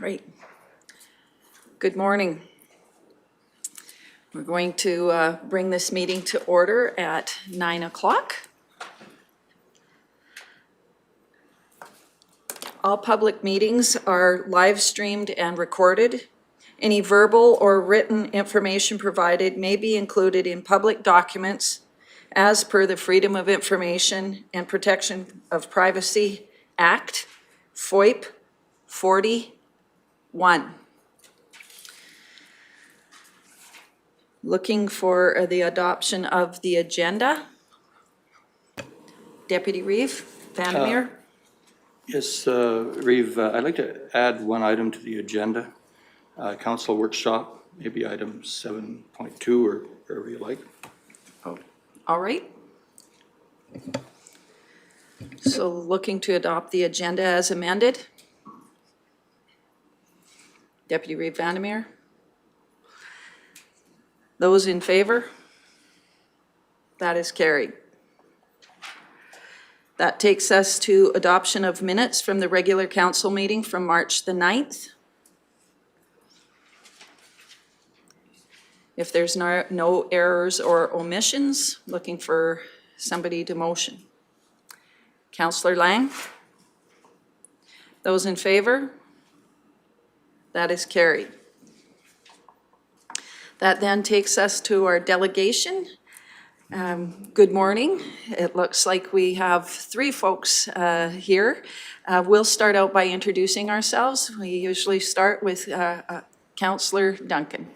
Right. Good morning. We're going to bring this meeting to order at 9 o'clock. All public meetings are live streamed and recorded. Any verbal or written information provided may be included in public documents as per the Freedom of Information and Protection of Privacy Act, FOIP 41. Looking for the adoption of the agenda. Deputy Reeve, Vandermeer. Yes, Reeve, I'd like to add one item to the agenda. Council workshop, maybe item 7.2 or wherever you like. Oh, all right. So looking to adopt the agenda as amended. Deputy Reeve Vandermeer. Those in favor? That is carried. That takes us to adoption of minutes from the regular council meeting from March the 9th. If there's no errors or omissions, looking for somebody to motion. Councillor Lang? Those in favor? That is carried. That then takes us to our delegation. Good morning. It looks like we have three folks here. We'll start out by introducing ourselves. We usually start with Councillor Duncan.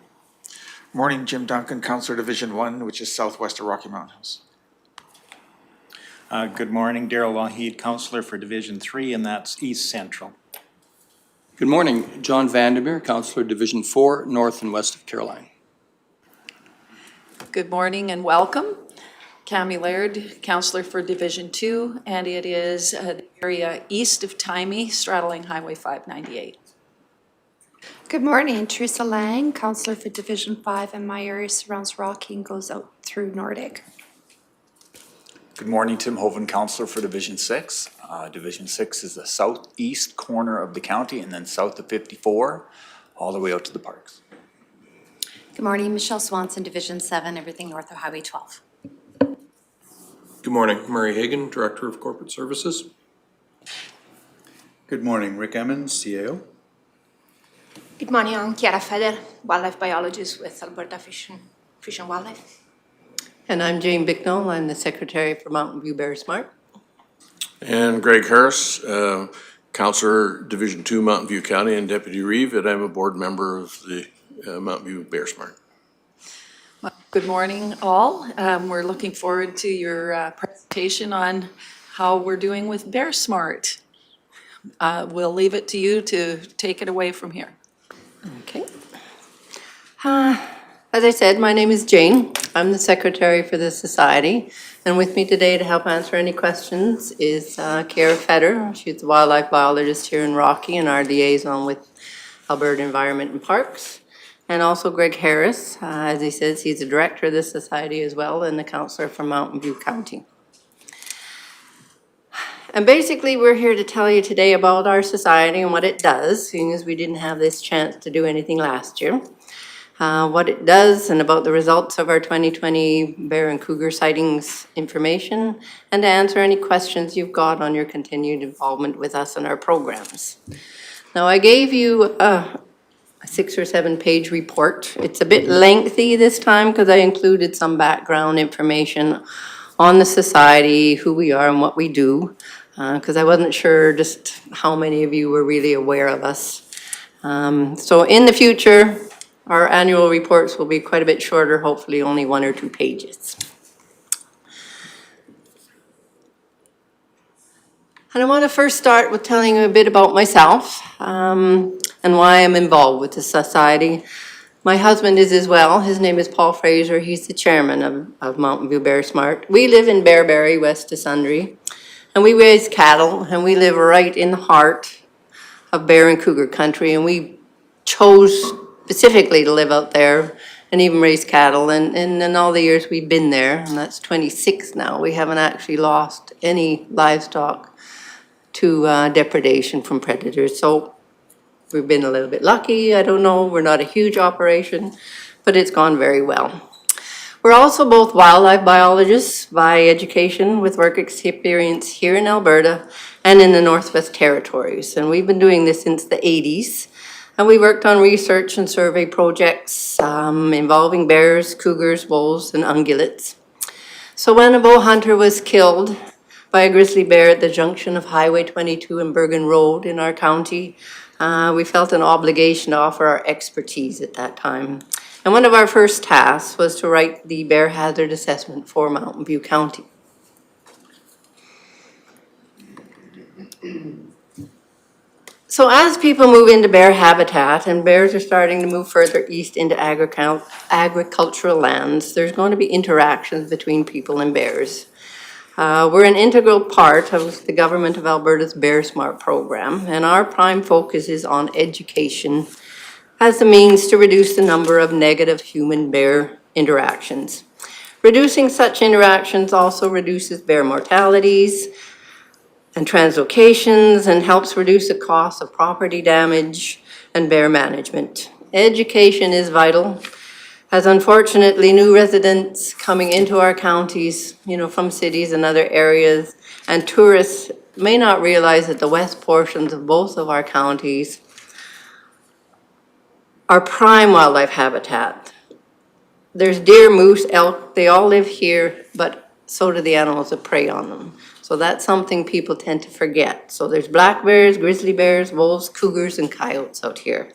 Morning, Jim Duncan, Councillor Division 1, which is southwest of Rocky Mountain House. Good morning, Darrell Lougheed, Councillor for Division 3, and that's East Central. Good morning, John Vandermeer, Councillor Division 4, North and West of Caroline. Good morning and welcome. Cami Laird, Councillor for Division 2, and it is the area east of Timey, straddling Highway 598. Good morning, Teresa Lang, Councillor for Division 5, and my area surrounds Rocky and goes out through Nordic. Good morning, Tim Hoven, Councillor for Division 6. Division 6 is the southeast corner of the county and then south of 54, all the way out to the parks. Good morning, Michelle Swanson, Division 7, everything north of Highway 12. Good morning, Murray Hagan, Director of Corporate Services. Good morning, Rick Emmons, CAO. Good morning, I'm Chiara Feder, wildlife biologist with Alberta Fish and Wildlife. And I'm Jane Bicknell, I'm the Secretary for Mountain View BearSmart. And Greg Harris, Councillor Division 2, Mountain View County, and Deputy Reeve, and I'm a board member of the Mountain View BearSmart. Good morning, all. We're looking forward to your presentation on how we're doing with BearSmart. We'll leave it to you to take it away from here. Okay. As I said, my name is Jane. I'm the Secretary for the Society. And with me today to help answer any questions is Chiara Feder. She's a wildlife biologist here in Rocky and our liaison with Alberta Environment and Parks. And also Greg Harris, as he says, he's the director of the society as well and the councillor for Mountain View County. And basically we're here to tell you today about our society and what it does, seeing as we didn't have this chance to do anything last year. What it does and about the results of our 2020 bear and cougar sightings information, and to answer any questions you've got on your continued involvement with us and our programs. Now I gave you a 6 or 7 page report. It's a bit lengthy this time because I included some background information on the society, who we are and what we do, because I wasn't sure just how many of you were really aware of us. So in the future, our annual reports will be quite a bit shorter, hopefully only 1 or 2 pages. And I want to first start with telling you a bit about myself and why I'm involved with the society. My husband is as well. His name is Paul Fraser. He's the chairman of Mountain View BearSmart. We live in Bearberry, west of Sundre, and we raise cattle, and we live right in the heart of bear and cougar country, and we chose specifically to live out there and even raise cattle. And in all the years we've been there, and that's 26 now, we haven't actually lost any livestock to depredation from predators. So we've been a little bit lucky, I don't know, we're not a huge operation, but it's gone very well. We're also both wildlife biologists by education with work experience here in Alberta and in the Northwest Territories. And we've been doing this since the 80s. And we worked on research and survey projects involving bears, cougars, wolves, and ungulates. So when a bow hunter was killed by a grizzly bear at the junction of Highway 22 and Bergen Road in our county, we felt an obligation to offer our expertise at that time. And one of our first tasks was to write the bear hazard assessment for Mountain View County. So as people move into bear habitat and bears are starting to move further east into agricultural lands, there's going to be interactions between people and bears. We're an integral part of the Government of Alberta's BearSmart program, and our prime focus is on education as a means to reduce the number of negative human-bear interactions. Reducing such interactions also reduces bear mortalities and translocations and helps reduce the cost of property damage and bear management. Education is vital, as unfortunately new residents coming into our counties, from cities and other areas, and tourists may not realize that the west portions of both of our counties are prime wildlife habitat. There's deer, moose, elk, they all live here, but so do the animals that prey on them. So that's something people tend to forget. So there's black bears, grizzly bears, wolves, cougars, and coyotes out here.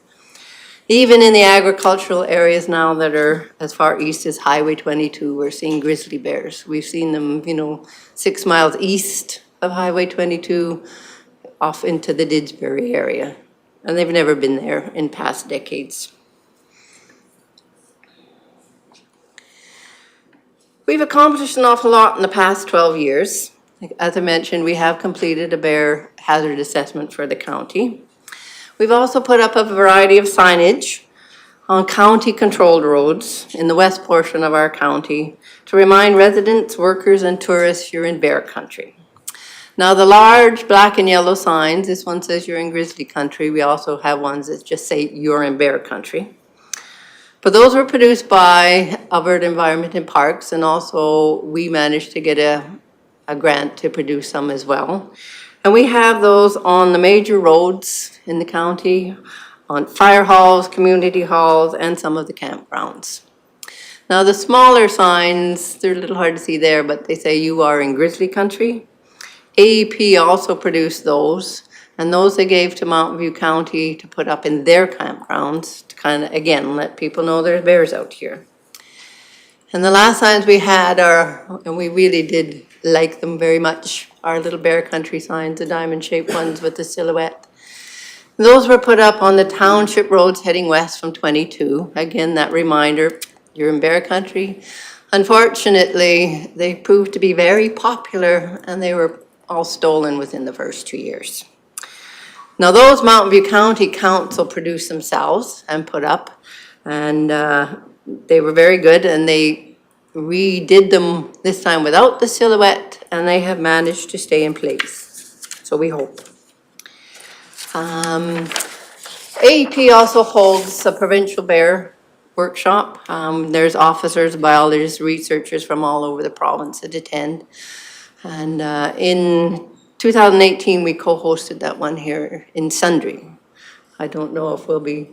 Even in the agricultural areas now that are as far east as Highway 22, we're seeing grizzly bears. We've seen them, 6 miles east of Highway 22 off into the Didsbury area. And they've never been there in past decades. We've accomplished an awful lot in the past 12 years. As I mentioned, we have completed a bear hazard assessment for the county. We've also put up a variety of signage on county-controlled roads in the west portion of our county to remind residents, workers, and tourists you're in bear country. Now, the large black and yellow signs, this one says you're in grizzly country. We also have ones that just say you're in bear country. But those were produced by Alberta Environment and Parks, and also we managed to get a grant to produce some as well. And we have those on the major roads in the county, on fire halls, community halls, and some of the campgrounds. Now, the smaller signs, they're a little hard to see there, but they say you are in grizzly country. AEP also produced those, and those they gave to Mountain View County to put up in their campgrounds to kind of, again, let people know there's bears out here. And the last signs we had are, and we really did like them very much, our little bear country signs, the diamond-shaped ones with the silhouette. Those were put up on the township roads heading west from 22. Again, that reminder, you're in bear country. Unfortunately, they proved to be very popular, and they were all stolen within the first 2 years. Now, those Mountain View County Council produced themselves and put up, and they were very good, and they redid them this time without the silhouette, and they have managed to stay in place. So we hope. AEP also holds a provincial bear workshop. There's officers, biologists, researchers from all over the province that attend. And in 2018, we co-hosted that one here in Sundre. I don't know if we'll be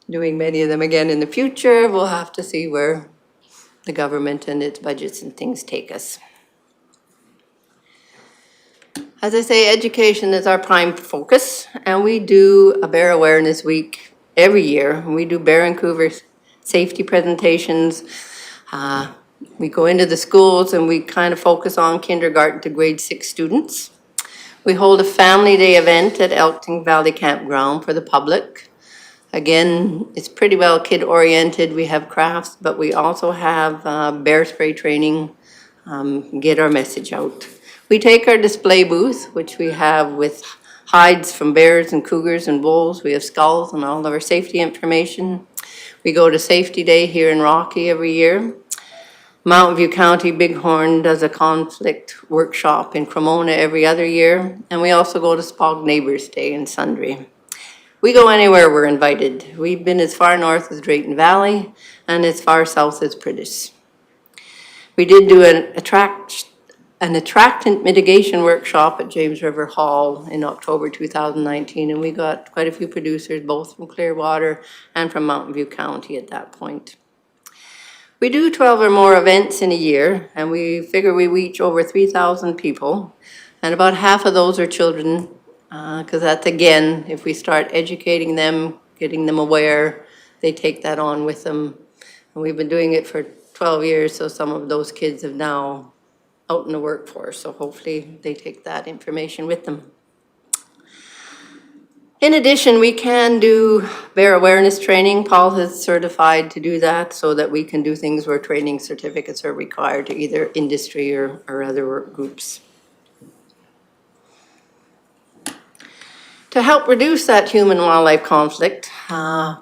doing many of them again in the future. We'll have to see where the government and its budgets and things take us. As I say, education is our prime focus, and we do a Bear Awareness Week every year. We do bear and cougar safety presentations. We go into the schools and we kind of focus on kindergarten to grade 6 students. We hold a family day event at Elkton Valley Campground for the public. Again, it's pretty well kid-oriented. We have crafts, but we also have bear spray training, get our message out. We take our display booth, which we have with hides from bears and cougars and wolves. We have skulls and all of our safety information. We go to Safety Day here in Rocky every year. Mountain View County Bighorn does a conflict workshop in Cremona every other year. And we also go to Spog Neighbors Day in Sundre. We go anywhere we're invited. We've been as far north as Drayton Valley and as far south as Prentice. We did do an attractant mitigation workshop at James River Hall in October 2019, and we got quite a few producers, both from Clearwater and from Mountain View County at that point. We do 12 or more events in a year, and we figure we reach over 3,000 people, and about half of those are children, because that's, again, if we start educating them, getting them aware, they take that on with them. And we've been doing it for 12 years, so some of those kids have now out in the workforce, so hopefully they take that information with them. In addition, we can do bear awareness training. Paul has certified to do that so that we can do things where training certificates are required to either industry or other work groups. To help reduce that human-wildlife conflict,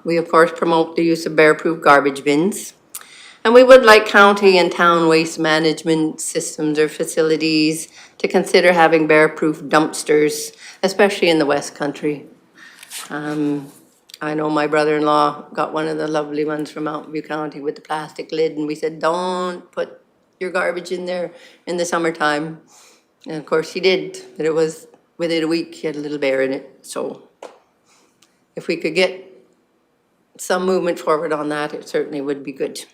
we of course promote the use of bear-proof garbage bins. And we would like county and town waste management systems or facilities to consider having bear-proof dumpsters, especially in the West Country. I know my brother-in-law got one of the lovely ones from Mountain View County with the plastic lid, and we said, don't put your garbage in there in the summertime. And of course he did, but it was within a week he had a little bear in it. So if we could get some movement forward on that, it certainly would be good.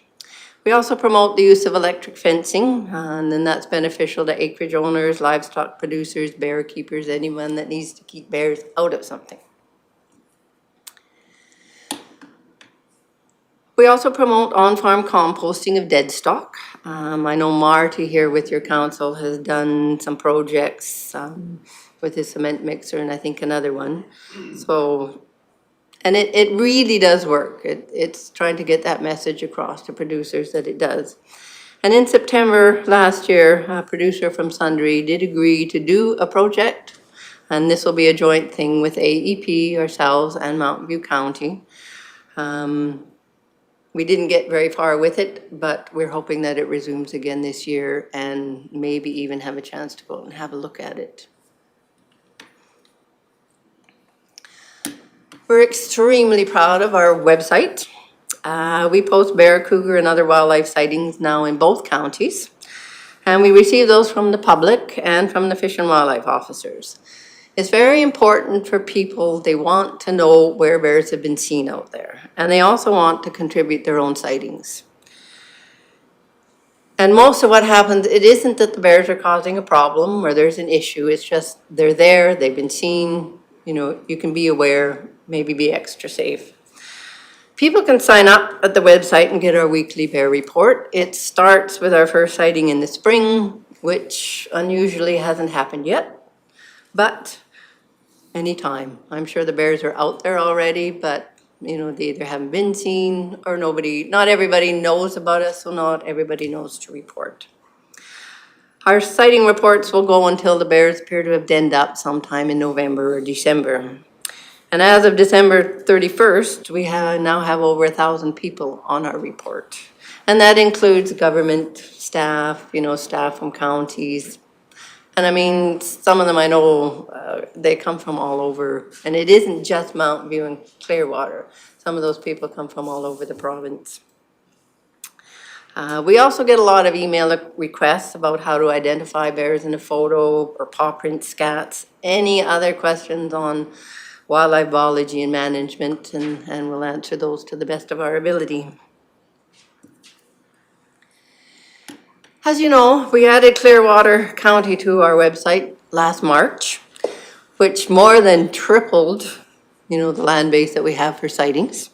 We also promote the use of electric fencing, and then that's beneficial to acreage owners, livestock producers, bear keepers, anyone that needs to keep bears out of something. We also promote on-farm composting of dead stock. I know Marty here with your council has done some projects with his cement mixer and I think another one. So, and it really does work. It's trying to get that message across to producers that it does. And in September last year, a producer from Sundre did agree to do a project, and this will be a joint thing with AEP, ourselves, and Mountain View County. We didn't get very far with it, but we're hoping that it resumes again this year and maybe even have a chance to go and have a look at it. We're extremely proud of our website. We post bear, cougar, and other wildlife sightings now in both counties. And we receive those from the public and from the Fish and Wildlife officers. It's very important for people, they want to know where bears have been seen out there. And they also want to contribute their own sightings. And most of what happens, it isn't that the bears are causing a problem or there's an issue, it's just they're there, they've been seen, you know, you can be aware, maybe be extra safe. People can sign up at the website and get our weekly bear report. It starts with our first sighting in the spring, which unusually hasn't happened yet, but anytime. I'm sure the bears are out there already, but you know, they either haven't been seen or not everybody knows about us, so not everybody knows to report. Our sighting reports will go until the bears appear to have denned up sometime in November or December. And as of December 31st, we now have over 1,000 people on our report. And that includes government staff, you know, staff from counties. And I mean, some of them I know, they come from all over. And it isn't just Mountain View and Clearwater. Some of those people come from all over the province. We also get a lot of email requests about how to identify bears in a photo or paw print scats, any other questions on wildlife biology and management, and we'll answer those to the best of our ability. As you know, we added Clearwater County to our website last March, which more than tripled, you know, the land base that we have for sightings.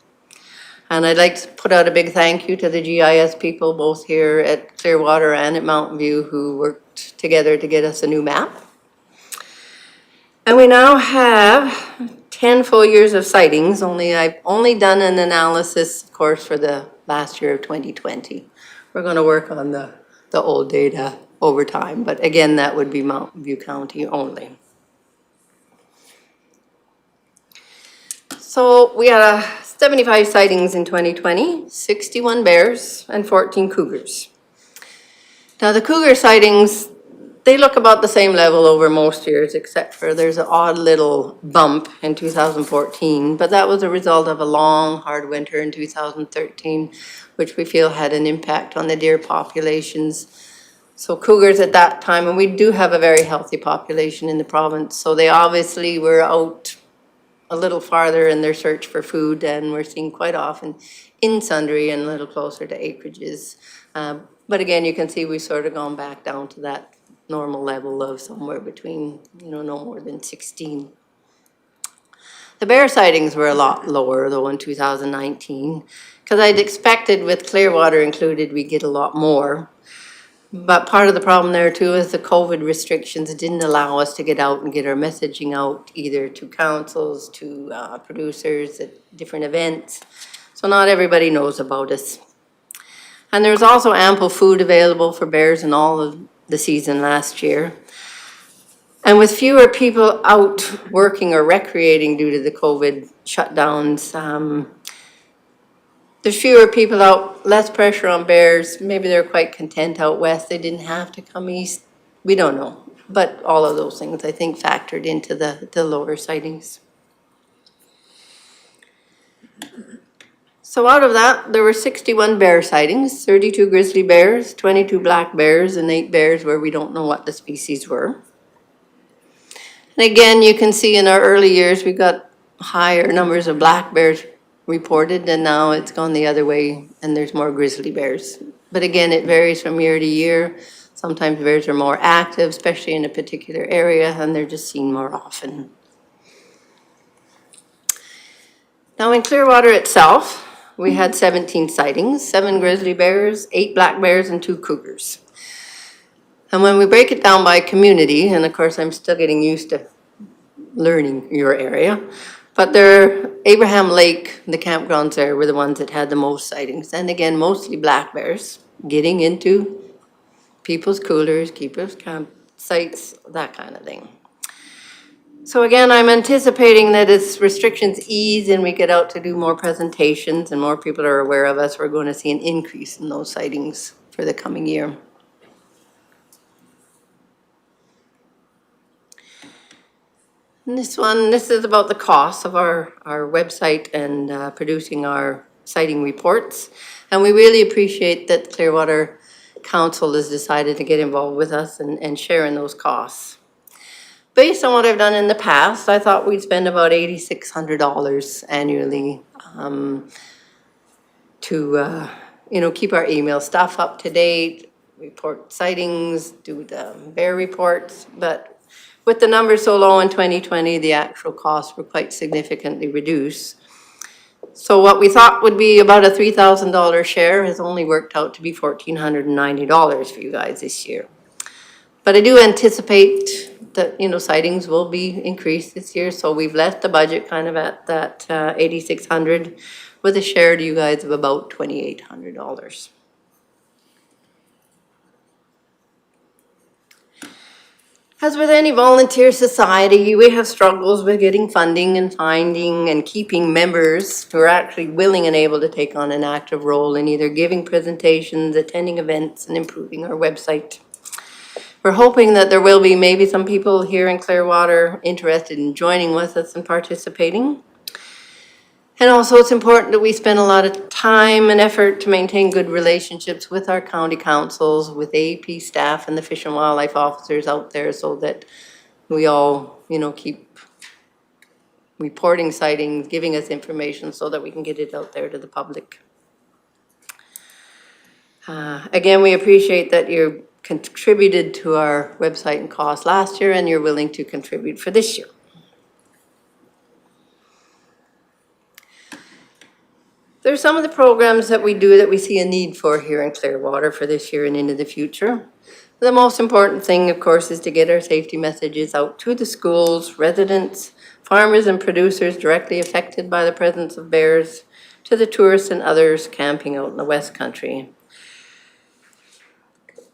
And I'd like to put out a big thank you to the GIS people, both here at Clearwater and at Mountain View, who worked together to get us a new map. And we now have 10 full years of sightings, I've only done an analysis, of course, for the last year of 2020. We're going to work on the old data over time, but again, that would be Mountain View County only. So we had 75 sightings in 2020, 61 bears and 14 cougars. Now the cougar sightings, they look about the same level over most years, except for there's an odd little bump in 2014, but that was a result of a long, hard winter in 2013, which we feel had an impact on the deer populations. So cougars at that time, and we do have a very healthy population in the province, so they obviously were out a little farther in their search for food, and we're seeing quite often in Sundre and a little closer to acreages. But again, you can see we've sort of gone back down to that normal level of somewhere between, no more than 16. The bear sightings were a lot lower though in 2019, because I'd expected with Clearwater included, we'd get a lot more. But part of the problem there too is the COVID restrictions didn't allow us to get out and get our messaging out either to councils, to producers at different events. So not everybody knows about us. And there's also ample food available for bears in all of the season last year. And with fewer people out working or recreating due to the COVID shutdowns, there's fewer people out, less pressure on bears. Maybe they're quite content out west. They didn't have to come east. We don't know. But all of those things, I think, factored into the lower sightings. So out of that, there were 61 bear sightings, 32 grizzly bears, 22 black bears, and 8 bears where we don't know what the species were. And again, you can see in our early years, we got higher numbers of black bears reported, and now it's gone the other way, and there's more grizzly bears. But again, it varies from year to year. Sometimes bears are more active, especially in a particular area, and they're just seen more often. Now in Clearwater itself, we had 17 sightings, 7 grizzly bears, 8 black bears, and 2 cougars. And when we break it down by community, and of course I'm still getting used to learning your area, but Abraham Lake, the campgrounds there, were the ones that had the most sightings. And again, mostly black bears getting into people's coolers, keepers' campsites, that kind of thing. So again, I'm anticipating that as restrictions ease and we get out to do more presentations and more people are aware of us, we're going to see an increase in those sightings for the coming year. And this is about the cost of our website and producing our sighting reports. And we really appreciate that Clearwater Council has decided to get involved with us and share in those costs. Based on what I've done in the past, I thought we'd spend about $8,600 annually to keep our email stuff up to date, report sightings, do the bear reports. But with the numbers so low in 2020, the actual costs were quite significantly reduced. So what we thought would be about a $3,000 share has only worked out to be $1,490 for you guys this year. But I do anticipate that, sightings will be increased this year, so we've left the budget kind of at that $8,600 with a share to you guys of about $2,800. As with any volunteer society, we have struggles with getting funding and finding and keeping members who are actually willing and able to take on an active role in either giving presentations, attending events, and improving our website. We're hoping that there will be maybe some people here in Clearwater interested in joining with us and participating. And also it's important that we spend a lot of time and effort to maintain good relationships with our county councils, with AEP staff and the Fish and Wildlife officers out there so that we all, keep reporting sightings, giving us information so that we can get it out there to the public. Again, we appreciate that you contributed to our website and costs last year and you're willing to contribute for this year. There's some of the programs that we do that we see a need for here in Clearwater for this year and into the future. The most important thing, of course, is to get our safety messages out to the schools, residents, farmers and producers directly affected by the presence of bears, to the tourists and others camping out in the West Country.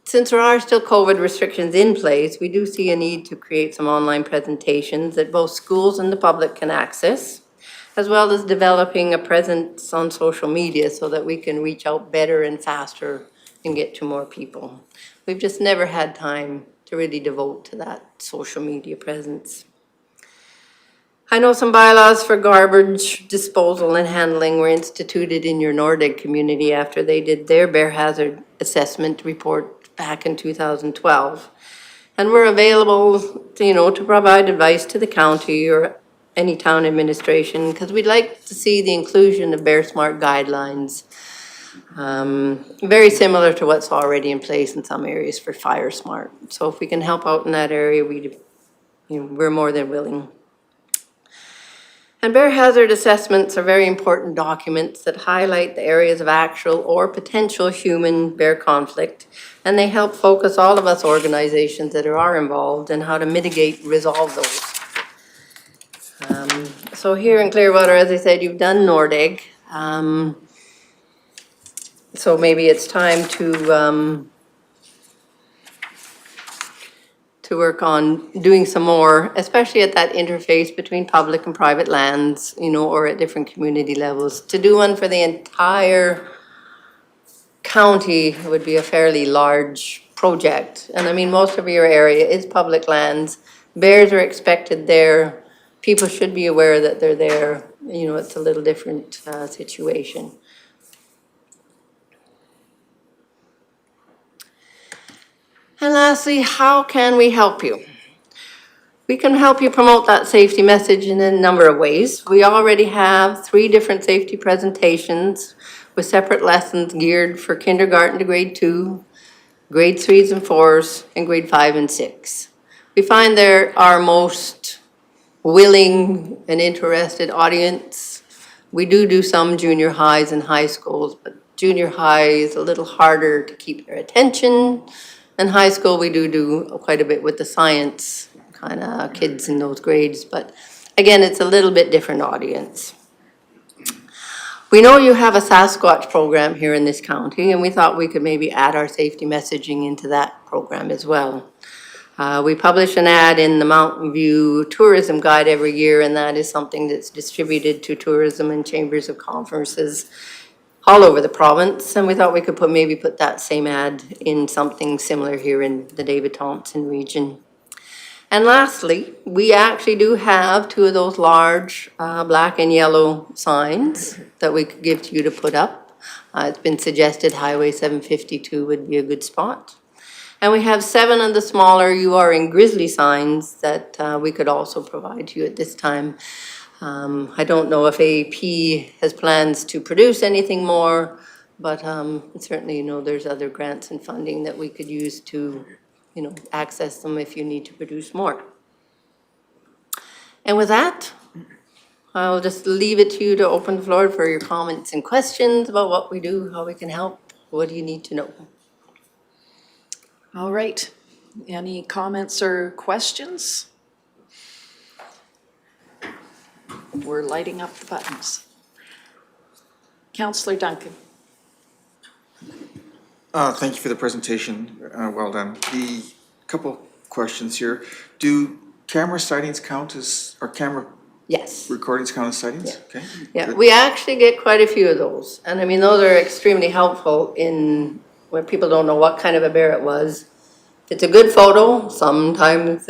Since there are still COVID restrictions in place, we do see a need to create some online presentations that both schools and the public can access, as well as developing a presence on social media so that we can reach out better and faster and get to more people. We've just never had time to really devote to that social media presence. I know some bylaws for garbage disposal and handling were instituted in your Nordic community after they did their bear hazard assessment report back in 2012. And we're available, to provide advice to the county or any town administration, because we'd like to see the inclusion of BearSmart guidelines. Very similar to what's already in place in some areas for FireSmart. So if we can help out in that area, we're more than willing. And bear hazard assessments are very important documents that highlight the areas of actual or potential human-bear conflict, and they help focus all of us organizations that are involved in how to mitigate and resolve those. So here in Clearwater, as I said, you've done Nordeg. So maybe it's time to work on doing some more, especially at that interface between public and private lands, or at different community levels. To do one for the entire county would be a fairly large project. And I mean, most of your area is public lands. Bears are expected there. People should be aware that they're there. It's a little different situation. And lastly, how can we help you? We can help you promote that safety message in a number of ways. We already have 3 different safety presentations with separate lessons geared for kindergarten to grade 2, grade 3s and 4s, and grade 5 and 6. We find they're our most willing and interested audience. We do some junior highs and high schools, but junior high is a little harder to keep their attention. In high school, we do quite a bit with the science kind of kids in those grades, but again, it's a little bit different audience. We know you have a Sasquatch program here in this county, and we thought we could maybe add our safety messaging into that program as well. We publish an ad in the Mountain View Tourism Guide every year, and that is something that's distributed to tourism and chambers of conferences all over the province, and we thought we could maybe put that same ad in something similar here in the David Thompson region. And lastly, we actually do have 2 of those large black and yellow signs that we could give to you to put up. It's been suggested Highway 752 would be a good spot. And we have 7 of the smaller "You Are in Grizzly" signs that we could also provide to you at this time. I don't know if AP has plans to produce anything more, but certainly, there's other grants and funding that we could use to, access them if you need to produce more. And with that, I'll just leave it to you to open the floor for your comments and questions about what we do, how we can help, what do you need to know? All right. Any comments or questions? We're lighting up the buttons. Councillor Duncan. Thank you for the presentation. Well done. The couple questions here. Do camera sightings count as, or camera Yes. recordings count as sightings? Yeah. Okay. Yeah, Good. we actually get quite a few of those. And I mean, those are extremely helpful in when people don't know what kind of a bear it was. It's a good photo. Sometimes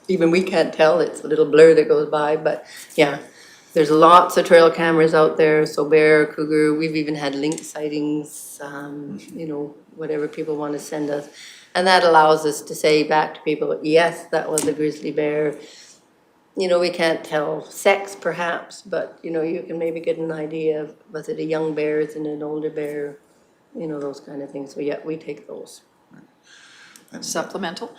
even we can't tell. It's a little blur that goes by, but yeah. There's lots of trail cameras out there, so bear, cougar, we've even had lynx sightings, whatever people want to send us. And that allows us to say back to people, yes, that was a grizzly bear. We can't tell sex perhaps, but, you can maybe get an idea of, was it a young bear, is it an older bear, those kind of things. So yeah, we take those. And Supplemental?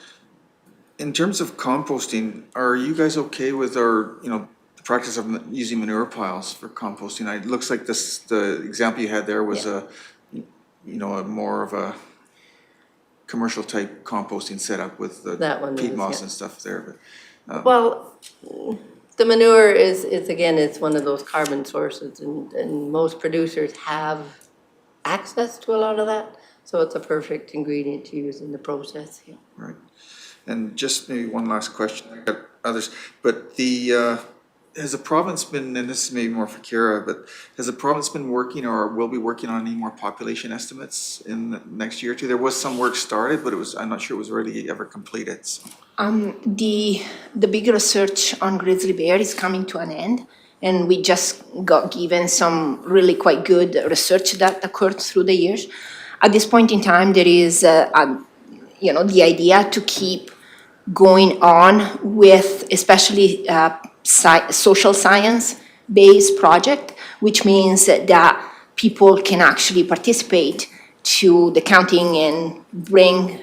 in terms of composting, are you guys okay with our, the practice of using manure piles for composting? It looks like the example you had there was a more of a commercial type composting setup with the peat moss and stuff there. But well, the manure is again, it's one of those carbon sources, and most producers have access to a lot of that, so it's a perfect ingredient to use in the process. Yeah. Right. And just maybe one last question. I got others, but has the province been, and this is maybe more for Kara, but has the province been working or will be working on any more population estimates in the next year or two? There was some work started, but I'm not sure it was really ever completed, so. The big research on grizzly bear is coming to an end, and we just got given some really quite good research that occurred through the years. At this point in time, there is, the idea to keep going on with especially social science-based project, which means that people can actually participate to the counting and bring,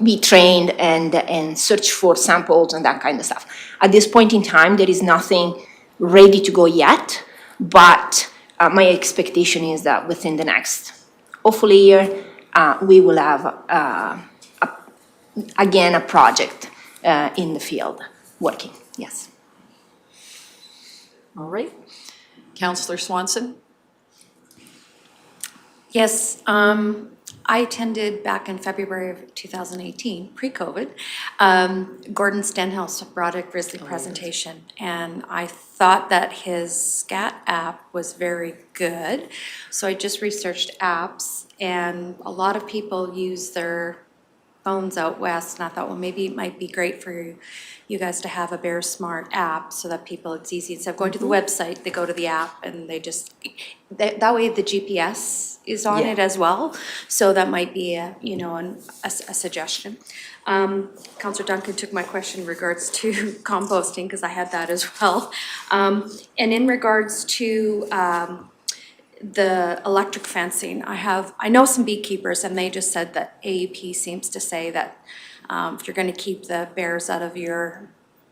be trained and search for samples and that kind of stuff. At this point in time, there is nothing ready to go yet, but my expectation is that within the next, hopefully year, we will have again a project in the field working, yes. All right. Councillor Swanson? Yes, I attended back in February of 2018, pre-COVID. Gordon Stenhouse brought a grizzly presentation, and I thought that his SCAT app was very good. So I just researched apps, and a lot of people use their phones out west, and I thought, well, maybe it might be great for you guys to have a BearSmart app so that people, it's easy. Instead of going to the website, they go to the app and they just, that way the GPS is on it as well. So that might be a suggestion. Councillor Duncan took my question in regards to composting, because I had that as well. And in regards to the electric fencing, I know some beekeepers, and they just said that AEP seems to say that if you're going to keep the bears out of your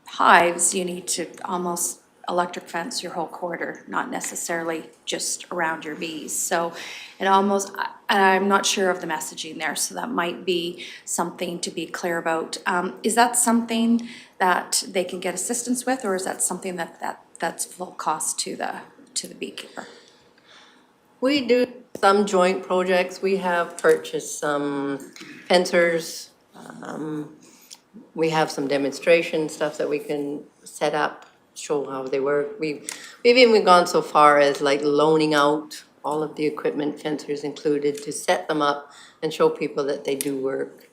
hives, you need to almost electric fence your whole quarter, not necessarily just around your bees. So it almost, I'm not sure of the messaging there, so that might be something to be clear about. Is that something that they can get assistance with, or is that something that's full cost to the beekeeper? We do some joint projects. We have purchased some fencers. We have some demonstration stuff that we can set up, show how they work. We've even gone so far as like loaning out all of the equipment, fencers included, to set them up and show people that they do work.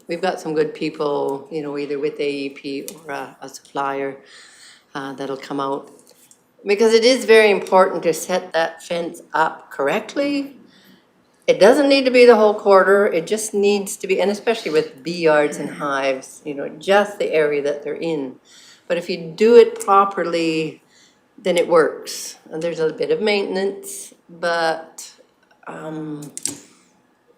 We've got some good people, either with AEP or a supplier that'll come out. Because it is very important to set that fence up correctly. It doesn't need to be the whole quarter, it just needs to be, and especially with bee yards and hives, just the area that they're in. But if you do it properly, then it works. And there's a bit of maintenance, but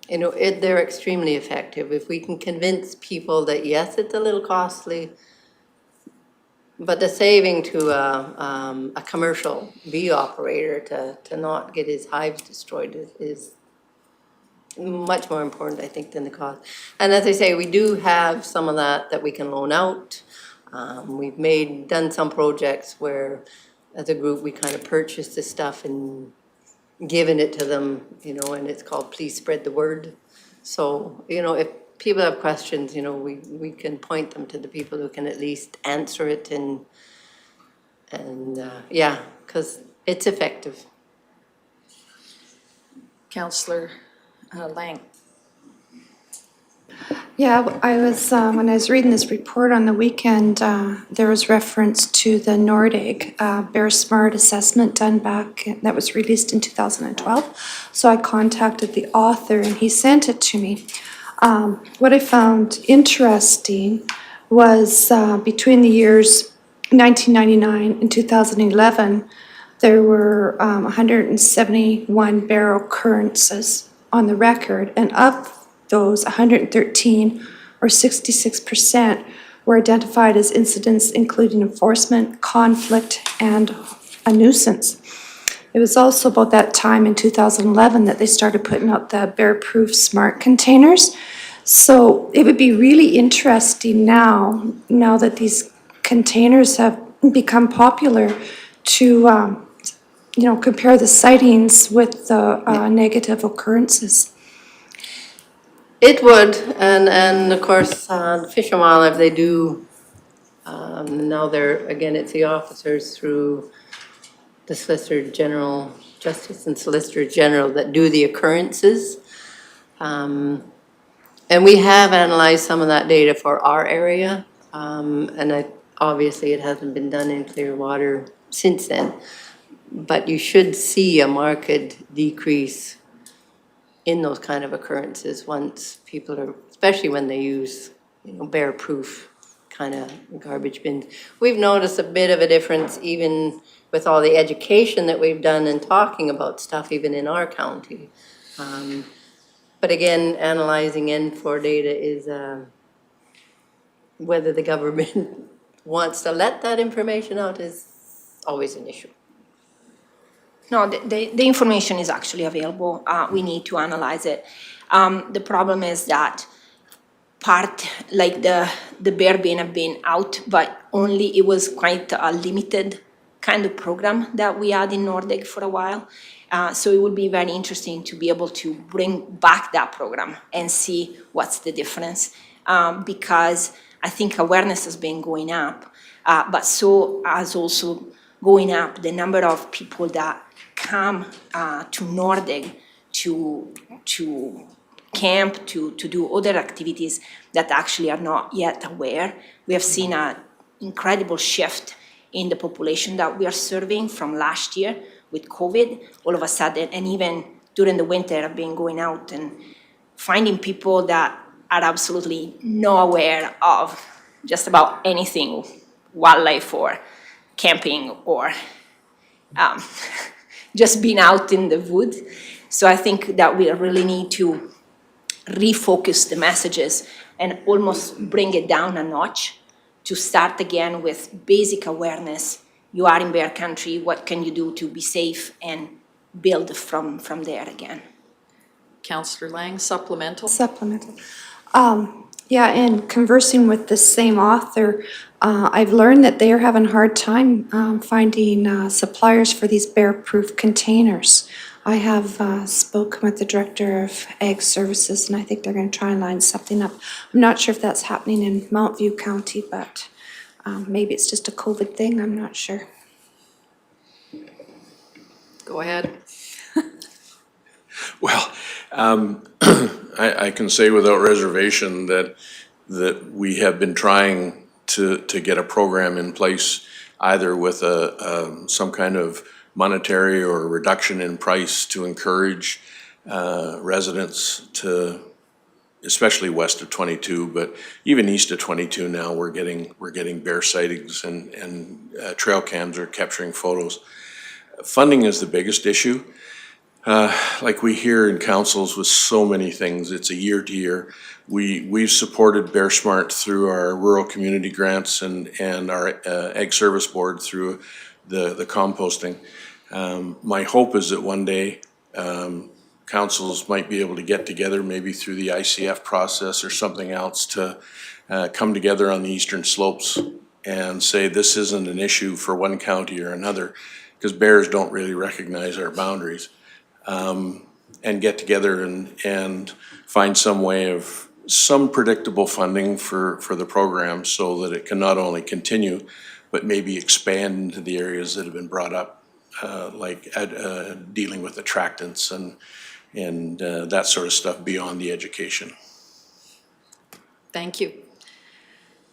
they're extremely effective. If we can convince people that yes, it's a little costly, but the saving to a commercial bee operator to not get his hives destroyed is much more important, I think, than the cost. And as I say, we do have some of that we can loan out. We've done some projects where, as a group, we kind of purchased this stuff and given it to them, and it's called Please Spread the Word. So, if people have questions, we can point them to the people who can at least answer it and because it's effective. Councillor Lang. Yeah, I was, when I was reading this report on the weekend, there was reference to the Nordig BearSmart assessment done back, that was released in 2012. So I contacted the author and he sent it to me. What I found interesting was between the years 1999 and 2011, there were 171 bear occurrences on the record, and of those, 113 or 66% were identified as incidents including enforcement, conflict, and a nuisance. It was also about that time in 2011 that they started putting out the bear-proof smart containers. So it would be really interesting now that these containers have become popular to compare the sightings with the negative occurrences. It would, and of course, the Fish and Wildlife, they do Now again, it's the officers through the Solicitor General, Justice and Solicitor General that do the occurrences. And we have analyzed some of that data for our area, obviously it hasn't been done in Clearwater since then. But you should see a marked decrease in those kind of occurrences once people are, especially when they use, bear-proof kind of garbage bins. We've noticed a bit of a difference even with all the education that we've done and talking about stuff even in our county. But again, analyzing N4 data is whether the government wants to let that information out is always an issue. No, the information is actually available. We need to analyze it. The problem is that the bear bin have been out, but only it was quite a limited kind of program that we had in Nordic for a while. So it would be very interesting to be able to bring back that program and see what's the difference. Because I think awareness has been going up, but so has also going up the number of people that come to Nordic to camp, to do other activities that actually are not yet aware. We have seen an incredible shift in the population that we are serving from last year with COVID. All of a sudden, and even during the winter, I've been going out and finding people that are absolutely not aware of just about anything, wildlife or camping or just being out in the woods. So I think that we really need to refocus the messages and almost bring it down a notch to start again with basic awareness. You are in bear country, what can you do to be safe, and build from there again. Councillor Lang, supplemental? Supplemental. Yeah, and conversing with the same author, I've learned that they are having a hard time finding suppliers for these bear-proof containers. I have spoken with the Director of Ag Services, and I think they're going to try and line something up. I'm not sure if that's happening in Mount View County, but maybe it's just a COVID thing, I'm not sure. Go ahead. Well, I can say without reservation that we have been trying to get a program in place, either with some kind of monetary or reduction in price to encourage residents to, especially west of 22, but even east of 22 now, we're getting bear sightings and trail cams are capturing photos. Funding is the biggest issue. Like we hear in councils with so many things, it's a year to year. We've supported BearSmart through our rural community grants and our Ag Service Board through the composting. My hope is that one day councils might be able to get together, maybe through the ICF process or something else, to come together on the eastern slopes and say this isn't an issue for one county or another, because bears don't really recognize our boundaries. And get together and find some way of some predictable funding for the program so that it can not only continue, but maybe expand into the areas that have been brought up, like dealing with attractants and that sort of stuff beyond the education. Thank you.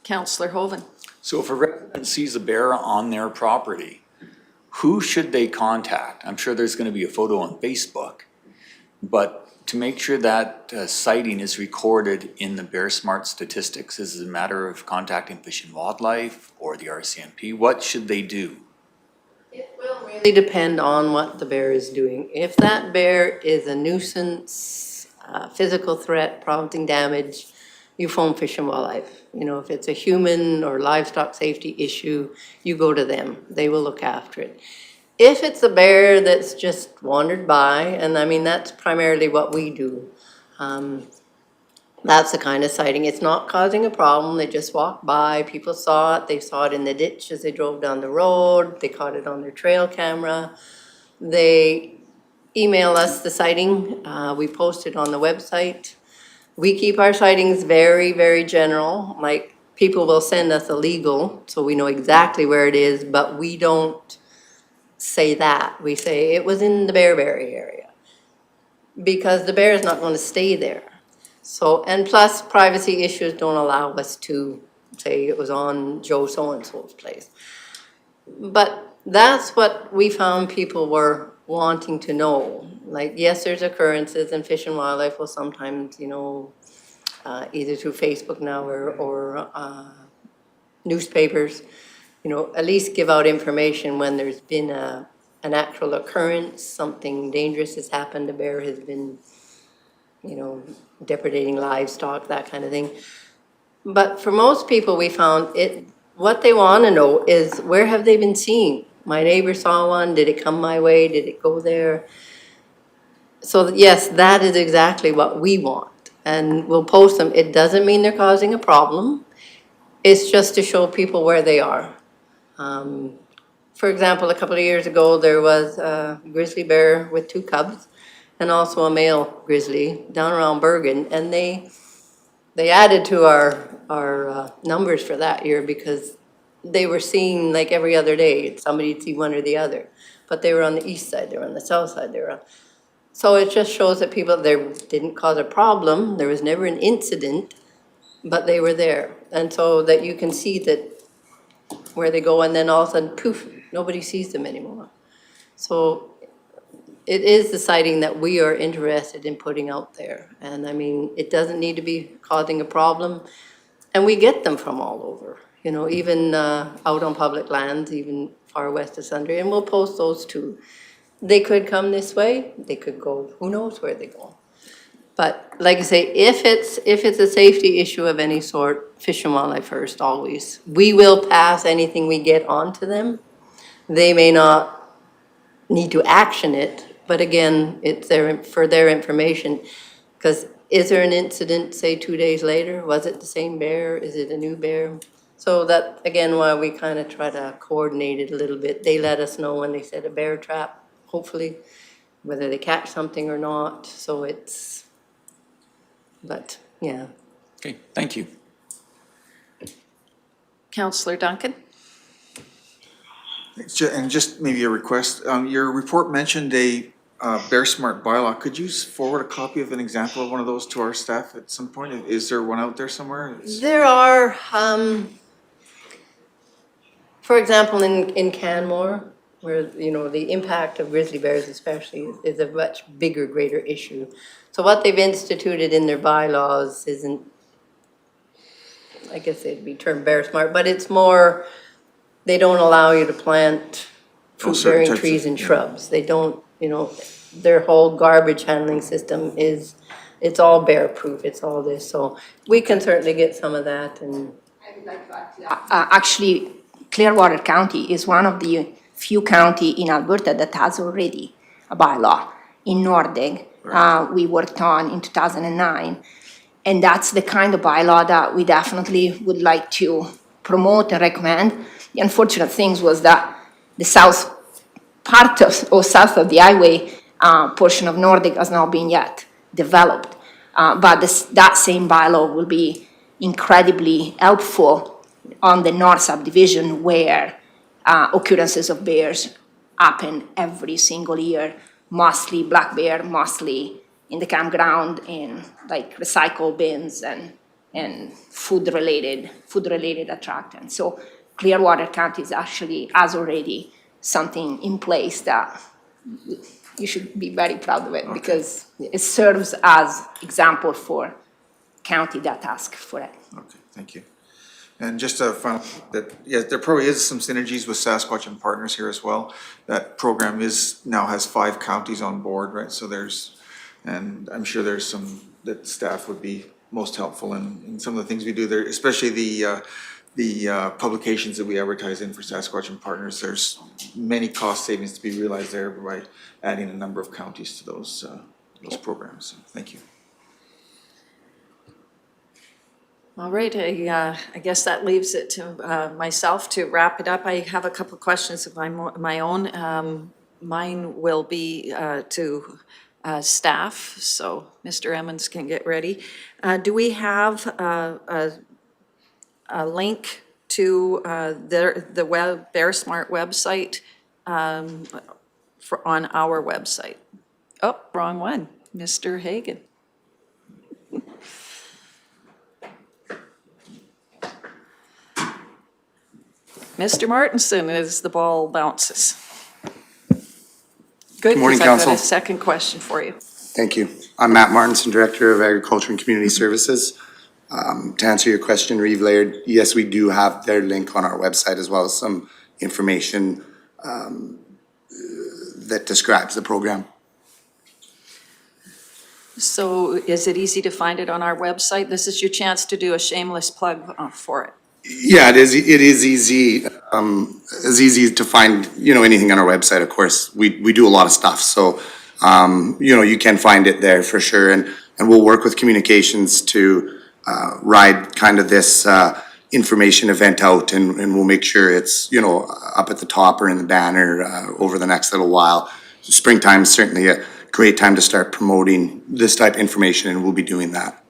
Councillor Hoven. So if a resident sees a bear on their property, who should they contact? I'm sure there's going to be a photo on Facebook, but to make sure that sighting is recorded in the BearSmart statistics, is it a matter of contacting Fish and Wildlife or the RCMP? What should they do? It will really depend on what the bear is doing. If that bear is a nuisance, physical threat, prompting damage, you phone Fish and Wildlife. You know, if it's a human or livestock safety issue, you go to them. They will look after it. If it's a bear that's just wandered by, and I mean, that's primarily what we do, that's the kind of sighting. It's not causing a problem. They just walked by, people saw it, they saw it in the ditch as they drove down the road, they caught it on their trail camera. They email us the sighting, we post it on the website. We keep our sightings very, very general. Like, people will send us a legal, so we know exactly where it is, but we don't say that. We say it was in the Bearberry area, because the bear is not going to stay there. So, and plus privacy issues don't allow us to say it was on Joe so-and-so's place. But that's what we found people were wanting to know. Like, yes, there's occurrences, and Fish and Wildlife will sometimes, you know, either through Facebook now or newspapers, you know, at least give out information when there's been an actual occurrence, something dangerous has happened, a bear has been, you know, depredating livestock, that kind of thing. But for most people, we found what they want to know is, where have they been seen? My neighbor saw one, did it come my way, did it go there? So yes, that is exactly what we want, and we'll post them. It doesn't mean they're causing a problem. It's just to show people where they are. For example, a couple of years ago, there was a grizzly bear with 2 cubs and also a male grizzly down around Bergen, and they added to our numbers for that year because they were seen like every other day. Somebody'd see one or the other, but they were on the east side, they were on the south side, so it just shows that people, they didn't cause a problem, there was never an incident, but they were there. And so that you can see that where they go, and then all of a sudden, poof, nobody sees them anymore. So it is the sighting that we are interested in putting out there. And I mean, it doesn't need to be causing a problem. And we get them from all over, you know, even out on public lands, even far west of Sundre, and we'll post those too. They could come this way, they could go, who knows where they go. But like I say, if it's a safety issue of any sort, Fish and Wildlife first, always. We will pass anything we get on to them. They may not need to action it, but again, it's for their information. Because is there an incident, say 2 days later? Was it the same bear? Is it a new bear? So that, again, why we kind of try to coordinate it a little bit. They let us know when they set a bear trap, hopefully, whether they catch something or not. So it's, but yeah. Okay, thank you. Councillor Duncan? And just maybe a request, your report mentioned a BearSmart bylaw. Could you forward a copy of an example of one of those to our staff at some point? Is there one out there somewhere? There are, for example, in Canmore, where, you know, the impact of grizzly bears especially is a much bigger, greater issue. So what they've instituted in their bylaws isn't, I guess it'd be termed BearSmart, but it's more, they don't allow you to plant fruit-bearing trees and shrubs. They don't, you know, their whole garbage handling system is, it's all bear-proof, it's all this. So we can certainly get some of that. And I would like to add to that. Actually, Clearwater County is one of the few counties in Alberta that has already a bylaw. In Nordig, we worked on in 2009. And that's the kind of bylaw that we definitely would like to promote and recommend. The unfortunate thing was that the south part of, or south of the highway portion of Nordic has not been yet developed. But that same bylaw will be incredibly helpful on the north subdivision where occurrences of bears happen every single year, mostly black bear, mostly in the campground, in like recycle bins and food-related attractants. So Clearwater County has already something in place that you should be very proud of it, because it serves as example for county that ask for it. Okay, thank you. And just a final, there probably is some synergies with Sasquatch and Partners here as well. That program now has 5 counties on board, right? So and I'm sure there's some that staff would be most helpful in some of the things we do there, especially the publications that we advertise in for Sasquatch and Partners. There's many cost savings to be realized there by adding a number of counties to those programs. So, thank you. All right, I guess that leaves it to myself to wrap it up. I have a couple of questions of my own. Mine will be to staff, so Mr. Emmons can get ready. Do we have a link to the BearSmart website on our website. Oh, wrong one, Mr. Hagan. Mr. Martinson, as the ball bounces. Good, morning, because I've got Council. a second question for you. Thank you. I'm Matt Martinson, Director of Agriculture and Community Services. To answer your question, Reeve Laird, yes, we do have their link on our website as well as some information that describes the program. So is it easy to find it on our website? This is your chance to do a shameless plug for it. Yeah, it is easy, as easy to find, anything on our website, of course. We do a lot of stuff, so, you can find it there for sure. And we'll work with communications to ride kind of this information event out, and we'll make sure it's, up at the top or in the banner over the next little while. Springtime is certainly a great time to start promoting this type of information, and we'll be doing that.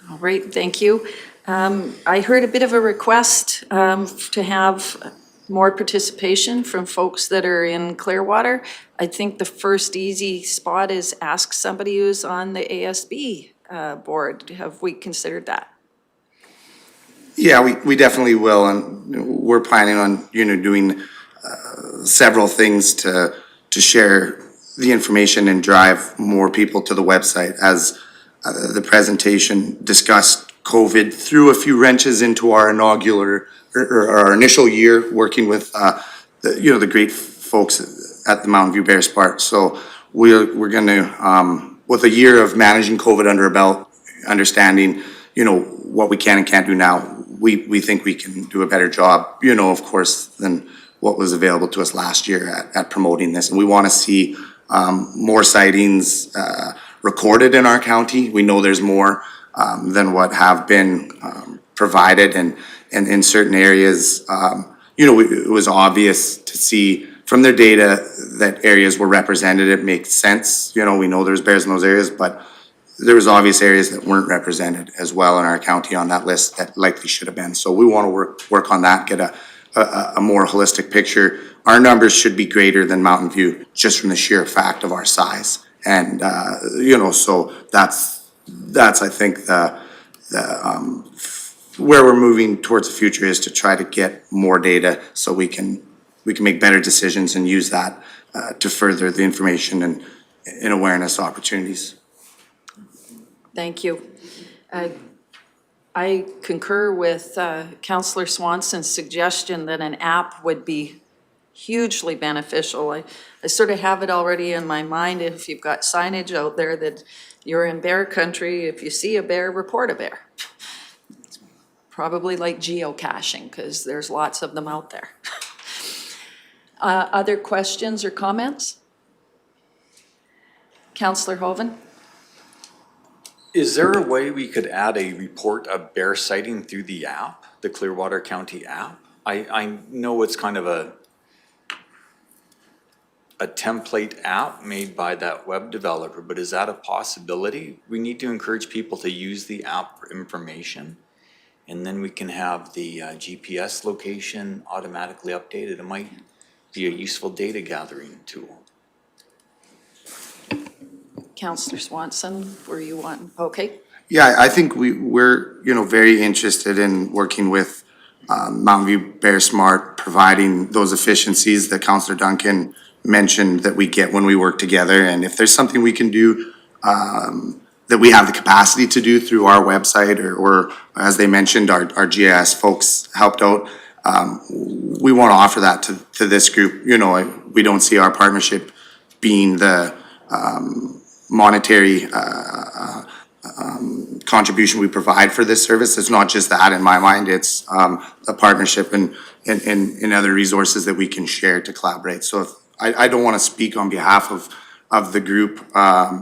All right, thank you. I heard a bit of a request to have more participation from folks that are in Clearwater. I think the first easy spot is ask somebody who's on the ASB board. Have we considered that? Yeah, we definitely will, and we're planning on, doing several things to share the information and drive more people to the website. As the presentation discussed, COVID threw a few wrenches into our our initial year working with the great folks at the Mountain View BearSmart. So we're going to, with a year of managing COVID under our belt, understanding what we can and can't do now, we think we can do a better job, of course, than what was available to us last year at promoting this. And we want to see more sightings recorded in our county. We know there's more than what have been provided, and in certain areas, it was obvious to see from their data that areas were represented. It makes sense. We know there's bears in those areas, but there was obvious areas that weren't represented as well in our county on that list that likely should have been. So we want to work on that, get a more holistic picture. Our numbers should be greater than Mountain View just from the sheer fact of our size. And, so that's I think where we're moving towards the future, is to try to get more data so we can make better decisions and use that to further the information and awareness opportunities. Thank you. I concur with Councillor Swanson's suggestion that an app would be hugely beneficial. I sort of have it already in my mind. If you've got signage out there that you're in bear country, if you see a bear, report a bear. It's probably like geocaching, because there's lots of them out there. Other questions or comments? Councillor Hoven? Is there a way we could add a report of bear sighting through the app, the Clearwater County app? I know it's kind of a template app made by that web developer, but is that a possibility? We need to encourage people to use the app for information, and then we can have the GPS location automatically updated. It might be a useful data gathering tool. Councillor Swanson, were you wanting? Okay. Yeah, I think we're very interested in working with Mountain View BearSmart, providing those efficiencies that Councillor Duncan mentioned that we get when we work together. And if there's something we can do that we have the capacity to do through our website, or as they mentioned, our GIS folks helped out, we want to offer that to this group. We don't see our partnership being the monetary contribution we provide for this service. It's not just that in my mind, it's a partnership and other resources that we can share to collaborate. So if, I don't want to speak on behalf of the group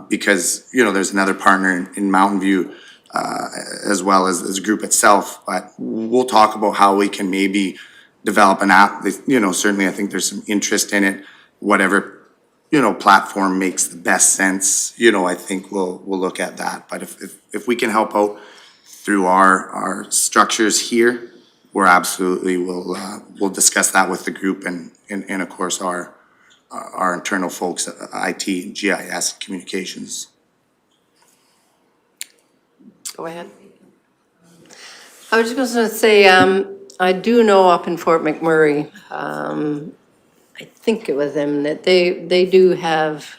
because there's another partner in Mountain View as well as the group itself, but we'll talk about how we can maybe develop an app. Certainly I think there's some interest in it. Whatever platform makes the best sense, I think we'll look at that. But if we can help out through our structures here, we're absolutely, we'll discuss that with the group and of course, our internal folks, IT, GIS, communications. Go ahead. I was just gonna say, I do know up in Fort McMurray, I think it was them, that they do have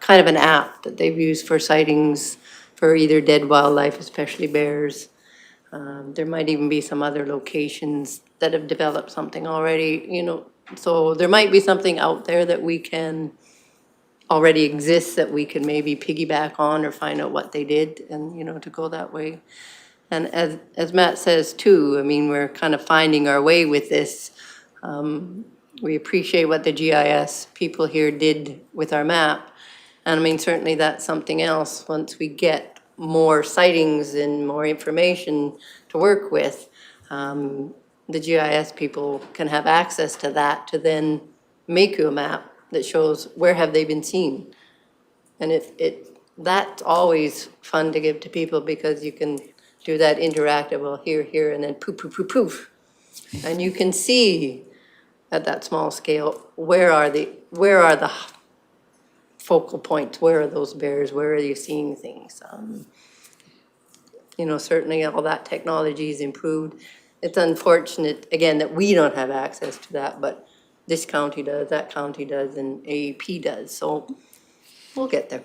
kind of an app that they've used for sightings for either dead wildlife, especially bears. There might even be some other locations that have developed something already, you know, so there might be something out there that we can, already exists that we can maybe piggyback on or find out what they did and, you know, to go that way. And as Matt says too, I mean, we're kind of finding our way with this. We appreciate what the GIS people here did with our map. And I mean, certainly that's something else, once we get more sightings and more information to work with, the GIS people can have access to that to then make you a map that shows where have they been seen. And that's always fun to give to people because you can do that interactive, well, here, and then poof, poof, poof, poof. And you can see at that small scale, where are the focal points? Where are those bears? Where are you seeing things? You know, certainly all that technology is improved. It's unfortunate, again, that we don't have access to that, but this county does, that county does, and AEP does. So we'll get there.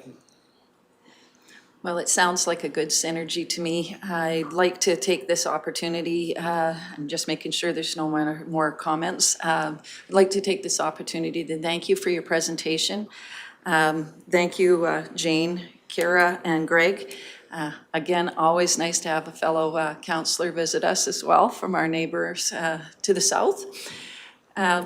Well, it sounds like a good synergy to me. I'd like to take this opportunity, I'm just making sure there's no more comments. I'd like to take this opportunity to thank you for your presentation. Thank you, Jane, Kira, and Greg. Again, always nice to have a fellow councillor visit us as well from our neighbors to the south.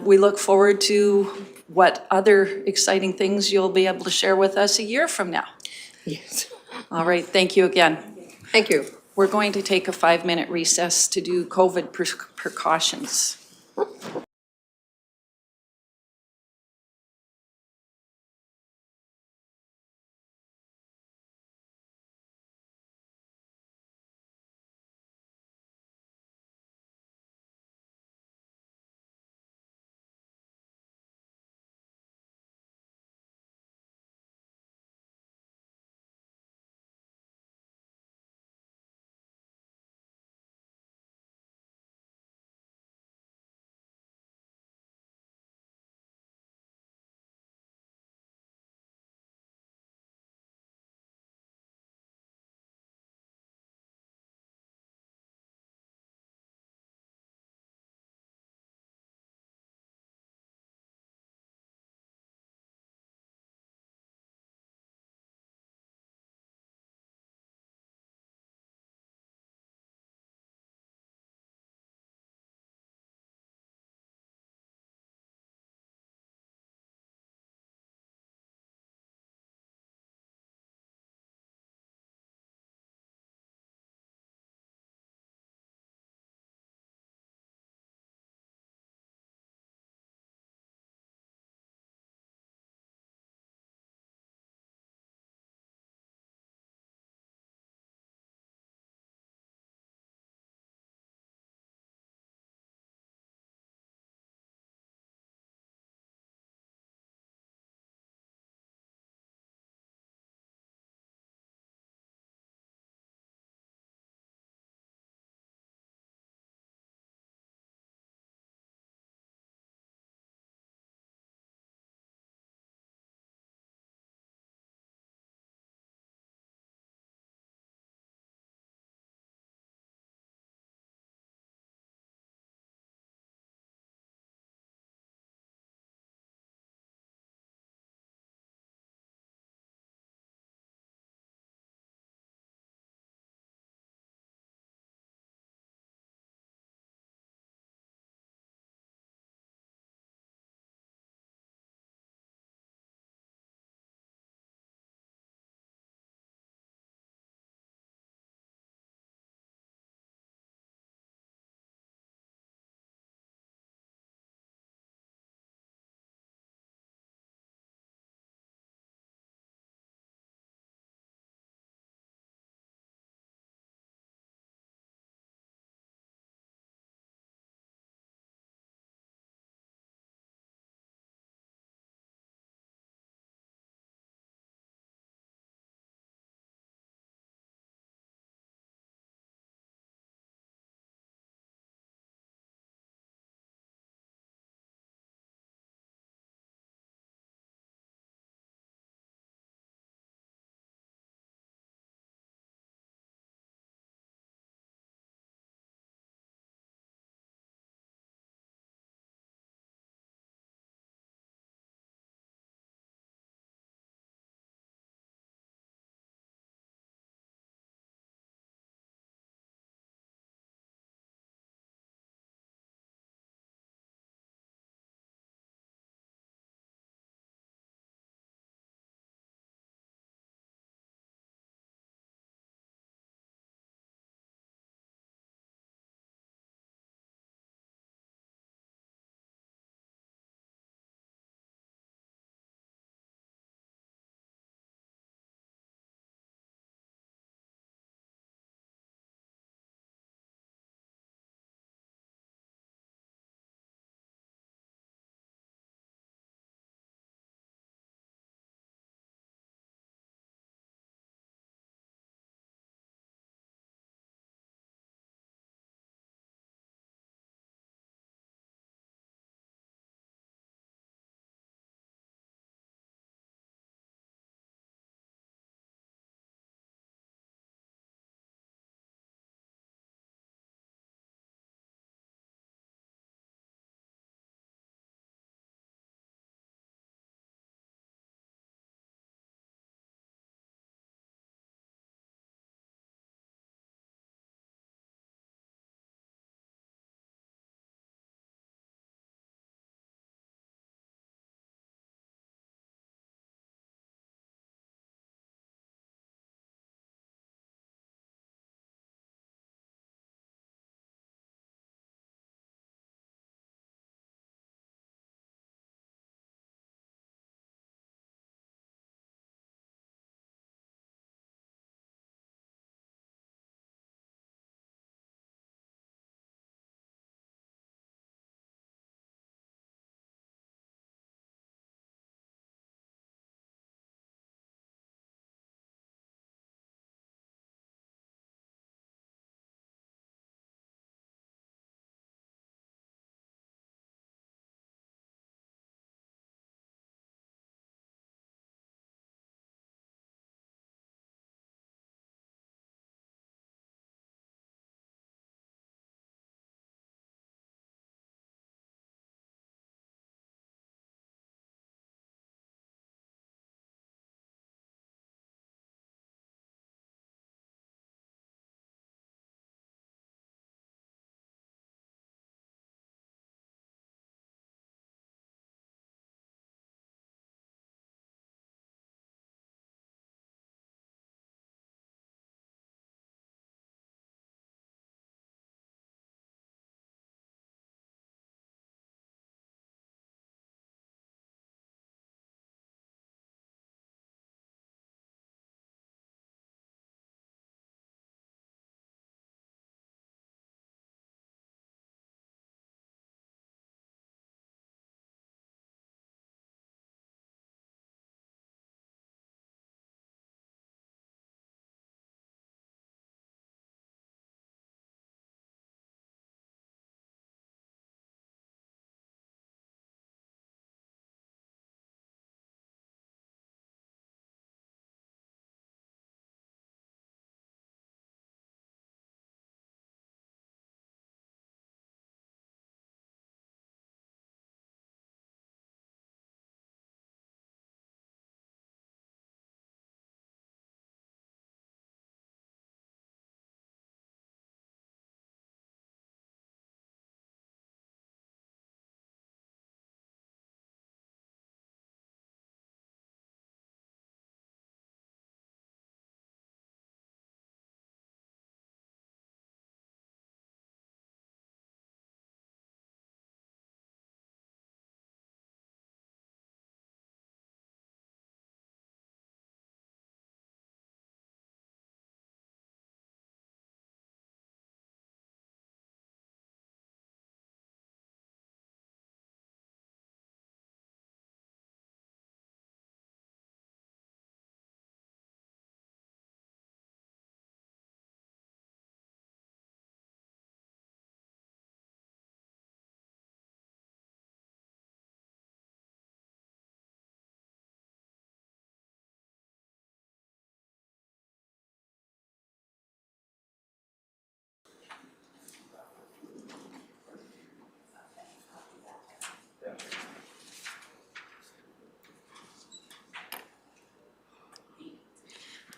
We look forward to what other exciting things you'll be able to share with us a year from now. Yes. All right, thank you again. Thank you. We're going to take a 5-minute recess to do COVID precautions.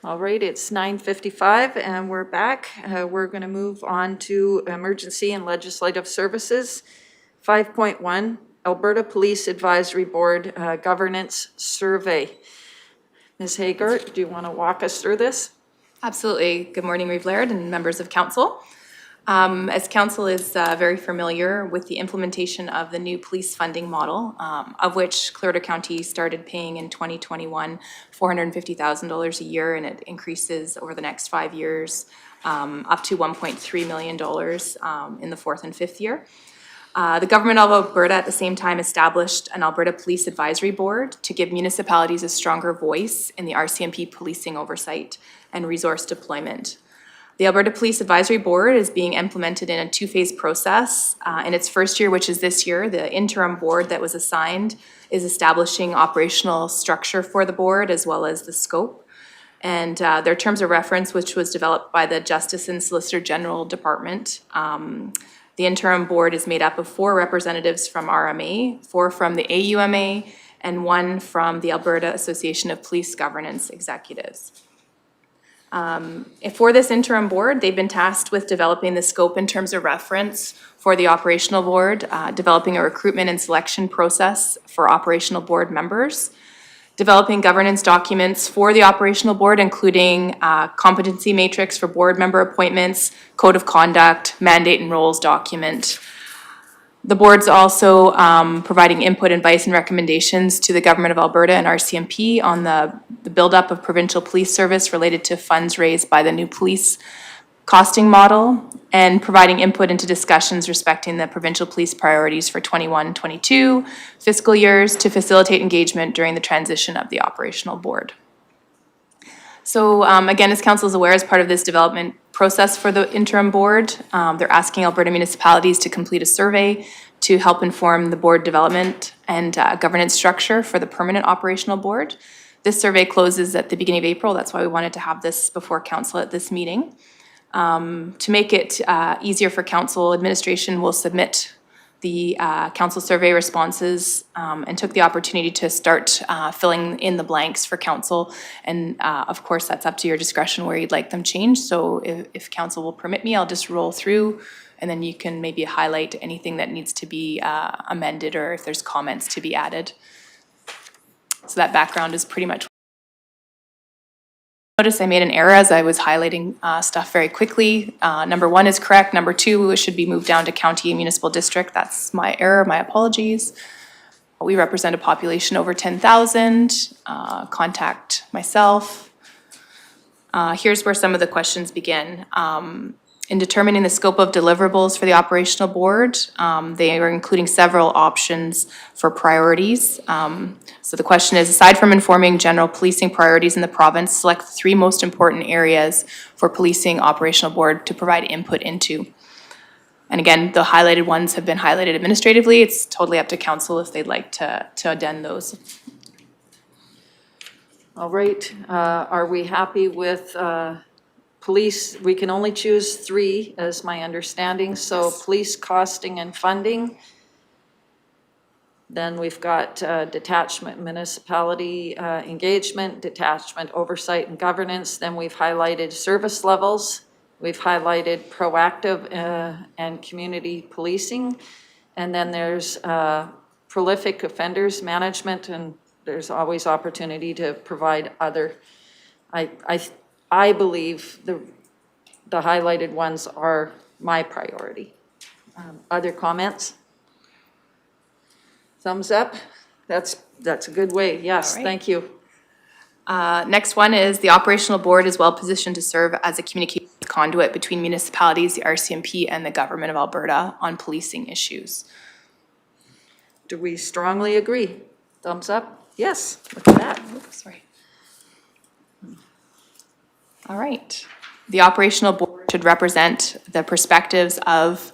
All right, it's 9:55 and we're back. We're going to move on to Emergency and Legislative Services. 5.1, Alberta Police Advisory Board Governance Survey. Ms. Haggart, do you want to walk us through this? Absolutely. Good morning, Reeve Laird and members of council. As council is very familiar with the implementation of the new police funding model, of which Clearwater County started paying in 2021 $450,000 a year, and it increases over the next 5 years up to $1.3 million in the fourth and fifth year. The government of Alberta at the same time established an Alberta Police Advisory Board to give municipalities a stronger voice in the RCMP policing oversight and resource deployment. The Alberta Police Advisory Board is being implemented in a two-phase process. In its first year, which is this year, the interim board that was assigned is establishing operational structure for the board as well as the scope. And their terms of reference, which was developed by the Justice and Solicitor General Department. The interim board is made up of 4 representatives from RMA, 4 from the AUMA, and 1 from the Alberta Association of Police Governance Executives. For this interim board, they've been tasked with developing the scope and terms of reference for the operational board, developing a recruitment and selection process for operational board members, developing governance documents for the operational board, including competency matrix for board member appointments, code of conduct, mandate and roles document. The board's also providing input, advice, and recommendations to the Government of Alberta and RCMP on the buildup of provincial police service related to funds raised by the new police costing model, and providing input into discussions respecting the provincial police priorities for 21-22 fiscal years to facilitate engagement during the transition of the operational board. So again, as council is aware, as part of this development process for the interim board, they're asking Alberta municipalities to complete a survey to help inform the board development and governance structure for the permanent operational board. This survey closes at the beginning of April. That's why we wanted to have this before council at this meeting. To make it easier for council, administration will submit the council survey responses and took the opportunity to start filling in the blanks for council. And of course, that's up to your discretion where you'd like them changed. So if council will permit me, I'll just roll through and then you can maybe highlight anything that needs to be amended or if there's comments to be added. So that background is pretty much. Notice I made an error as I was highlighting stuff very quickly. Number 1 is correct. Number 2 should be moved down to county and municipal district. That's my error, my apologies. We represent a population over 10,000. Contact myself. Here's where some of the questions begin. In determining the scope of deliverables for the operational board, they are including several options for priorities. So the question is, aside from informing general policing priorities in the province, select the 3 most important areas for policing operational board to provide input into. And again, the highlighted ones have been highlighted administratively. It's totally up to council if they'd like to addend those. All right, are we happy with police? We can only choose 3 as my understanding, so police costing and funding. Then we've got detachment municipality engagement, detachment oversight and governance. Then we've highlighted service levels. We've highlighted proactive and community policing. And then there's prolific offenders management, and there's always opportunity to provide other. I believe the highlighted ones are my priority. Other comments? Thumbs up? That's a good way. Yes, All right. Thank you. Next one is the operational board is well positioned to serve as a communication conduit between municipalities, the RCMP, and the Government of Alberta on policing issues. Do we strongly agree? Thumbs up? Yes, look at that. Oops, sorry. All right. The operational board should represent the perspectives of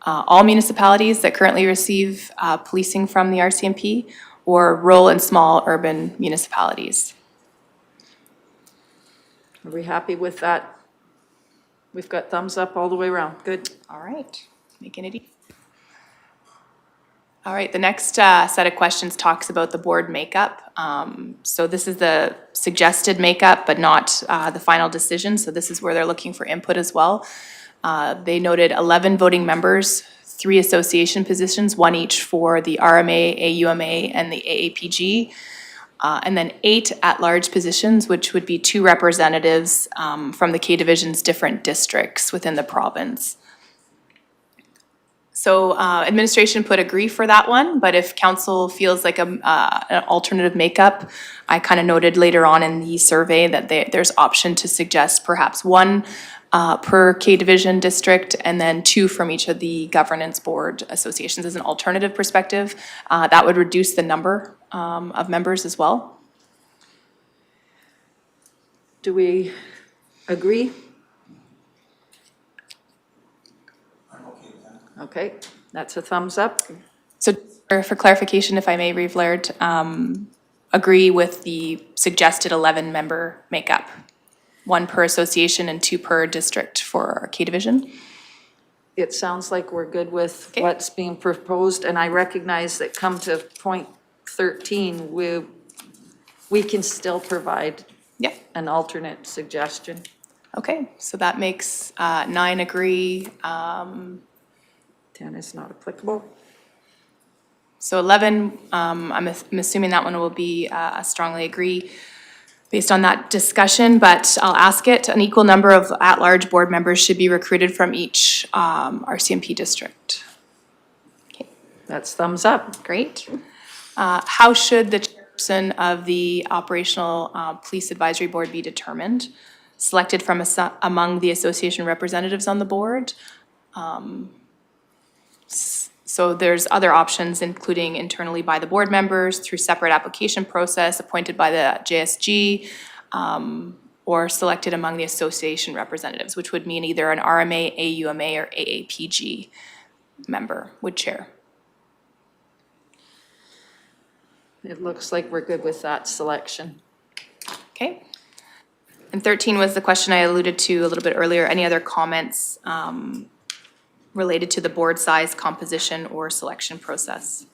all municipalities that currently receive policing from the RCMP or rural and small urban municipalities. Are we happy with that? We've got thumbs up all the way around. Good. All right, making it easy. All right, the next set of questions talks about the board makeup. So this is the suggested makeup, but not the final decision. So this is where they're looking for input as well. They noted 11 voting members, 3 association positions, 1 each for the RMA, AUMA, and the AAPG, and then 8 at-large positions, which would be 2 representatives from the K Division's different districts within the province. So administration put agree for that one, but if council feels like an alternative makeup, I kind of noted later on in the survey that there's option to suggest perhaps 1 per K Division district and then 2 from each of the governance board associations as an alternative perspective. That would reduce the number of members as well. Do we agree? Okay, that's a thumbs up. So for clarification, if I may, Reeve Laird, agree with the suggested 11-member makeup, 1 per association and 2 per district for K Division? It sounds like we're good with what's being proposed, and I recognize that come to point 13, we can still provide an alternate suggestion. Okay, so that makes 9 agree. 10 is not applicable. So 11, I'm assuming that one will be strongly agree based on that discussion, but I'll ask it. An equal number of at-large board members should be recruited from each RCMP district. Okay. That's thumbs up. Great. How should the chairperson of the Operational Police Advisory Board be determined? Selected from among the association representatives on the board? So there's other options, including internally by the board members, through separate application process, appointed by the JSG, or selected among the association representatives, which would mean either an RMA, AUMA, or AAPG member would chair. It looks like we're good with that selection. Okay. And 13 was the question I alluded to a little bit earlier. Any other comments related to the board size, composition, or selection process?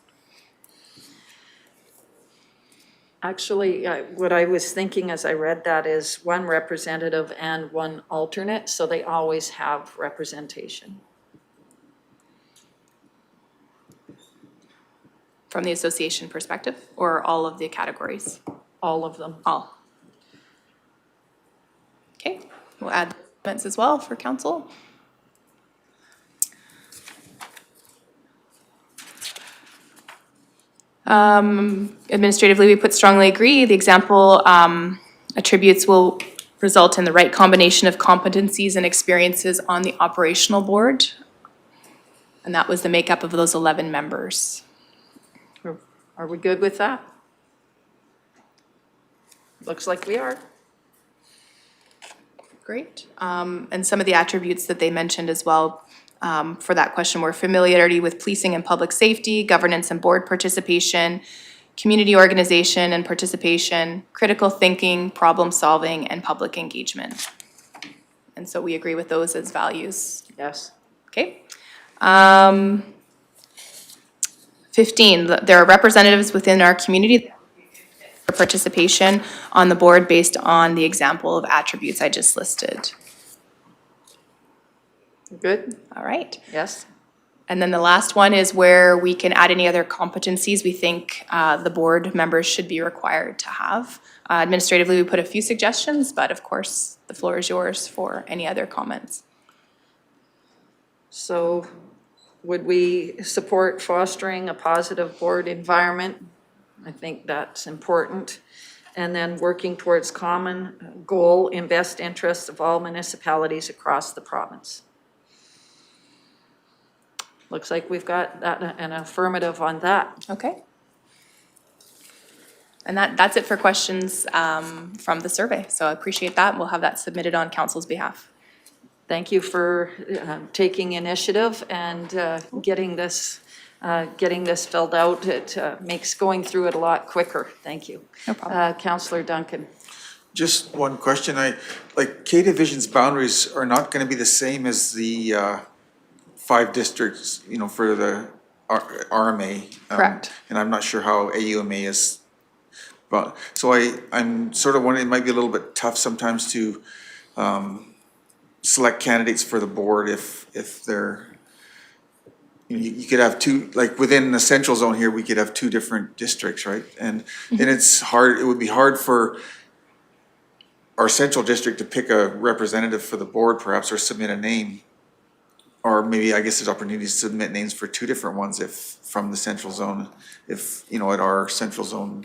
Actually, what I was thinking as I read that is 1 representative and 1 alternate, so they always have representation. From the association perspective, or all of the categories? All of them. All. Okay, we'll add comments as well for council. Administratively, we put strongly agree. The example attributes will result in the right combination of competencies and experiences on the operational board. And that was the makeup of those 11 members. Are we good with that? Looks like we are. Great. And some of the attributes that they mentioned as well for that question were familiarity with policing and public safety, governance and board participation, community organization and participation, critical thinking, problem solving, and public engagement. And so we agree with those as values. Yes. Okay. 15, there are representatives within our community for participation on the board based on the example of attributes I just listed. Good? All right. Yes. And then the last one is where we can add any other competencies we think the board members should be required to have. Administratively, we put a few suggestions, but of course, the floor is yours for any other comments. So would we support fostering a positive board environment? I think that's important. And then working towards common goal in best interest of all municipalities across the province. Looks like we've got an affirmative on that. Okay. And that's it for questions from the survey. So I appreciate that. We'll have that submitted on council's behalf. Thank you for taking initiative and getting this filled out. It makes going through it a lot quicker. Thank you. No problem. Councillor Duncan. Just one question. Like K Division's boundaries are not going to be the same as the 5 districts, for the RMA. Correct. And I'm not sure how AUMA is. But, so I'm sort of wondering, it might be a little bit tough sometimes to select candidates for the board if they're, you could have two, like within the central zone here, we could have two different districts, right? And it's hard, it would be hard for our central district to pick a representative for the board perhaps, or submit a name. Or maybe, I guess there's opportunities to submit names for two different ones if, from the central zone, if, at our central zone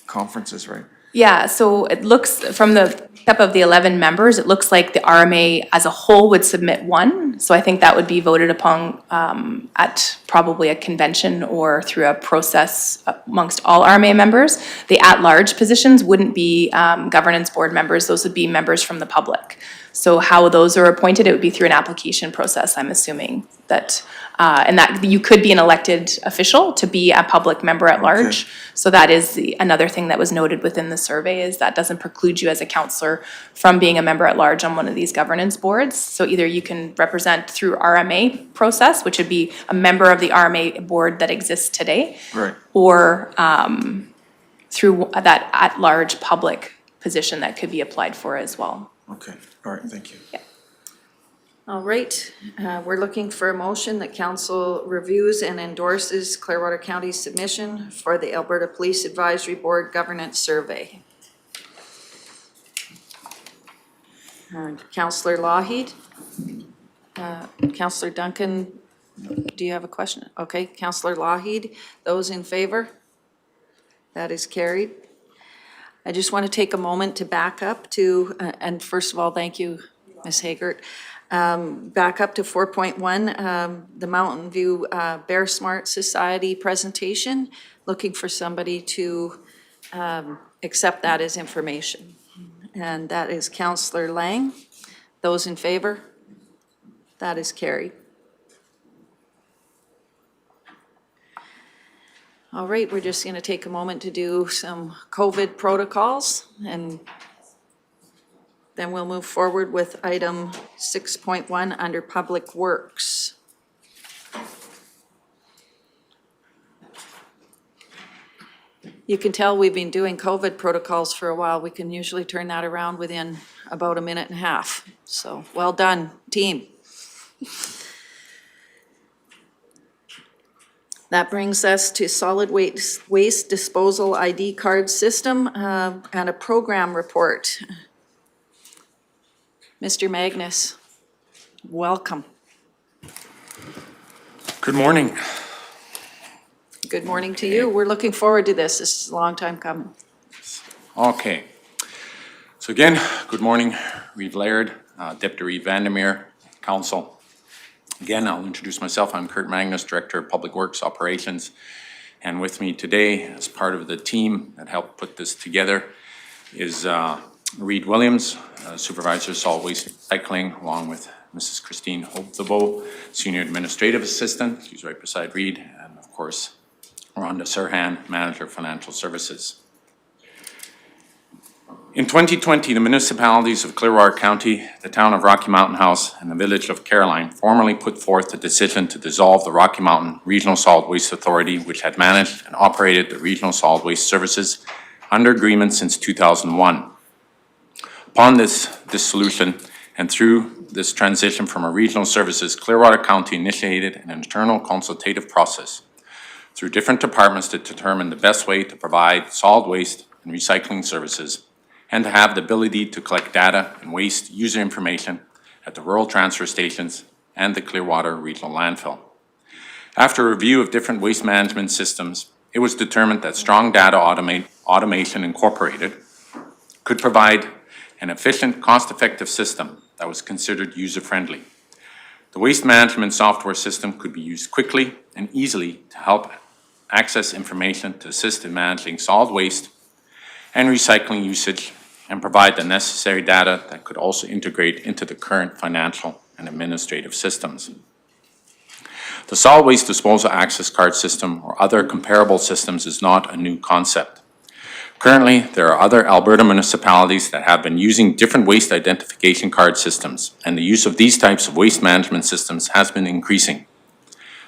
conferences, right? Yeah, so it looks, from the step of the 11 members, it looks like the RMA as a whole would submit one. So I think that would be voted upon at probably a convention or through a process amongst all RMA members. The at-large positions wouldn't be governance board members, those would be members from the public. So how those are appointed, it would be through an application process, I'm assuming that, and that you could be an elected official to be a public member at large. So that is another thing that was noted within the survey, is that doesn't preclude you as a councillor from being a member at large on one of these governance boards. So either you can represent through RMA process, which would be a member of the RMA board that exists today. Right. Or through that at-large public position that could be applied for as well. Okay, all right, thank you. Yeah. All right, we're looking for a motion that council reviews and endorses Clearwater County's submission for the Alberta Police Advisory Board Governance Survey. Councillor Lougheed? Councillor Duncan, do you have a question? Okay, Councillor Lougheed, those in favor? That is carried. I just want to take a moment to back up to, and first of all, thank you, Ms. Hagert. Back up to 4.1, the Mountain View BearSmart Society presentation. Looking for somebody to accept that as information. And that is Councillor Lang. Those in favor? That is carried. All right, we're just going to take a moment to do some COVID protocols, and then we'll move forward with item 6.1 under Public Works. You can tell we've been doing COVID protocols for a while. We can usually turn that around within about a minute and a half. So well done, team. That brings us to solid waste disposal ID card system and a program report. Mr. Magnus, welcome. Good morning. Good morning to you. We're looking forward to this. This is a long time coming. Okay. So again, good morning, Reeve Laird, Deputy Reeve Vandermeer, Council. Again, I'll introduce myself. I'm Kurt Magnus, Director of Public Works Operations. And with me today, as part of the team that helped put this together, is Reed Williams, Supervisor Solid Waste Recycling, along with Mrs. Christine Hope-Thabo, Senior Administrative Assistant. She's right beside Reed. And of course, Rhonda Serhan, Manager of Financial Services. In 2020, the municipalities of Clearwater County, the town of Rocky Mountain House, and the village of Caroline formally put forth the decision to dissolve the Rocky Mountain Regional Solid Waste Authority, which had managed and operated the regional solid waste services under agreement since 2001. Upon this dissolution and through this transition from our regional services, Clearwater County initiated an internal consultative process through different departments to determine the best way to provide solid waste and recycling services, and to have the ability to collect data and waste user information at the rural transfer stations and the Clearwater Regional Landfill. After a review of different waste management systems, it was determined that Strong Data Automation Incorporated could provide an efficient, cost-effective system that was considered user-friendly. The waste management software system could be used quickly and easily to help access information to assist in managing solid waste and recycling usage, and provide the necessary data that could also integrate into the current financial and administrative systems. The solid waste disposal access card system or other comparable systems is not a new concept. Currently, there are other Alberta municipalities that have been using different waste identification card systems, and the use of these types of waste management systems has been increasing.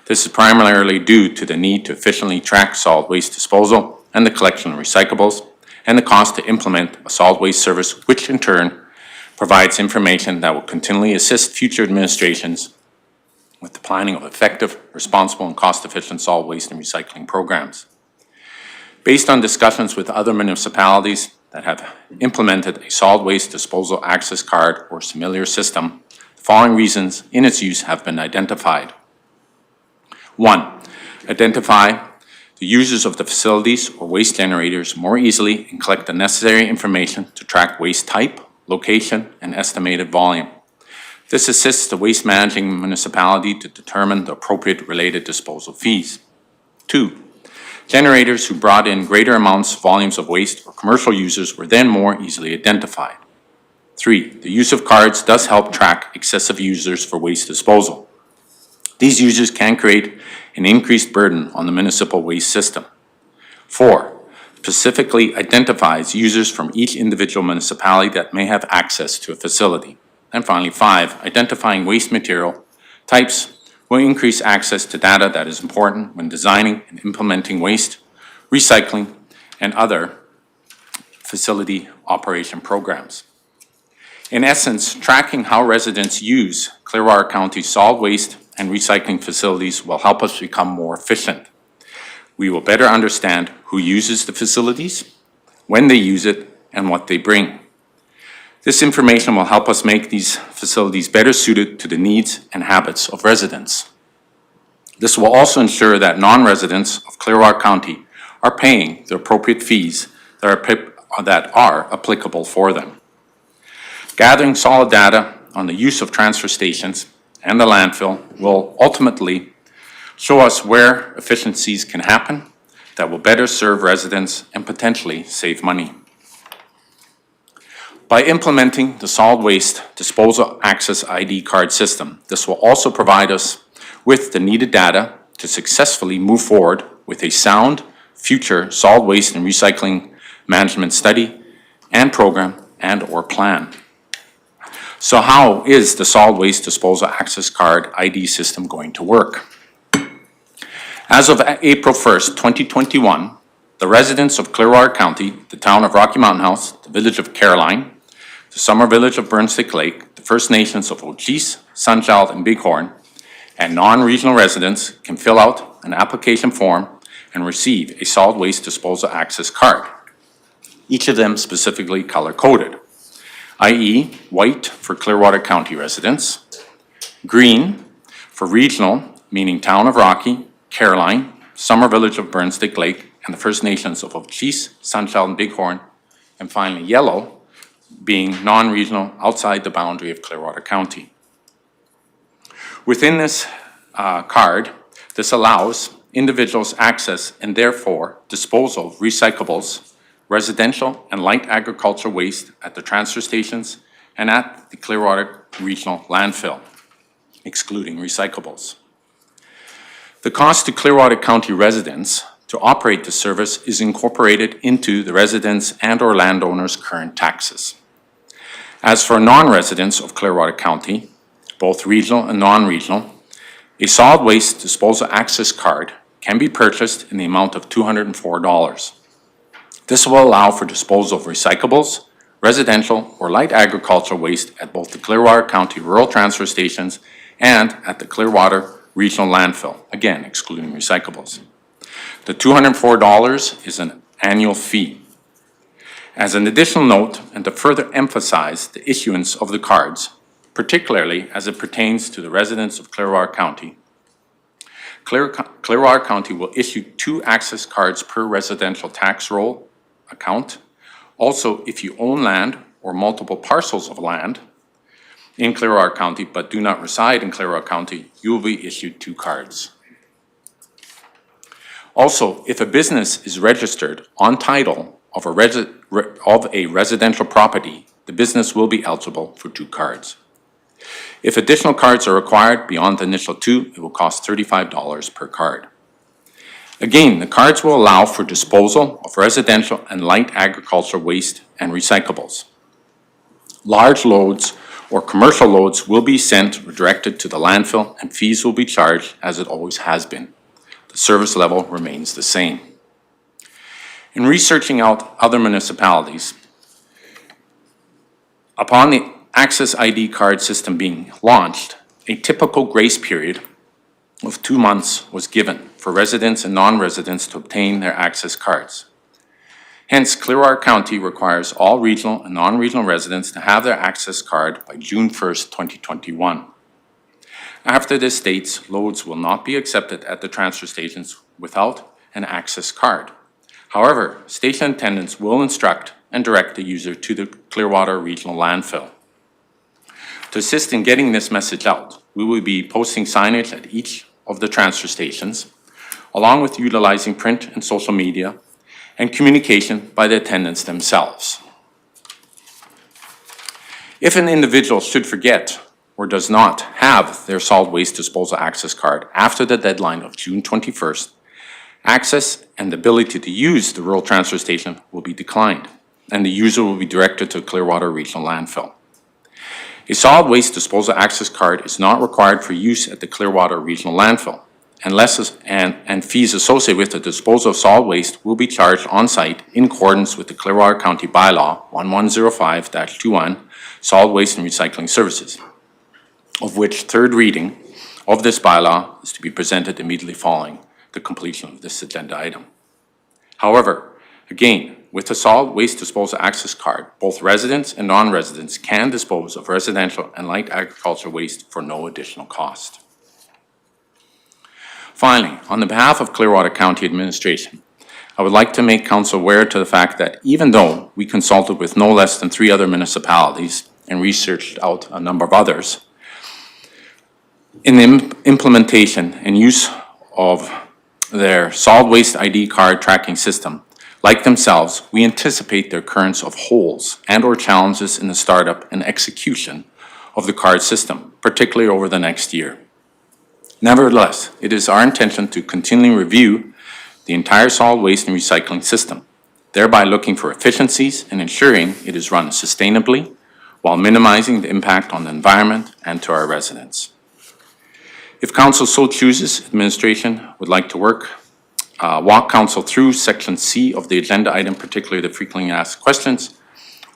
This is primarily due to the need to efficiently track solid waste disposal and the collection of recyclables, and the cost to implement a solid waste service, which in turn provides information that will continually assist future administrations with the planning of effective, responsible, and cost-efficient solid waste and recycling programs. Based on discussions with other municipalities that have implemented a solid waste disposal access card or similar system, the following reasons in its use have been identified. 1. Identify the users of the facilities or waste generators more easily and collect the necessary information to track waste type, location, and estimated volume. This assists the waste managing municipality to determine the appropriate related disposal fees. 2. Generators who brought in greater volumes of waste or commercial users were then more easily identified. 3. The use of cards does help track excessive users for waste disposal. These users can create an increased burden on the municipal waste system. 4. Specifically identifies users from each individual municipality that may have access to a facility. And finally, 5. Identifying waste material types will increase access to data that is important when designing and implementing waste, recycling, and other facility operation programs. In essence, tracking how residents use Clearwater County's solid waste and recycling facilities will help us become more efficient. We will better understand who uses the facilities, when they use it, and what they bring. This information will help us make these facilities better suited to the needs and habits of residents. This will also ensure that non-residents of Clearwater County are paying the appropriate fees that are applicable for them. Gathering solid data on the use of transfer stations and the landfill will ultimately show us where efficiencies can happen that will better serve residents and potentially save money. By implementing the solid waste disposal access ID card system, this will also provide us with the needed data to successfully move forward with a sound future solid waste and recycling management study and program and/or plan. So how is the solid waste disposal access card ID system going to work? As of April 1st, 2021, the residents of Clearwater County, the town of Rocky Mountain House, the village of Caroline, the summer village of Burnstick Lake, the First Nations of Ochise, Sunchild, and Bighorn, and non-regional residents can fill out an application form and receive a solid waste disposal access card, each of them specifically color-coded, i.e. white for Clearwater County residents, green for regional, meaning town of Rocky, Caroline, summer village of Burnstick Lake, and the First Nations of Ochise, Sunchild, and Bighorn, and finally yellow, being non-regional outside the boundary of Clearwater County. Within this card, this allows individuals access and therefore disposal of recyclables, residential and light agriculture waste at the transfer stations and at the Clearwater Regional Landfill, excluding recyclables. The cost to Clearwater County residents to operate the service is incorporated into the residents' and/or landowners' current taxes. As for non-residents of Clearwater County, both regional and non-regional, a solid waste disposal access card can be purchased in the amount of $204. This will allow for disposal of recyclables, residential or light agricultural waste at both the Clearwater County rural transfer stations and at the Clearwater Regional Landfill, again excluding recyclables. The $204 is an annual fee. As an additional note, and to further emphasize the issuance of the cards, particularly as it pertains to the residents of Clearwater County, Clearwater County will issue 2 access cards per residential tax roll account. Also, if you own land or multiple parcels of land in Clearwater County but do not reside in Clearwater County, you will be issued 2 cards. Also, if a business is registered on title of a residential property, the business will be eligible for 2 cards. If additional cards are required beyond the initial 2, it will cost $35 per card. Again, the cards will allow for disposal of residential and light agricultural waste and recyclables. Large loads or commercial loads will be sent or directed to the landfill, and fees will be charged as it always has been. The service level remains the same. In researching out other municipalities, upon the Access ID card system being launched, a typical grace period of 2 months was given for residents and non-residents to obtain their access cards. Hence, Clearwater County requires all regional and non-regional residents to have their access card by June 1st, 2021. After this date, loads will not be accepted at the transfer stations without an access card. However, station attendants will instruct and direct the user to the Clearwater Regional Landfill. To assist in getting this message out, we will be posting signage at each of the transfer stations, along with utilizing print and social media and communication by the attendants themselves. If an individual should forget or does not have their solid waste disposal access card after the deadline of June 21st, access and the ability to use the rural transfer station will be declined, and the user will be directed to Clearwater Regional Landfill. A solid waste disposal access card is not required for use at the Clearwater Regional Landfill, and fees associated with the disposal of solid waste will be charged on site in accordance with the Clearwater County Bylaw 1105-21, Solid Waste and Recycling Services, of which third reading of this bylaw is to be presented immediately following the completion of this agenda item. However, again, with the solid waste disposal access card, both residents and non-residents can dispose of residential and light agriculture waste for no additional cost. Finally, on the behalf of Clearwater County Administration, I would like to make Council aware to the fact that even though we consulted with no less than 3 other municipalities and researched out a number of others, in the implementation and use of their solid waste ID card tracking system, like themselves, we anticipate the occurrence of holes and or challenges in the startup and execution of the card system, particularly over the next year. Nevertheless, it is our intention to continually review the entire solid waste and recycling system, thereby looking for efficiencies and ensuring it is run sustainably while minimizing the impact on the environment and to our residents. If Council so chooses, Administration would like to walk Council through Section C of the agenda item, particularly the frequently asked questions,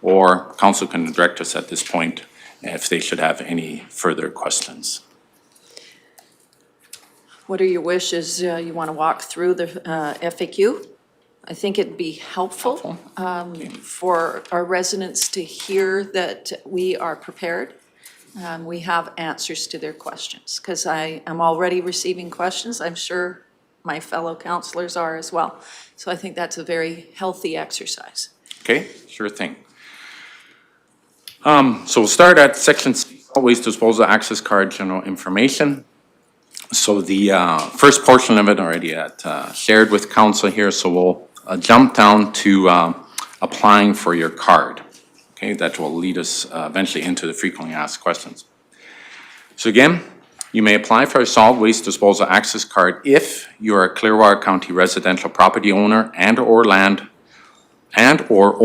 or Council can direct us at this point if they should have any further questions. What are your wishes? You want to walk through the FAQ? I think it'd be helpful for our residents to hear that we are prepared. We have answers to their questions, because I am already receiving questions. I'm sure my fellow councillors are as well. So I think that's a very healthy exercise. Okay, sure thing. So we'll start at Section C, Solid Waste Disposal Access Card General Information. So the first portion of it already shared with Council here, so we'll jump down to applying for your card. Okay, that will lead us eventually into the frequently asked questions. So again, you may apply for a solid waste disposal access card if you are a Clearwater County residential property owner and or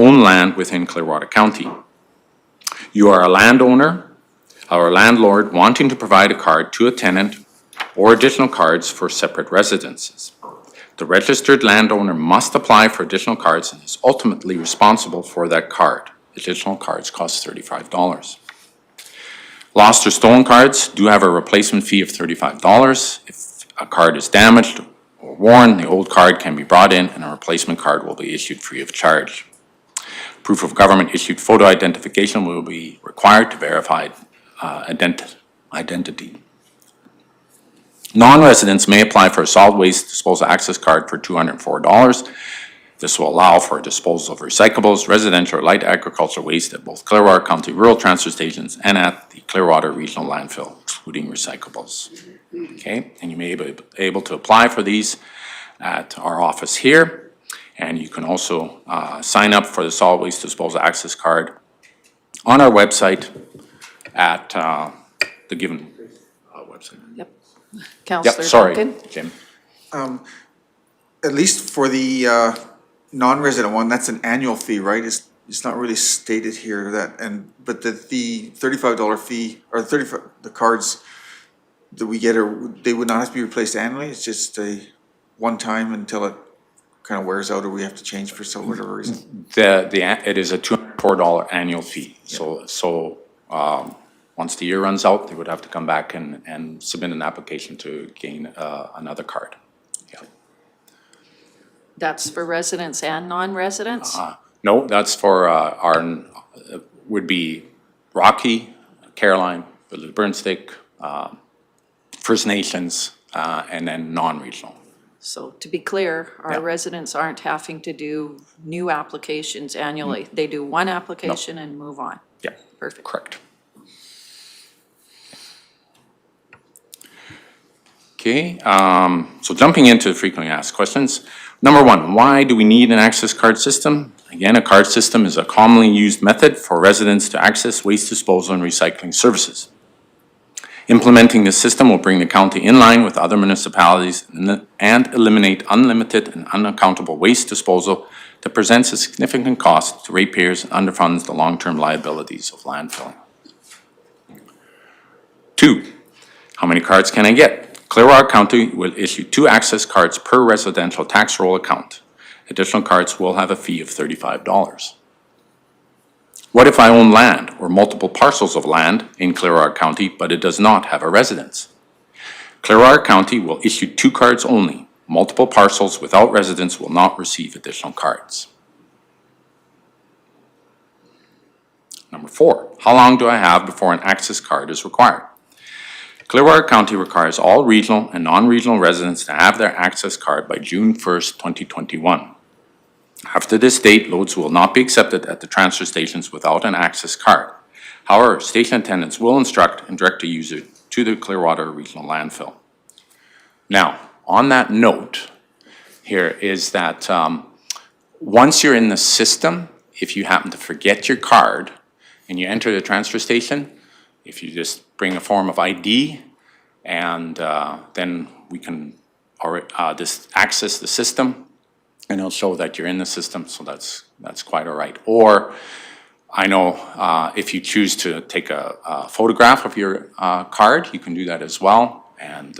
own land within Clearwater County. You are a landowner or a landlord wanting to provide a card to a tenant or additional cards for separate residences. The registered landowner must apply for additional cards and is ultimately responsible for that card. Additional cards cost $35. Lost or stolen cards do have a replacement fee of $35. If a card is damaged or worn, the old card can be brought in and a replacement card will be issued free of charge. Proof of government issued photo identification will be required to verify identity. Non-residents may apply for a solid waste disposal access card for $204. This will allow for disposal of recyclables, residential or light agriculture waste at both Clearwater County rural transfer stations and at the Clearwater Regional Landfill, excluding recyclables. Okay, and you may be able to apply for these at our office here, and you can also sign up for the solid waste disposal access card on our website at the given website. Yep. Yep, Councillor sorry, Duncan? Jim. At least for the non-resident one, that's an annual fee, right? Is it's not really stated here that, but the $35 fee, or the cards that we get, they would not have to be replaced annually, it's just a one time until it kind of wears out or we have to change for some whatever reason? It is a $204 annual fee. So once the year runs out, they would have to come back and submit an application to gain another card. Yeah. That's for residents and non-residents? No, that's for would be Rocky, Caroline, Village Burnstick, First Nations, and then non-regional. So to be clear, our Yeah. residents aren't having to do new applications annually. They do one application and move on. Yeah. Perfect. Correct. Okay, so jumping into frequently asked questions. Number one, why do we need an access card system? Again, a card system is a commonly used method for residents to access waste disposal and recycling services. Implementing this system will bring the county in line with other municipalities and eliminate unlimited and unaccountable waste disposal that presents a significant cost to ratepayers and underfunds the long-term liabilities of landfilling. 2, how many cards can I get? Clearwater County will issue 2 access cards per residential tax roll account. Additional cards will have a fee of $35. What if I own land or multiple parcels of land in Clearwater County, but it does not have a residence? Clearwater County will issue 2 cards only. Multiple parcels without residence will not receive additional cards. Number 4, how long do I have before an access card is required? Clearwater County requires all regional and non-regional residents to have their access card by June 1st, 2021. After this date, loads will not be accepted at the transfer stations without an access card. However, station attendants will instruct and direct the user to the Clearwater Regional Landfill. Now, on that note, here is that once you're in the system, if you happen to forget your card and you enter the transfer station, if you just bring a form of ID and then we can just access the system and it'll show that you're in the system, so that's quite all right. Or I know if you choose to take a photograph of your card, you can do that as well and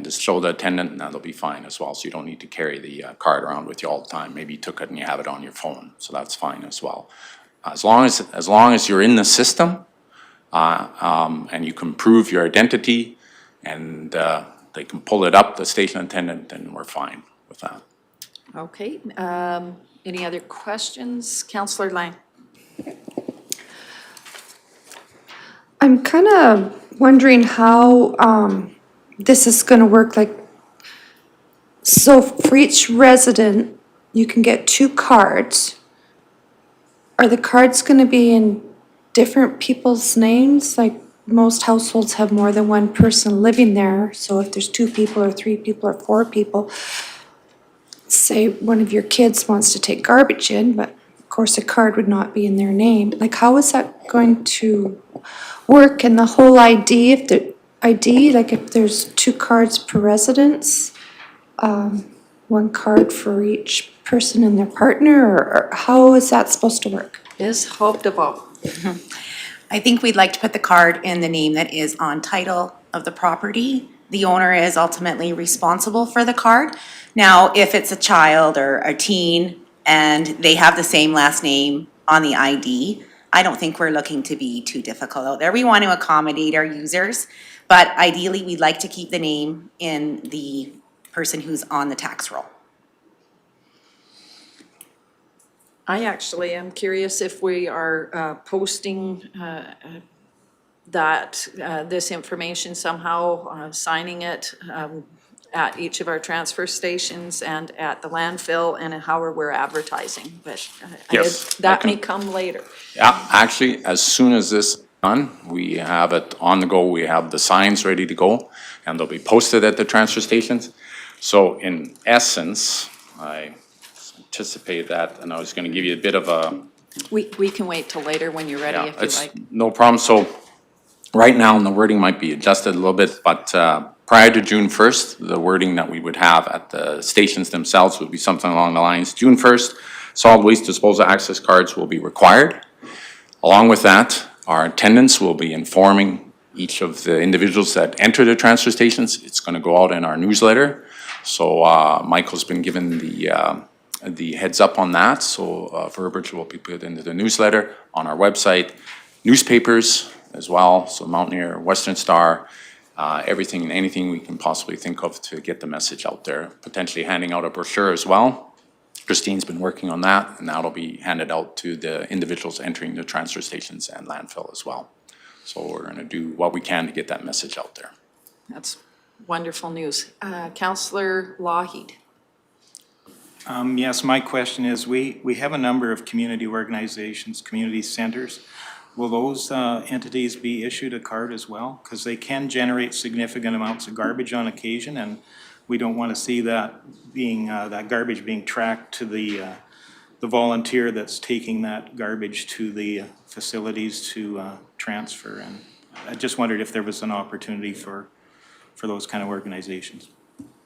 just show the attendant and that'll be fine as well. So you don't need to carry the card around with you all the time. Maybe you took it and you have it on your phone, so that's fine as well. As long as you're in the system, and you can prove your identity and they can pull it up, the station attendant, then we're fine with that. Okay, any other questions? Councillor Lang? I'm kind of wondering how this is going to work. Like, so for each resident, you can get 2 cards. Are the cards going to be in different people's names? Like, most households have more than one person living there. So if there's 2 people or 3 people or 4 people, say one of your kids wants to take garbage in, but of course a card would not be in their name. Like, how is that going to work? And the whole ID, if there's 2 cards per residence, 1 card for each person and their partner, or how is that supposed to work? Ms. Hope DeVoe. I think we'd like to put the card in the name that is on title of the property. The owner is ultimately responsible for the card. Now, if it's a child or a teen and they have the same last name on the ID, I don't think we're looking to be too difficult out there. We want to accommodate our users, but ideally we'd like to keep the name in the person who's on the tax roll. I actually am curious if we are posting this information somehow, signing it at each of our transfer stations and at the landfill, and how we're advertising, but Yes, that may come later. Yeah, actually, as soon as this is done, we have it on the go. We have the signs ready to go, and they'll be posted at the transfer stations. So in essence, I anticipate that, and I was going to give you a bit of a... We can wait till later when you're ready, if you like. No problem. So right now, and the wording might be adjusted a little bit, but prior to June 1st, the wording that we would have at the stations themselves would be something along the lines, June 1st, solid waste disposal access cards will be required. Along with that, our attendants will be informing each of the individuals that enter the transfer stations. It's going to go out in our newsletter. So Michael's been given the heads up on that. So verbiage will be put into the newsletter, on our website, newspapers as well. So Mountaineer, Western Star, everything and anything we can possibly think of to get the message out there. Potentially handing out a brochure as well. Christine's been working on that, and that'll be handed out to the individuals entering the transfer stations and landfill as well. So we're going to do what we can to get that message out there. That's wonderful news. Councillor Lougheed. Yes, my question is, we have a number of community organizations, community centers. Will those entities be issued a card as well? Because they can generate significant amounts of garbage on occasion, and we don't want to see that being that garbage being tracked to the volunteer that's taking that garbage to the facilities to transfer. And I just wondered if there was an opportunity for those kind of organizations.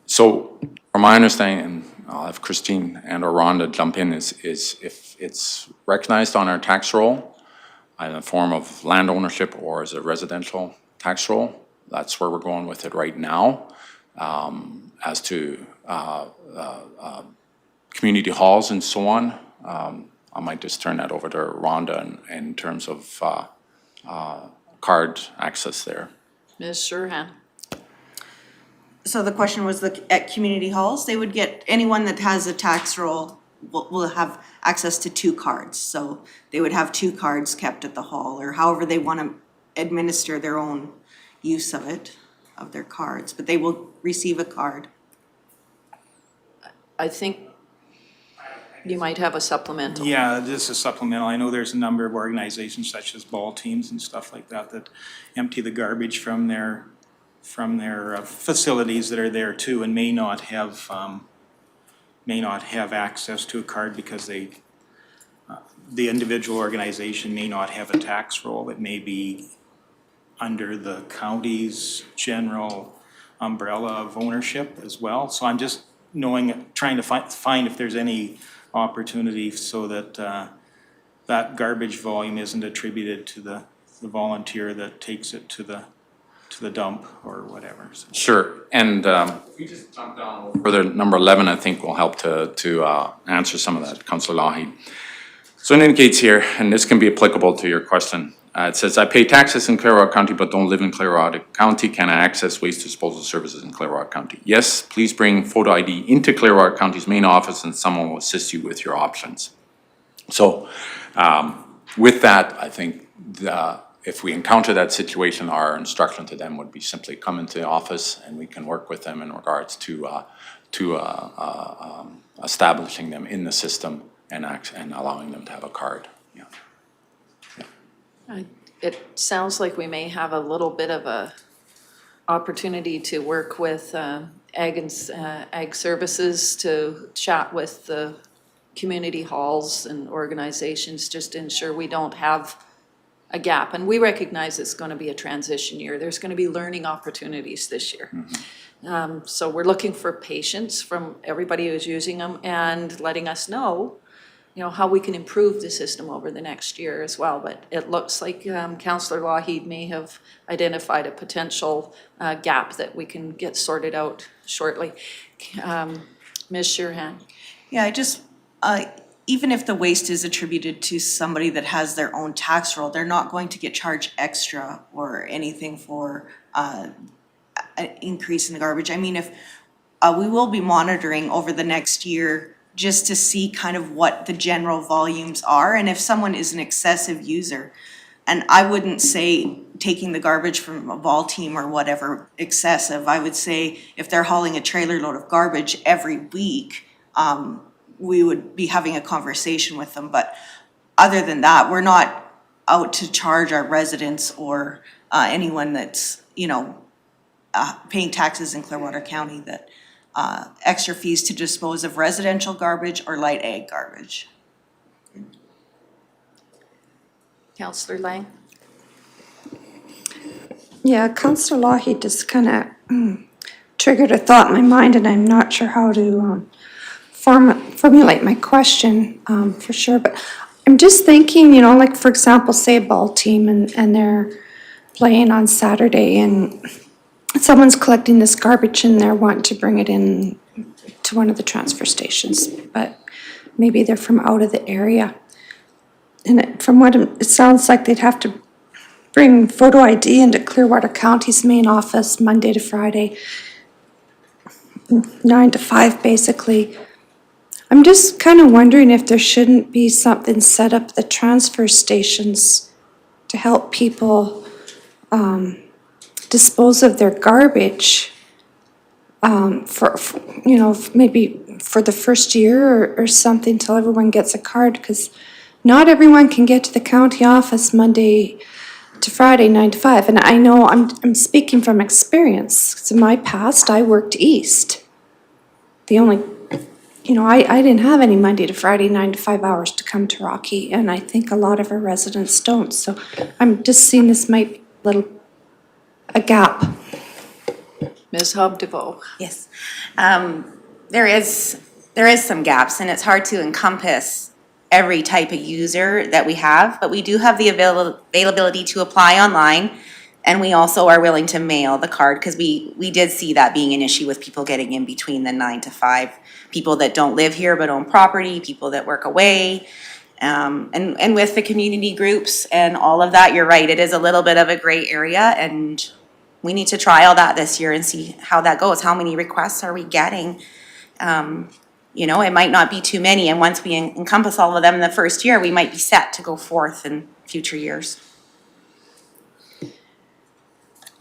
So from my understanding, and I'll have Christine and or Rhonda jump in, is if it's recognized on our tax roll in the form of land ownership or as a residential tax roll, that's where we're going with it right now. As to community halls and so on, I might just turn that over to Rhonda in terms of card access there. Ms. Sherhan. So the question was at community halls, they would get, anyone that has a tax roll will have access to 2 cards. So they would have 2 cards kept at the hall, or however they want to administer their own use of it, of their cards, but they will receive a card. I think you might have a supplemental. Yeah, this is supplemental. I know there's a number of organizations such as ball teams and stuff like that that empty the garbage from their facilities that are there too, and may not have access to a card because the individual organization may not have a tax roll. It may be under the county's general umbrella of ownership as well. So I'm just trying to find if there's any opportunity so that that garbage volume isn't attributed to the volunteer that takes it to the dump or whatever. So. Sure, and if we just jump down further, number 11, I think will help to answer some of that, Councillor Lougheed. So it indicates here, and this can be applicable to your question. It says, I pay taxes in Clearwater County but don't live in Clearwater County. Can I access waste disposal services in Clearwater County? Yes, please bring photo ID into Clearwater County's main office and someone will assist you with your options. So with that, I think if we encounter that situation, our instruction to them would be simply come into the office and we can work with them in regards to establishing them in the system and allowing them to have a card. Yeah. It sounds like we may have a little bit of a opportunity to work with ag services to chat with the community halls and organizations just to ensure we don't have a gap. And we recognize it's going to be a transition year. There's going to be learning opportunities this year. Mm-hmm. So we're looking for patience from everybody who's using them and letting us know, how we can improve the system over the next year as well. But it looks like Councillor Lougheed may have identified a potential gap that we can get sorted out shortly. Ms. Sherhan. Yeah, even if the waste is attributed to somebody that has their own tax roll, they're not going to get charged extra or anything for an increase in the garbage. I mean, if we will be monitoring over the next year just to see kind of what the general volumes are, and if someone is an excessive user, and I wouldn't say taking the garbage from a ball team or whatever excessive. I would say if they're hauling a trailer load of garbage every week, we would be having a conversation with them. But other than that, we're not out to charge our residents or anyone that's, paying taxes in Clearwater County that extra fees to dispose of residential garbage or light ag garbage. Councillor Lang. Yeah, Councillor Lougheed just kind of triggered a thought in my mind, and I'm not sure how to formulate my question, for sure, but I'm just thinking, you know, like, for example, say a ball team and they're playing on Saturday and someone's collecting this garbage and they're wanting to bring it in to one of the transfer stations, but maybe they're from out of the area. And from what it sounds like, they'd have to bring photo ID into Clearwater County's main office Monday to Friday, 9 to 5 basically. I'm just kind of wondering if there shouldn't be something set up at the transfer stations to help people dispose of their garbage for, you know, maybe for the first year or something till everyone gets a card, because not everyone can get to the county office Monday to Friday, 9 to 5. And I know I'm speaking from experience, 'cause in my past, I worked east. The only, you know, I didn't have any Monday to Friday, 9 to 5 hours to come to Rocky, and I think a lot of our residents don't. So I'm just seeing this might be a gap. Ms. Hobb-DeVoe. Yes. There is some gaps, and it's hard to encompass every type of user that we have, but we do have the availability to apply online, and we also are willing to mail the card, because we did see that being an issue with people getting in between the 9 to 5, people that don't live here but own property, people that work away, and with the community groups and all of that, you're right, it is a little bit of a gray area, and we need to trial that this year and see how that goes. How many requests are we getting? You know, it might not be too many, and once we encompass all of them in the first year, we might be set to go forth in future years.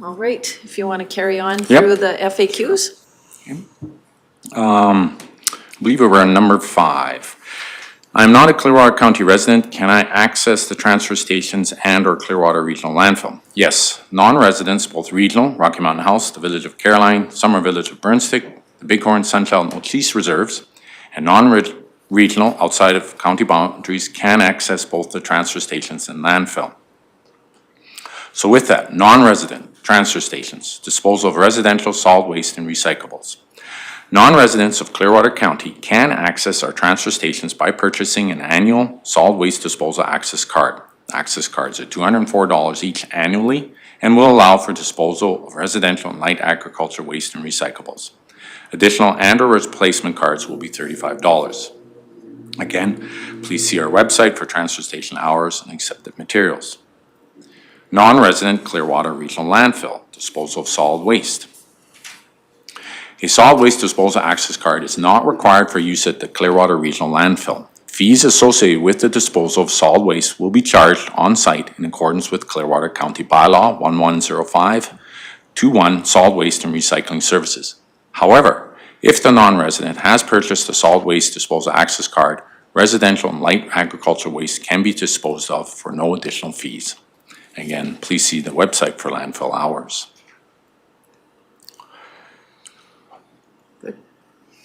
All right, if you want to carry on Yep. through the FAQs. I believe we were on number 5. I'm not a Clearwater County resident. Can I access the transfer stations and/or Clearwater Regional Landfill? Yes. Non-residents, both regional, Rocky Mountain House, the Village of Caroline, Summer Village of Burnstick, the Bighorn, Sunchild, and Ochese Reserves, and non-regional outside of county boundaries can access both the transfer stations and landfill. So with that, non-resident transfer stations, disposal of residential solid waste and recyclables. Non-residents of Clearwater County can access our transfer stations by purchasing an annual solid waste disposal access card. Access cards are $204 each annually and will allow for disposal of residential and light agriculture waste and recyclables. Additional and/or replacement cards will be $35. Again, please see our website for transfer station hours and accepted materials. Non-resident Clearwater Regional Landfill, disposal of solid waste. A solid waste disposal access card is not required for use at the Clearwater Regional Landfill. Fees associated with the disposal of solid waste will be charged on site in accordance with Clearwater County Bylaw 1105-21 Solid Waste and Recycling Services. However, if the non-resident has purchased a solid waste disposal access card, residential and light agriculture waste can be disposed of for no additional fees. Again, please see the website for landfill hours.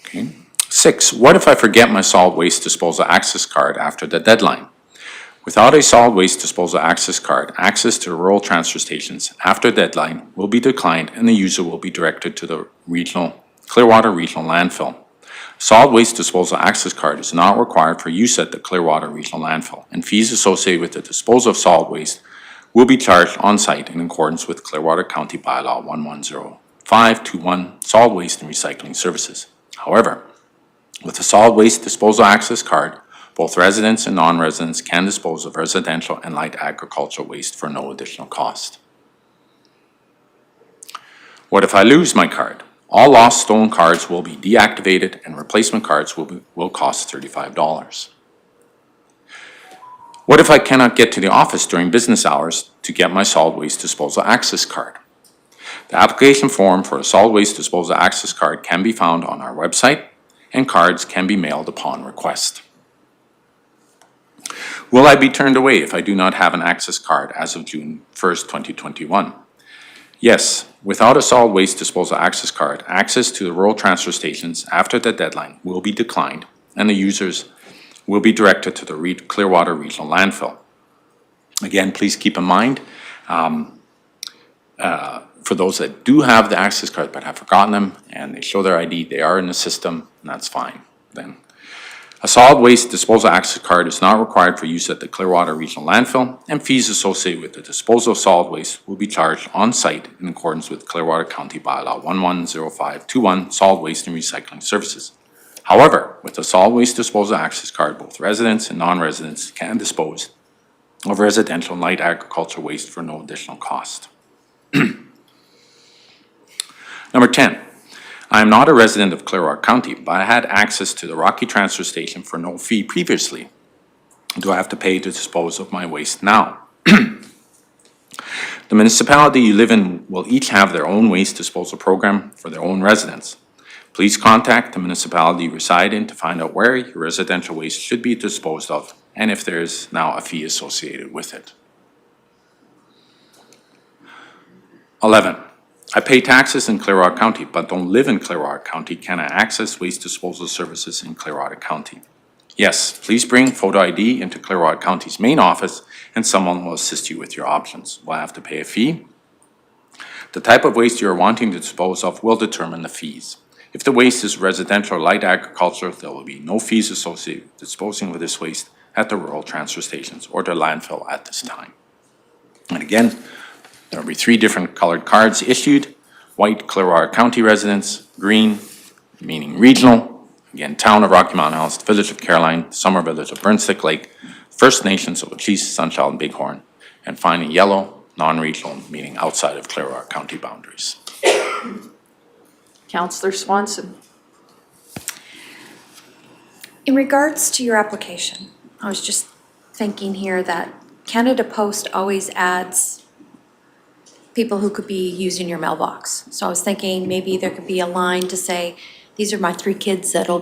Okay. 6, what if I forget my solid waste disposal access card after the deadline? Without a solid waste disposal access card, access to rural transfer stations after deadline will be declined and the user will be directed to the Clearwater Regional Landfill. Solid waste disposal access card is not required for use at the Clearwater Regional Landfill, and fees associated with the disposal of solid waste will be charged on site in accordance with Clearwater County Bylaw 1105-21 Solid Waste and Recycling Services. However, with a solid waste disposal access card, both residents and non-residents can dispose of residential and light agricultural waste for no additional cost. What if I lose my card? All lost stolen cards will be deactivated and replacement cards will cost $35. What if I cannot get to the office during business hours to get my solid waste disposal access card? The application form for a solid waste disposal access card can be found on our website, and cards can be mailed upon request. Will I be turned away if I do not have an access card as of June 1st, 2021? Yes, without a solid waste disposal access card, access to the rural transfer stations after the deadline will be declined, and the users will be directed to the Clearwater Regional Landfill. Again, please keep in mind, for those that do have the access card but have forgotten them and they show their ID, they are in the system, and that's fine then. A solid waste disposal access card is not required for use at the Clearwater Regional Landfill, and fees associated with the disposal of solid waste will be charged on-site in accordance with Clearwater County Bylaw 110521, Solid Waste and Recycling Services. However, with the solid waste disposal access card, both residents and non-residents can dispose of residential and light agriculture waste for no additional cost. Number 10. I am not a resident of Clearwater County, but I had access to the Rocky Transfer Station for no fee previously. Do I have to pay to dispose of my waste now? The municipality you live in will each have their own waste disposal program for their own residents. Please contact the municipality you reside in to find out where your residential waste should be disposed of and if there is now a fee associated with it. 11. I pay taxes in Clearwater County, but don't live in Clearwater County. Can I access waste disposal services in Clearwater County? Yes, please bring photo ID into Clearwater County's main office and someone will assist you with your options. Will I have to pay a fee? The type of waste you are wanting to dispose of will determine the fees. If the waste is residential or light agriculture, there will be no fees associated with disposing of this waste at the rural transfer stations or the landfill at this time. And again, there will be 3 different colored cards issued: white, Clearwater County residents; green, meaning regional, again, Town of Rocky Mountain House, Village of Caroline, Summer Village of Burnstick Lake, First Nations of Ochese, Sunchild, and Bighorn; and finally yellow, non-regional, meaning outside of Clearwater County boundaries. Councillor Swanson. In regards to your application, I was just thinking here that Canada Post always adds people who could be using your mailbox. So I was thinking maybe there could be a line to say, these are my 3 kids that are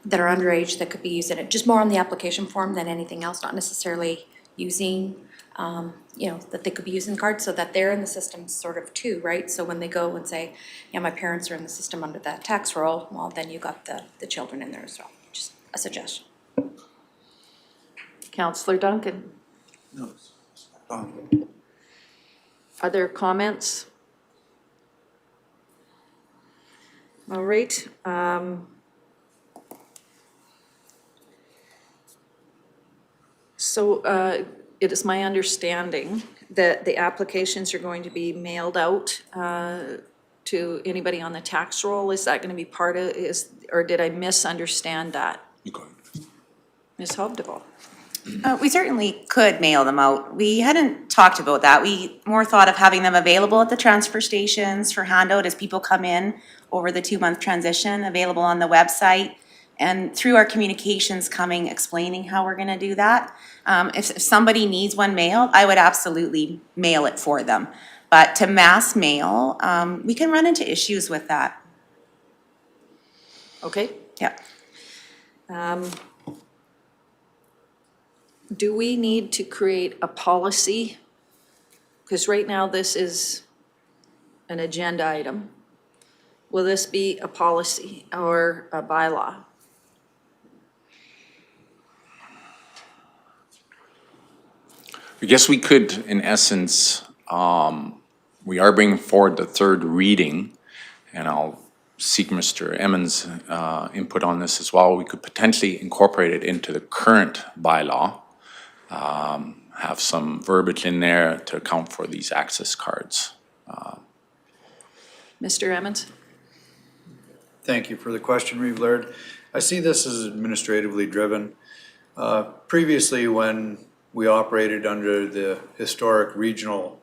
underage that could be using it. Just more on the application form than anything else, not necessarily using, that they could be using cards, so that they're in the system sort of too, right? So when they go and say, yeah, my parents are in the system under that tax roll, well, then you got the children in there as well. Just a suggestion. Councillor Duncan. Other comments? All right. So it is my understanding that the applications are going to be mailed out to anybody on the tax roll. Is that going to be part of, or did I misunderstand that? Ms. Hovdeval. We certainly could mail them out. We hadn't talked about that. We more thought of having them available at the transfer stations for handout as people come in over the 2-month transition, available on the website, and through our communications coming, explaining how we're gonna do that. If somebody needs one mailed, I would absolutely mail it for them. But to mass mail, we can run into issues with that. Okay. Yeah. Do we need to create a policy? Because right now this is an agenda item. Will this be a policy or a bylaw? I guess we could, in essence, we are bringing forward the 3rd reading, and I'll seek Mr. Emmons' input on this as well. We could potentially incorporate it into the current bylaw, have some verbiage in there to account for these access cards. Mr. Emmons? Thank you for the question, Reeve Laird. I see this as administratively driven. Previously, when we operated under the historic regional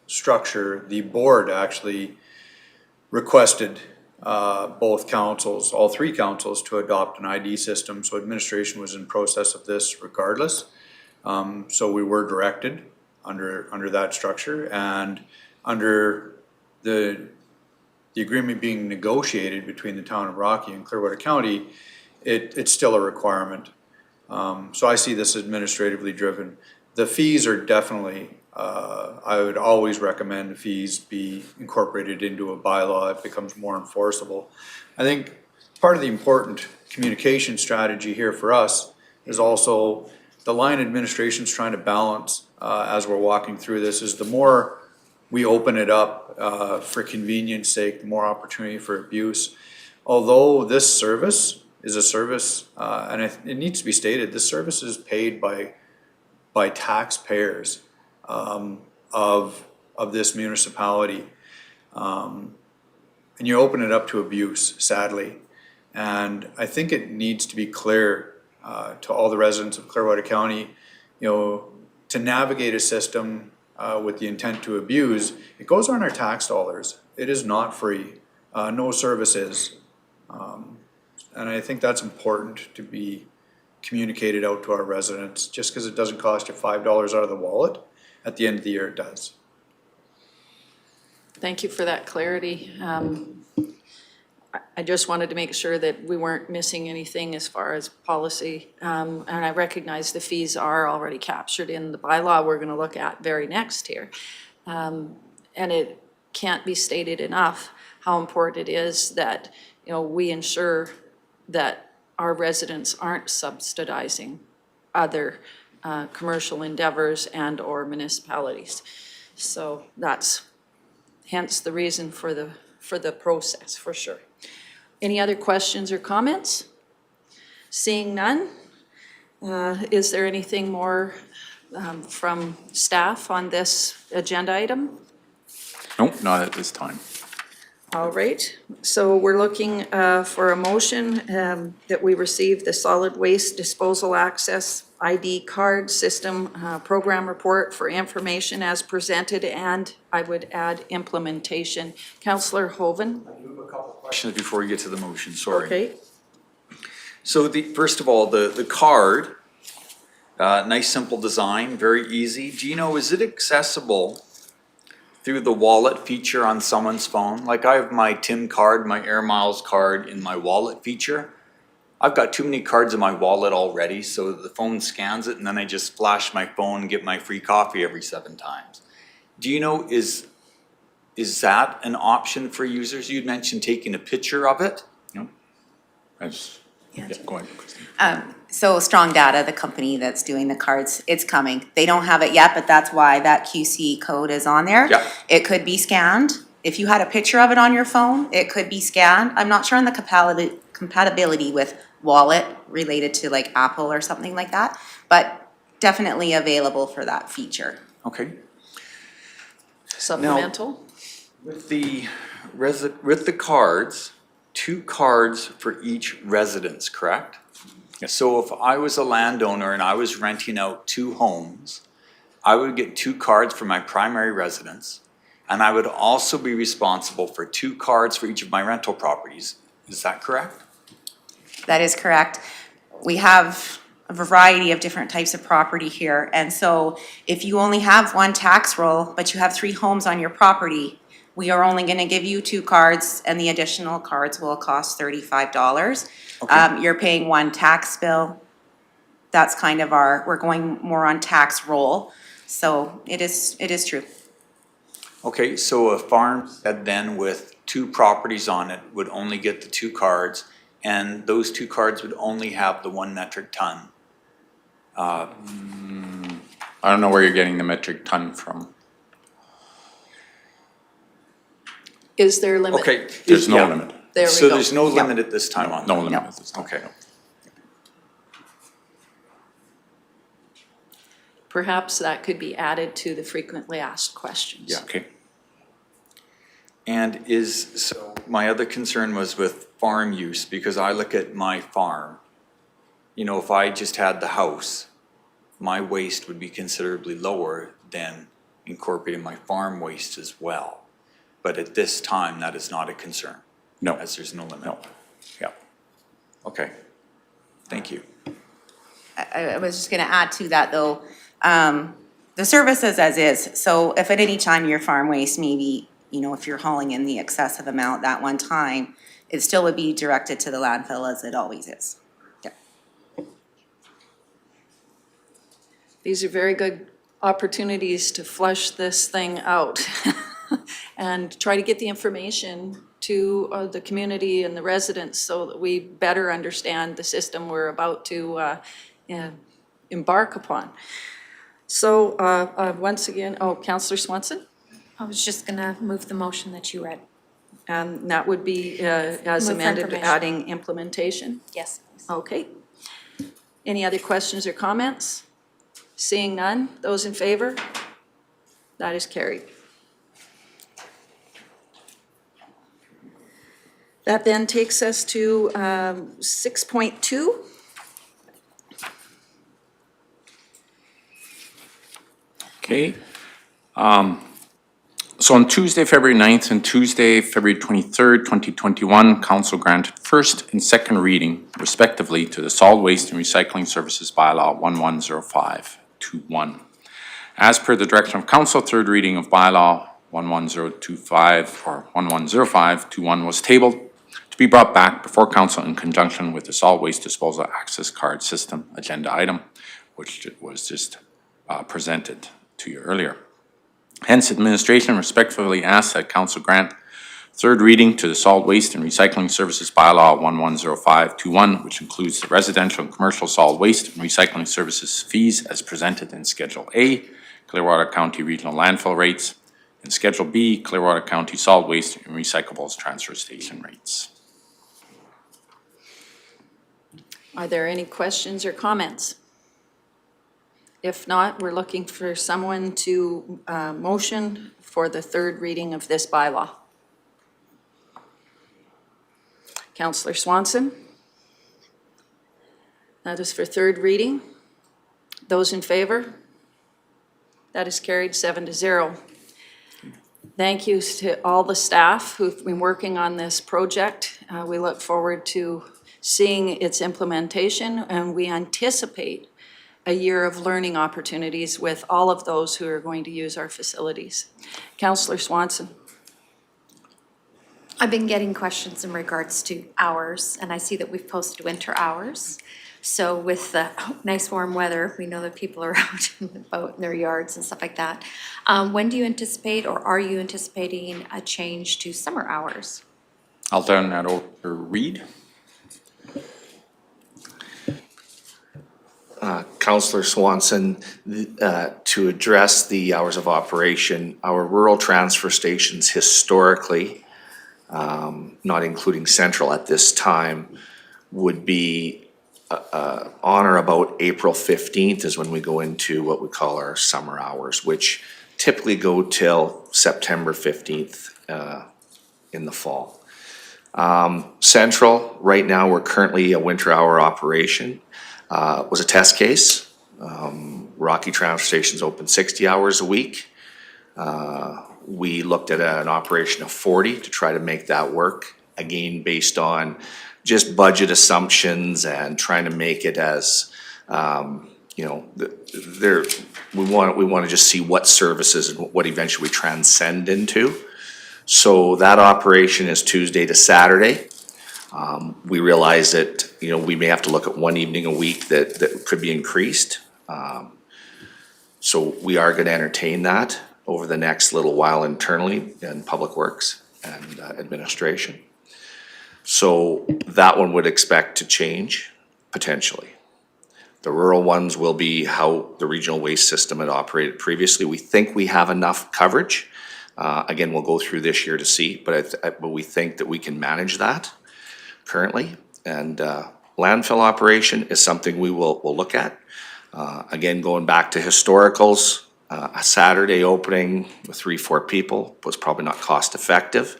structure, the board actually requested both councils, all 3 councils, to adopt an ID system. So administration was in process of this regardless. So we were directed under that structure, and under the agreement being negotiated between the town of Rocky and Clearwater County, it's still a requirement. So I see this administratively driven. The fees are definitely, I would always recommend the fees be incorporated into a bylaw. It becomes more enforceable. I think part of the important communication strategy here for us is also the line administration's trying to balance as we're walking through this, is the more we open it up for convenience sake, the more opportunity for abuse. Although this service is a service, and it needs to be stated, this service is paid by taxpayers of this municipality. And you open it up to abuse, sadly. And I think it needs to be clear to all the residents of Clearwater County, to navigate a system with the intent to abuse, it goes on our tax dollars. It is not free. No service is. And I think that's important to be communicated out to our residents. Just because it doesn't cost you $5 out of the wallet, at the end of the year it does. Thank you for that clarity. I just wanted to make sure that we weren't missing anything as far as policy. And I recognize the fees are already captured in the bylaw we're going to look at very next here. And it can't be stated enough how important it is that, we ensure that our residents aren't subsidizing other commercial endeavors and or municipalities. So that's hence the reason for the process, for sure. Any other questions or comments? Seeing none, is there anything more from staff on this agenda item? Nope, not at this time. All right, so we're looking for a motion that we receive the solid waste disposal access ID card system program report for information as presented, and I would add implementation. Councillor Hoven? Questions before we get to the motion, sorry. Okay. So first of all, the card, nice simple design, very easy. Do you know, is it accessible through the wallet feature on someone's phone? Like I have my Tim card, my Air Miles card in my wallet feature. I've got too many cards in my wallet already, so the phone scans it and then I just flash my phone and get my free coffee every 7 times. Do you know, is that an option for users? You'd mentioned taking a picture of it. No. Yeah, go ahead, Christine. So Strong Data, the company that's doing the cards, it's coming. They don't have it yet, but that's why that QC code is on there. Yeah. It could be scanned. If you had a picture of it on your phone, it could be scanned. I'm not sure on the compatibility with wallet related to like Apple or something like that, but definitely available for that feature. Okay. Supplemental? With the cards, 2 cards for each residence, correct? Yes. So if I was a landowner and I was renting out 2 homes, I would get 2 cards for my primary residence, and I would also be responsible for 2 cards for each of my rental properties. Is that correct? That is correct. We have a variety of different types of property here, and so if you only have 1 tax roll, but you have 3 homes on your property, we are only gonna give you 2 cards, and the additional cards will cost $35. Okay. You're paying 1 tax bill. That's kind of we're going more on tax roll, so it is true. Okay, so a farmstead then with 2 properties on it would only get the 2 cards, and those 2 cards would only have the 1 metric ton. I don't know where you're getting the metric ton from. Is there a limit? Okay. There's no yeah. limit. There we So go. there's no limit at this time on that? No limit at this time. Okay. Perhaps that could be added to the frequently asked questions. Yeah. Okay. And so my other concern was with farm use, because I look at my farm. If I just had the house, my waste would be considerably lower than incorporating my farm waste as well. But at this time, that is not a concern. No. As there's no limit. No. Yeah. Okay. Thank you. I was just gonna add to that though, the service is as is, so if at any time your farm waste, maybe, if you're hauling in the excessive amount that one time, it still would be directed to the landfill as it always is. Yeah. These are very good opportunities to flush this thing out and try to get the information to the community and the residents so that we better understand the system we're about to embark upon. So once again, Councillor Swanson? I was just gonna move the motion that you read. And that would be as Move for amended, information. adding implementation? Yes. Okay. Any other questions or comments? Seeing none, those in favor? That is carried. That then takes us to 6.2. Okay. So on Tuesday, February 9th and Tuesday, February 23rd, 2021, council granted first and second reading respectively to the Solid Waste and Recycling Services Bylaw 110521. As per the direction of council, third reading of Bylaw 11025 or 110521 was tabled to be brought back before council in conjunction with the Solid Waste Disposal Access Card System agenda item, which was just presented to you earlier. Hence, administration respectfully asks that council grant third reading to the Solid Waste and Recycling Services Bylaw 110521, which includes the residential and commercial solid waste and recycling services fees as presented in Schedule A, Clearwater County Regional Landfill Rates, and Schedule B, Clearwater County Solid Waste and Recyclables Transfer Station Rates. Are there any questions or comments? If not, we're looking for someone to motion for the third reading of this bylaw. Councillor Swanson? That is for third reading. Those in favor? That is carried 7-0. Thank you to all the staff who've been working on this project. We look forward to seeing its implementation, and we anticipate a year of learning opportunities with all of those who are going to use our facilities. Councillor Swanson. I've been getting questions in regards to hours, and I see that we've posted winter hours. So with the nice warm weather, we know that people are out and about in their yards and stuff like that. When do you anticipate, or are you anticipating a change to summer hours? I'll turn that over to Reid. Councillor Swanson, to address the hours of operation, our rural transfer stations historically, not including Central at this time, would be on or about April 15th is when we go into what we call our summer hours, which typically go till September 15th in the fall. Central, right now, we're currently a winter hour operation. Was a test case. Rocky Transfer Station's open 60 hours a week. We looked at an operation of 40 to try to make that work, again, based on just budget assumptions and trying to make it as, you know, we want to just see what services and what eventually we transcend into. So that operation is Tuesday to Saturday. We realize that, you know, we may have to look at one evening a week that could be increased. So we are gonna entertain that over the next little while internally in Public Works and Administration. So that one would expect to change potentially. The rural ones will be how the regional waste system had operated previously. We think we have enough coverage. Again, we'll go through this year to see, but we think that we can manage that currently. And landfill operation is something we'll look at. Again, going back to historicals, a Saturday opening with 3-4 people was probably not cost effective.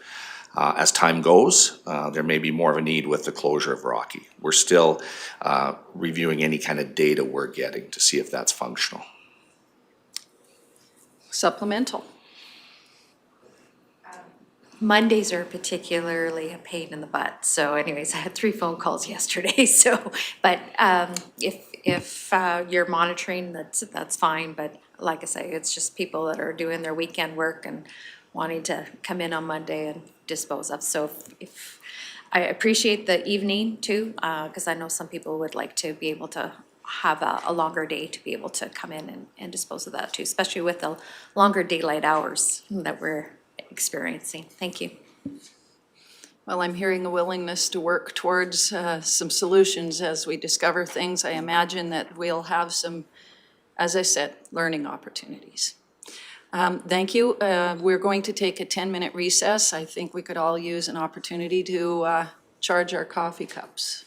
As time goes, there may be more of a need with the closure of Rocky. We're still reviewing any kind of data we're getting to see if that's functional. Supplemental. Mondays are particularly a pain in the butt. So anyways, I had 3 phone calls yesterday. So, but if you're monitoring, that's fine. But like I say, it's just people that are doing their weekend work and wanting to come in on Monday and dispose of. So if I appreciate the evening too, because I know some people would like to be able to have a longer day to be able to come in and dispose of that too, especially with the longer daylight hours that we're experiencing. Thank you. Well, I'm hearing a willingness to work towards some solutions as we discover things. I imagine that we'll have some, as I said, learning opportunities. Thank you. We're going to take a 10-minute recess. I think we could all use an opportunity to charge our coffee cups.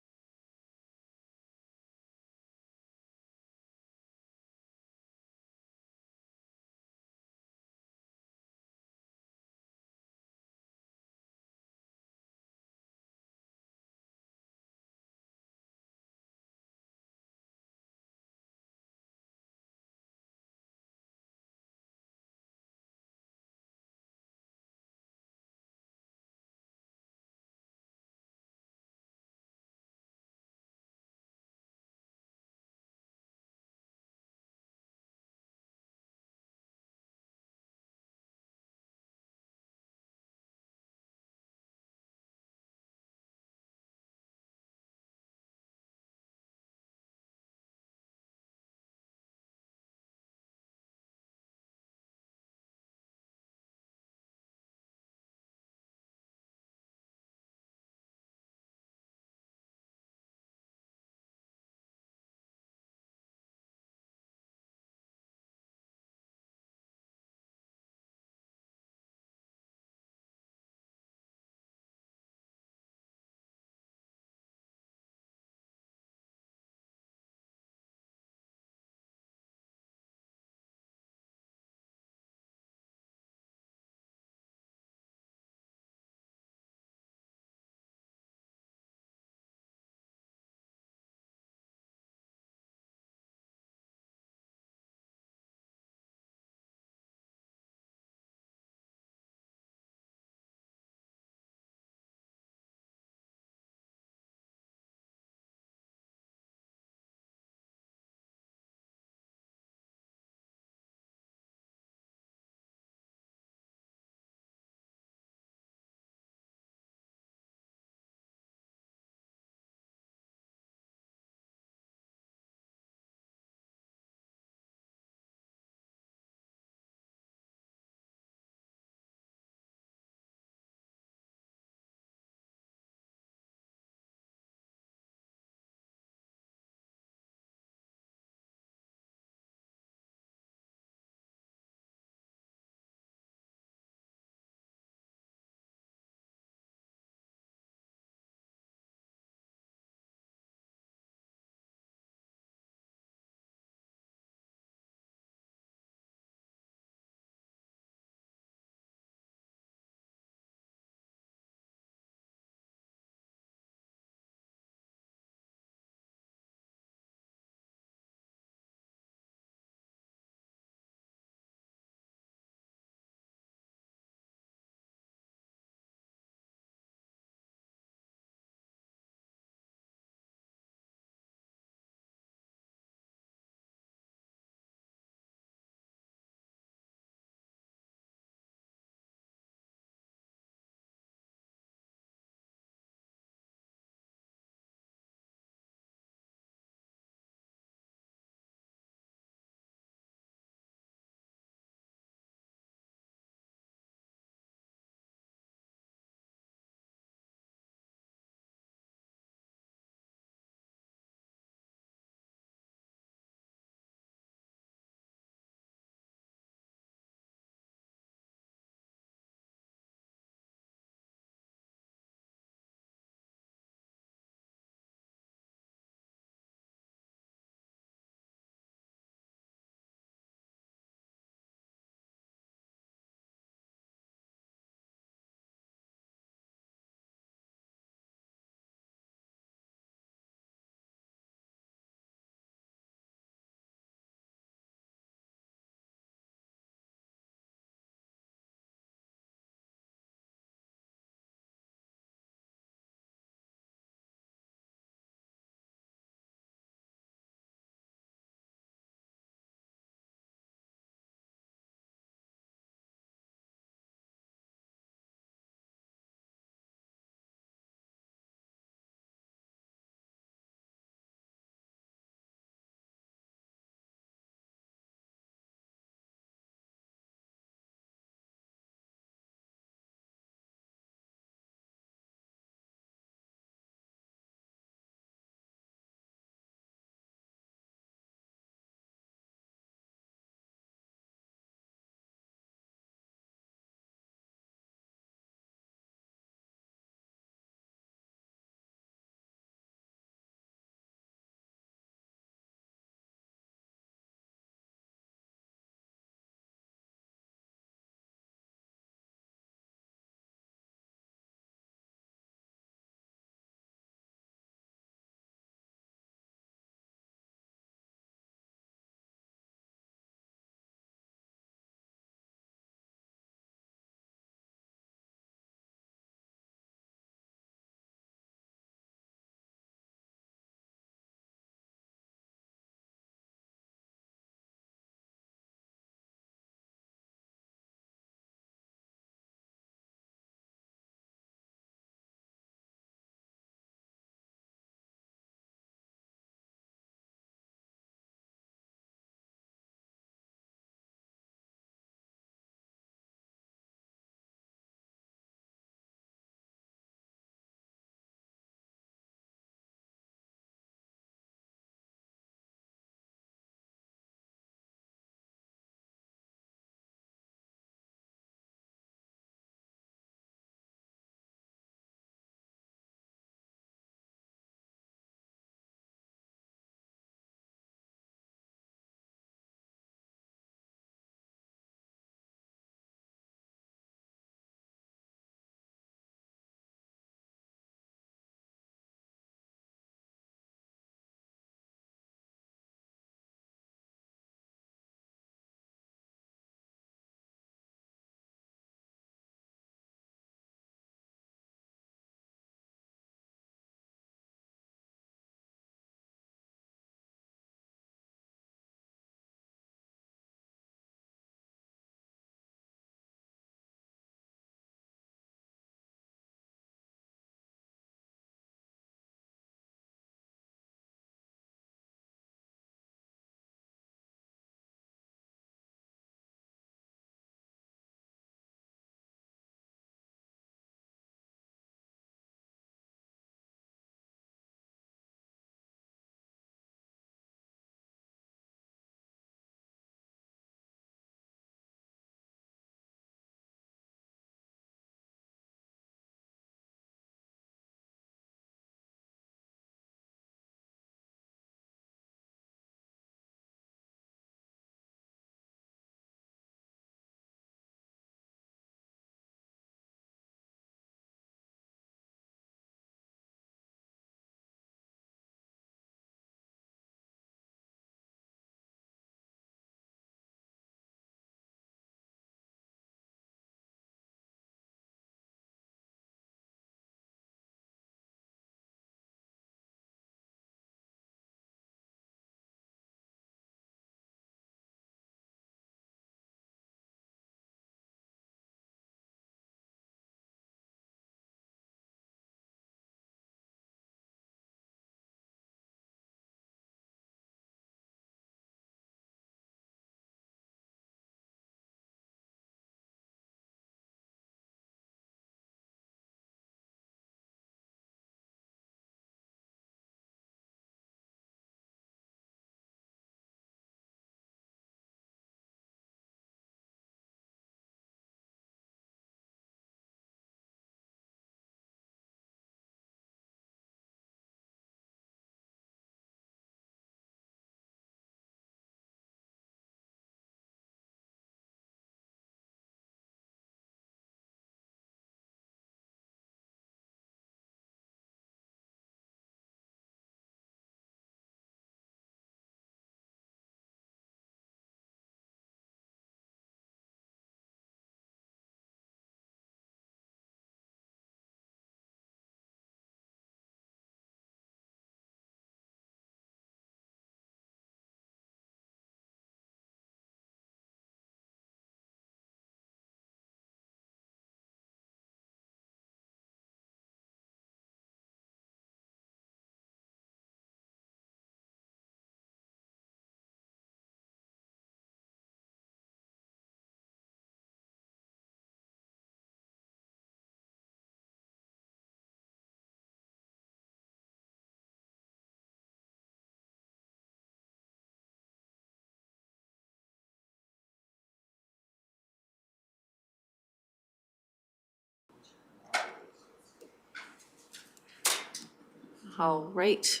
All right.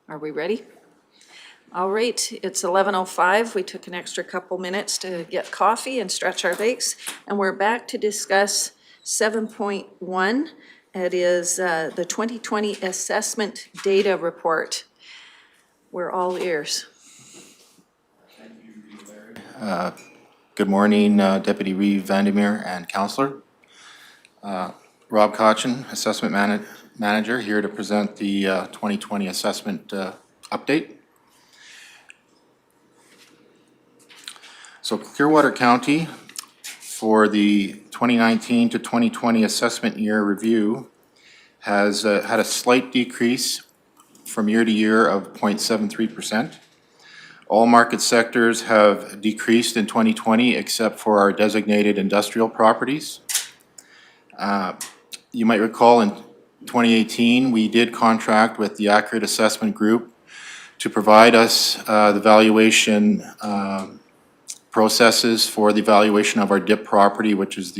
Are we ready? All right, it's 11:05. We took an extra couple minutes to get coffee and stretch our legs, and we're back to discuss 7.1. It is the 2020 Assessment Data Report. We're all ears. Good morning, Deputy Reeve Vandermeer and Councillor. Rob Cochin, Assessment Manager, here to present the 2020 Assessment update. So Clearwater County, for the 2019 to 2020 assessment year review, has had a slight decrease from year to year of 0.73%. All market sectors have decreased in 2020 except for our designated industrial properties. You might recall in 2018, we did contract with the Accurate Assessment Group to provide us the valuation processes for the valuation of our DIP property, which is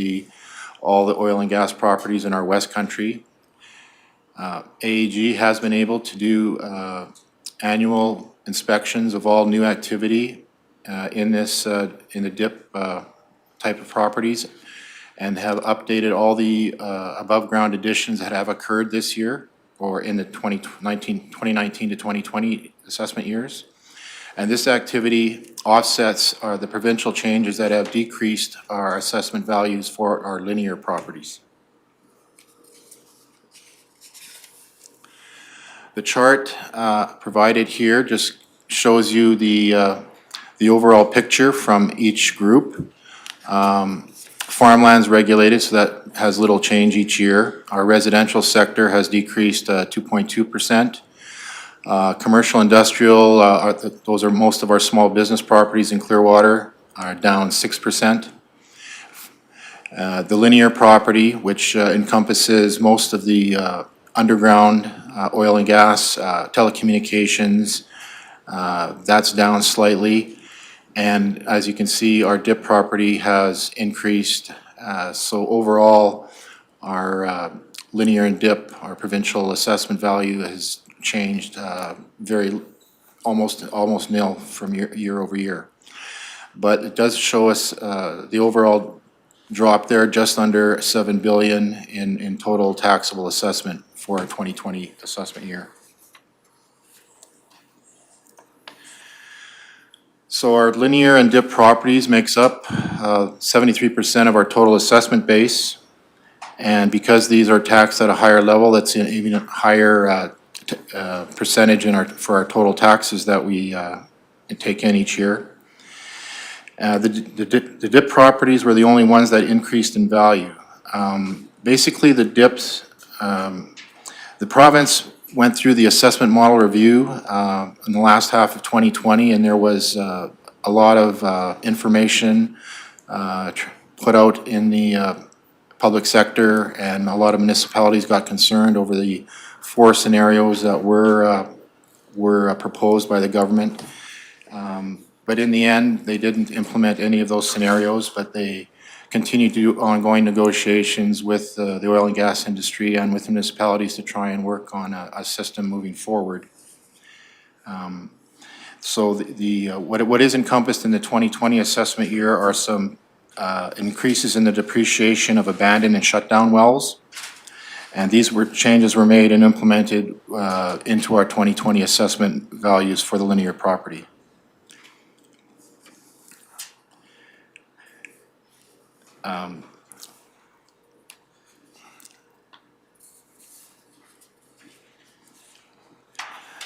all the oil and gas properties in our West Country. AAG has been able to do annual inspections of all new activity in the DIP type of properties, and have updated all the above-ground additions that have occurred this year or in the 2019 to 2020 assessment years. And this activity offsets the provincial changes that have decreased our assessment values for our linear properties. The chart provided here just shows you the overall picture from each group. Farmland's regulated, so that has little change each year. Our residential sector has decreased 2.2%. Commercial industrial, those are most of our small business properties in Clearwater, are down 6%. The linear property, which encompasses most of the underground oil and gas, telecommunications, that's down slightly. And as you can see, our DIP property has increased. So overall, our linear and DIP, our provincial assessment value, has changed almost nil from year over year. But it does show us the overall drop there, just under 7 billion in total taxable assessment for our 2020 assessment year. So our linear and DIP properties makes up 73% of our total assessment base. And because these are taxed at a higher level, that's an even higher percentage for our total taxes that we take in each year. The DIP properties were the only ones that increased in value. Basically, the DIPs, the province went through the assessment model review in the last half of 2020, and there was a lot of information put out in the public sector, and a lot of municipalities got concerned over the 4 scenarios that were proposed by the government. But in the end, they didn't implement any of those scenarios, but they continued to do ongoing negotiations with the oil and gas industry and with municipalities to try and work on a system moving forward. So what is encompassed in the 2020 assessment year are some increases in the depreciation of abandoned and shutdown wells. And these changes were made and implemented into our 2020 assessment values for the linear property.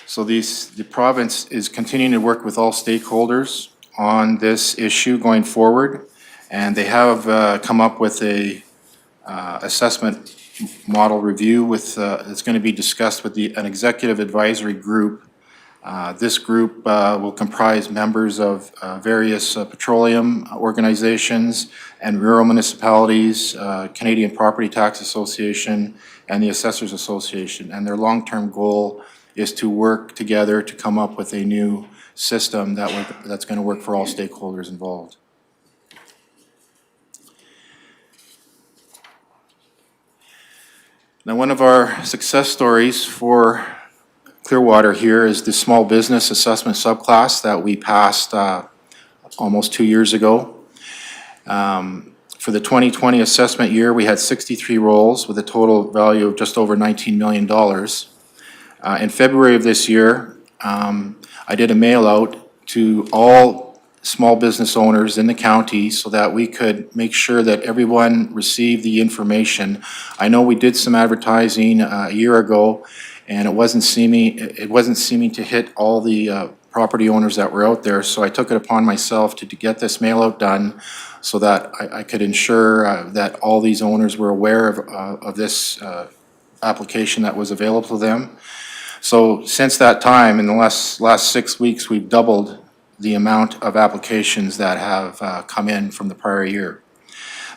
So the province is continuing to work with all stakeholders on this issue going forward, and they have come up with a assessment model review with it's going to be discussed with an executive advisory group. This group will comprise members of various petroleum organizations and rural municipalities, Canadian Property Tax Association, and the Assessors Association. And their long-term goal is to work together to come up with a new system that's going to work for all stakeholders involved. Now, one of our success stories for Clearwater here is the small business assessment subclass that we passed almost 2 years ago. For the 2020 assessment year, we had 63 roles with a total value of just over $19 million. In February of this year, I did a mail out to all small business owners in the county so that we could make sure that everyone received the information. I know we did some advertising a year ago, and it wasn't seeming to hit all the property owners that were out there, so I took it upon myself to get this mail out done so that I could ensure that all these owners were aware of this application that was available to them. So since that time, in the last 6 weeks, we've doubled the amount of applications that have come in from the prior year.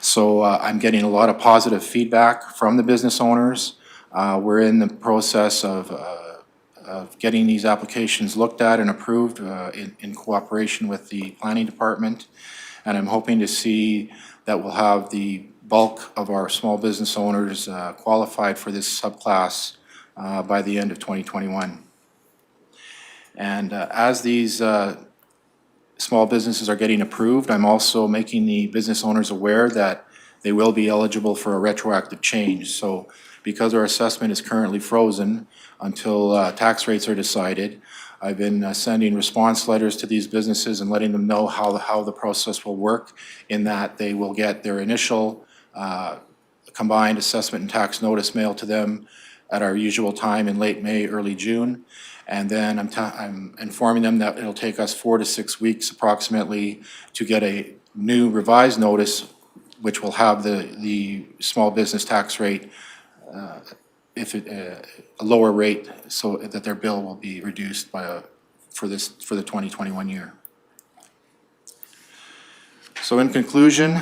So I'm getting a lot of positive feedback from the business owners. We're in the process of getting these applications looked at and approved in cooperation with the planning department. And I'm hoping to see that we'll have the bulk of our small business owners qualified for this subclass by the end of 2021. And as these small businesses are getting approved, I'm also making the business owners aware that they will be eligible for a retroactive change. So because our assessment is currently frozen until tax rates are decided, I've been sending response letters to these businesses and letting them know how the process will work, in that they will get their initial combined assessment and tax notice mailed to them at our usual time in late May, early June. And then I'm informing them that it'll take us 4 to 6 weeks approximately to get a new revised notice, which will have the small business tax rate, a lower rate, so that their bill will be reduced by for the 2021 year. So in conclusion,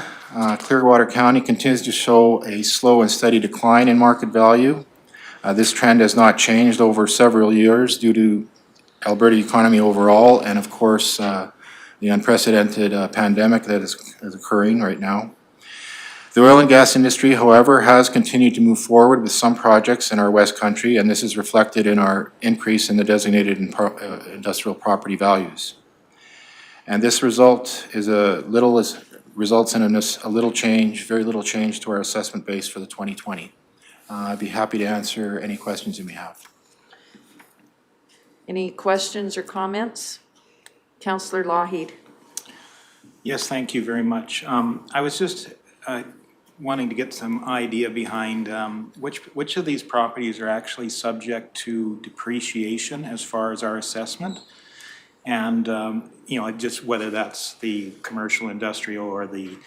Clearwater County continues to show a slow and steady decline in market value. This trend has not changed over several years due to Alberta economy overall, and of course the unprecedented pandemic that is occurring right now. The oil and gas industry, however, has continued to move forward with some projects in our West Country, and this is reflected in our increase in the designated industrial property values. And this results in a little change, very little change to our assessment base for the 2020. I'd be happy to answer any questions you may have. Any questions or comments? Councillor Lougheed. Yes, thank you very much. I was just wanting to get some idea behind which of these properties are actually subject to depreciation as far as our assessment, and you know, just whether that's the commercial, industrial, or the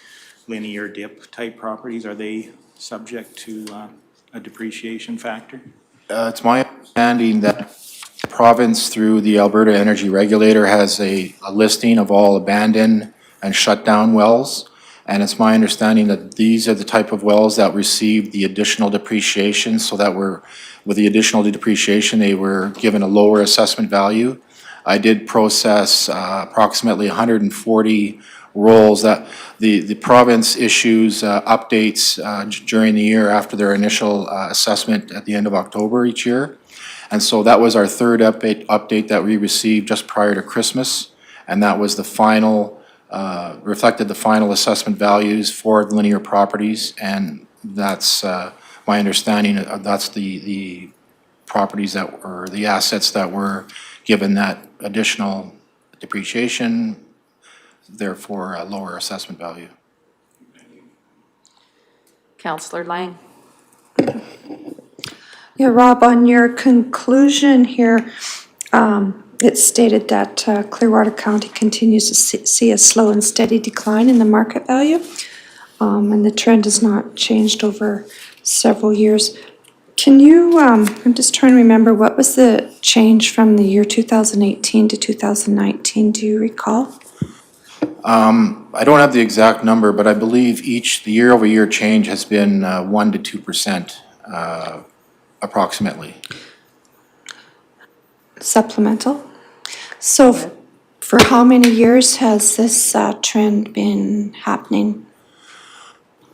linear dip type properties. Are they subject to a depreciation factor? It's my understanding that the province, through the Alberta Energy Regulator, has a listing of all abandoned and shut down wells. And it's my understanding that these are the type of wells that received the additional depreciation, so that with the additional depreciation, they were given a lower assessment value. I did process approximately 140 rolls that the province issues updates during the year after their initial assessment at the end of October each year. And so that was our third update that we received just prior to Christmas, and that was the final reflected the final assessment values for the linear properties, and that's my understanding. That's the properties that were, the assets that were given that additional depreciation, therefore a lower assessment value. Councillor Lang. Yeah, Rob, on your conclusion here, it stated that Clearwater County continues to see a slow and steady decline in the market value, and the trend has not changed over several years. Can you, I'm just trying to remember, what was the change from the year 2018 to 2019? Do you recall? I don't have the exact number, but I believe the year-over-year change has been 1 to 2%, approximately. Supplemental. So for how many years has this trend been happening?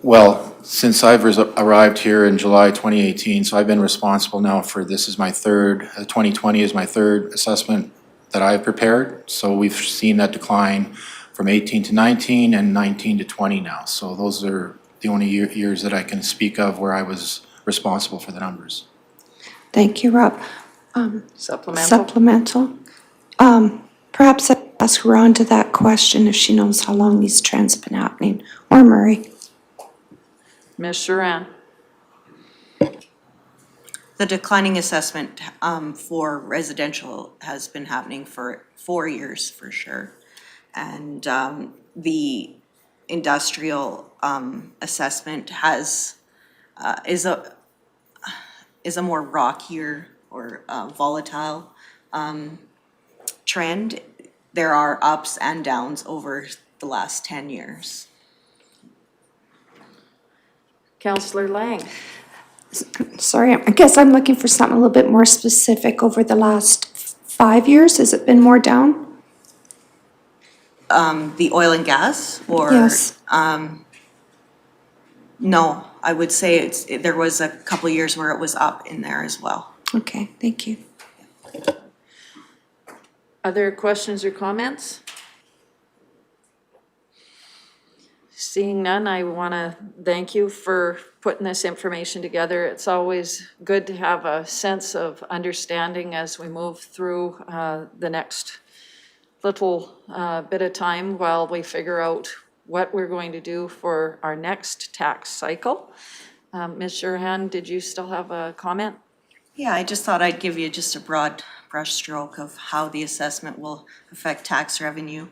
Well, since I've arrived here in July 2018, so I've been responsible now for, this is my third, 2020 is my third assessment that I've prepared. So we've seen that decline from 18 to 19 and 19 to 20 now. So those are the only years that I can speak of where I was responsible for the numbers. Thank you, Rob. Supplemental? Supplemental. Perhaps I ask Rhonda that question if she knows how long these trends have been happening, or Murray. Ms. Sharan? The declining assessment for residential has been happening for 4 years for sure. And the industrial assessment is a more rockier or volatile trend. There are ups and downs over the last 10 years. Councillor Lang? Sorry, I guess I'm looking for something a little bit more specific over the last 5 years. Has it been more down? The oil and gas, or? Yes. No, I would say there was a couple of years where it was up in there as well. Okay, thank you. Other questions or comments? Seeing none, I want to thank you for putting this information together. It's always good to have a sense of understanding as we move through the next little bit of time while we figure out what we're going to do for our next tax cycle. Ms. Shurhan, did you still have a comment? Yeah, I just thought I'd give you just a broad brush stroke of how the assessment will affect tax revenue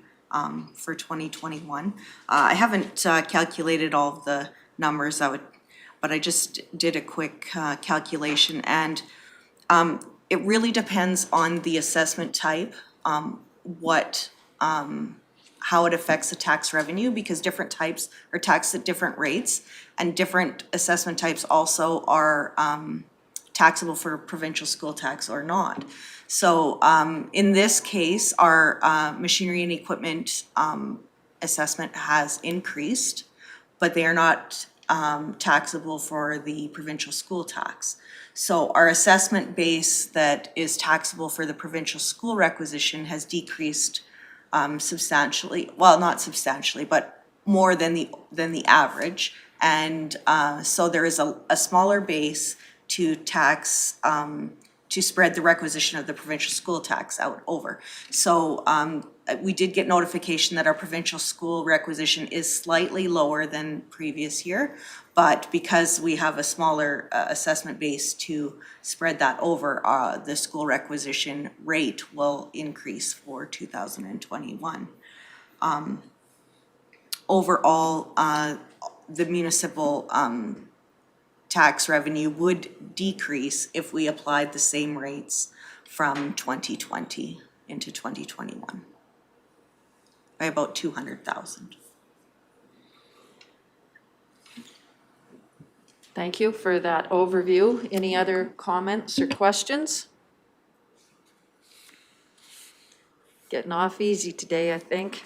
for 2021. I haven't calculated all of the numbers, but I just did a quick calculation, and it really depends on the assessment type, how it affects the tax revenue, because different types are taxed at different rates, and different assessment types also are taxable for provincial school tax or not. So in this case, our machinery and equipment assessment has increased, but they are not taxable for the provincial school tax. So our assessment base that is taxable for the provincial school requisition has decreased substantially, well, not substantially, but more than the average. And so there is a smaller base to tax, to spread the requisition of the provincial school tax out over. So we did get notification that our provincial school requisition is slightly lower than previous year, but because we have a smaller assessment base to spread that over, the school requisition rate will increase for 2021. Overall, the municipal tax revenue would decrease if we applied the same rates from 2020 into 2021 by about 200,000. Thank you for that overview. Any other comments or questions? Getting off easy today, I think.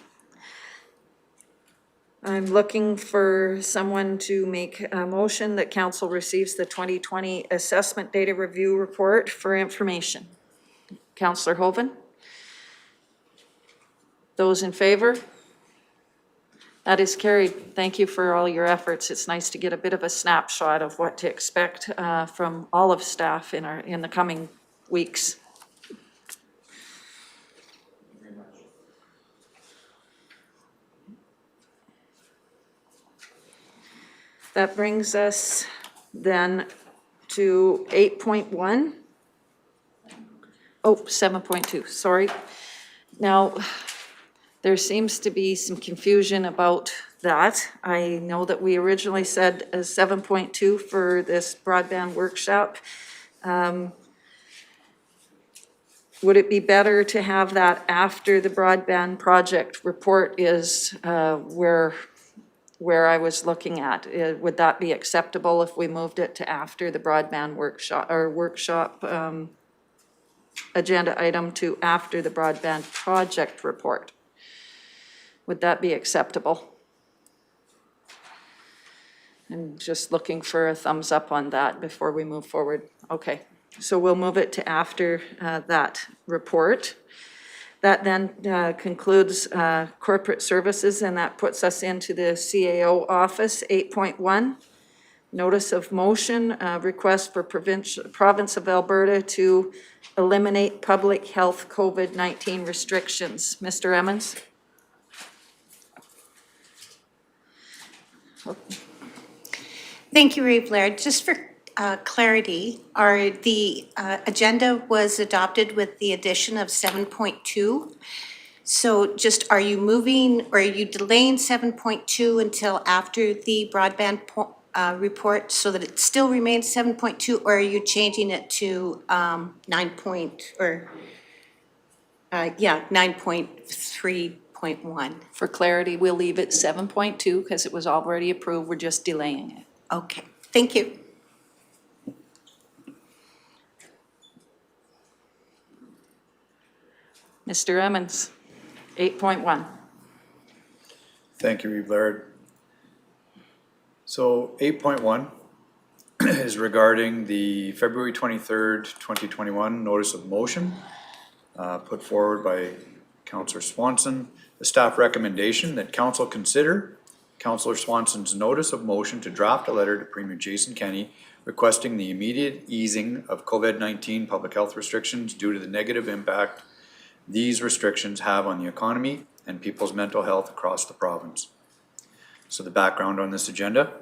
I'm looking for someone to make a motion that council receives the 2020 Assessment Data Review Report for information. Councillor Hoven? Those in favor? That is carried. Thank you for all your efforts. It's nice to get a bit of a snapshot of what to expect from all of staff in the coming weeks. That brings us then to 8.1. Oh, 7.2, sorry. Now, there seems to be some confusion about that. I know that we originally said 7.2 for this broadband workshop. Would it be better to have that after the broadband project report is where I was looking at? Would that be acceptable if we moved it to after the broadband workshop, or workshop agenda item to after the broadband project report? Would that be acceptable? And just looking for a thumbs up on that before we move forward. Okay, so we'll move it to after that report. That then concludes corporate services, and that puts us into the CAO office. 8.1, notice of motion, request for province of Alberta to eliminate public health COVID-19 restrictions. Mr. Emmons? Thank you, Ray Blair. Just for clarity, the agenda was adopted with the addition of 7.2. So just, are you moving, or are you delaying 7.2 until after the broadband report so that it still remains 7.2, or are you changing it to 9.3.1? For clarity, we'll leave it 7.2 because it was already approved. We're just delaying it. Okay, thank you. Mr. Emmons, 8.1. Thank you, Reeve Laird. So 8.1 is regarding the February 23rd, 2021 notice of motion put forward by Councillor Swanson. The staff recommendation that council consider Councillor Swanson's notice of motion to draft a letter to Premier Jason Kenney requesting the immediate easing of COVID-19 public health restrictions due to the negative impact these restrictions have on the economy and people's mental health across the province. So the background on this agenda.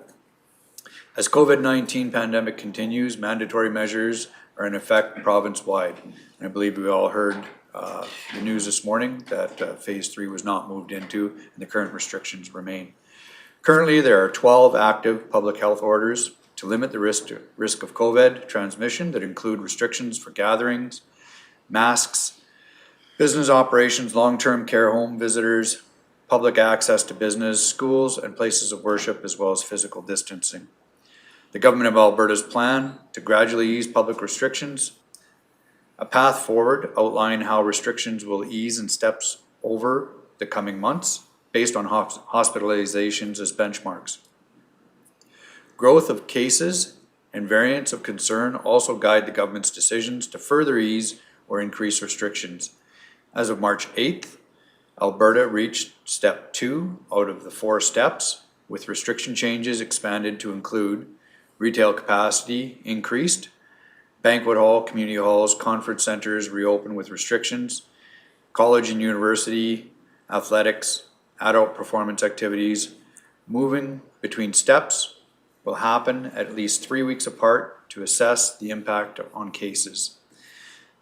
As COVID-19 pandemic continues, mandatory measures are in effect province-wide. And I believe we all heard the news this morning that phase 3 was not moved into and the current restrictions remain. Currently, there are 12 active public health orders to limit the risk of COVID transmission that include restrictions for gatherings, masks, business operations, long-term care home visitors, public access to business, schools, and places of worship, as well as physical distancing. The Government of Alberta's plan to gradually ease public restrictions, a path forward outline how restrictions will ease in steps over the coming months based on hospitalizations as benchmarks. Growth of cases and variants of concern also guide the government's decisions to further ease or increase restrictions. As of March 8th, Alberta reached step 2 out of the 4 steps, with restriction changes expanded to include retail capacity increased, banquet hall, community halls, conference centers reopened with restrictions, college and university, athletics, adult performance activities. Moving between steps will happen at least 3 weeks apart to assess the impact on cases.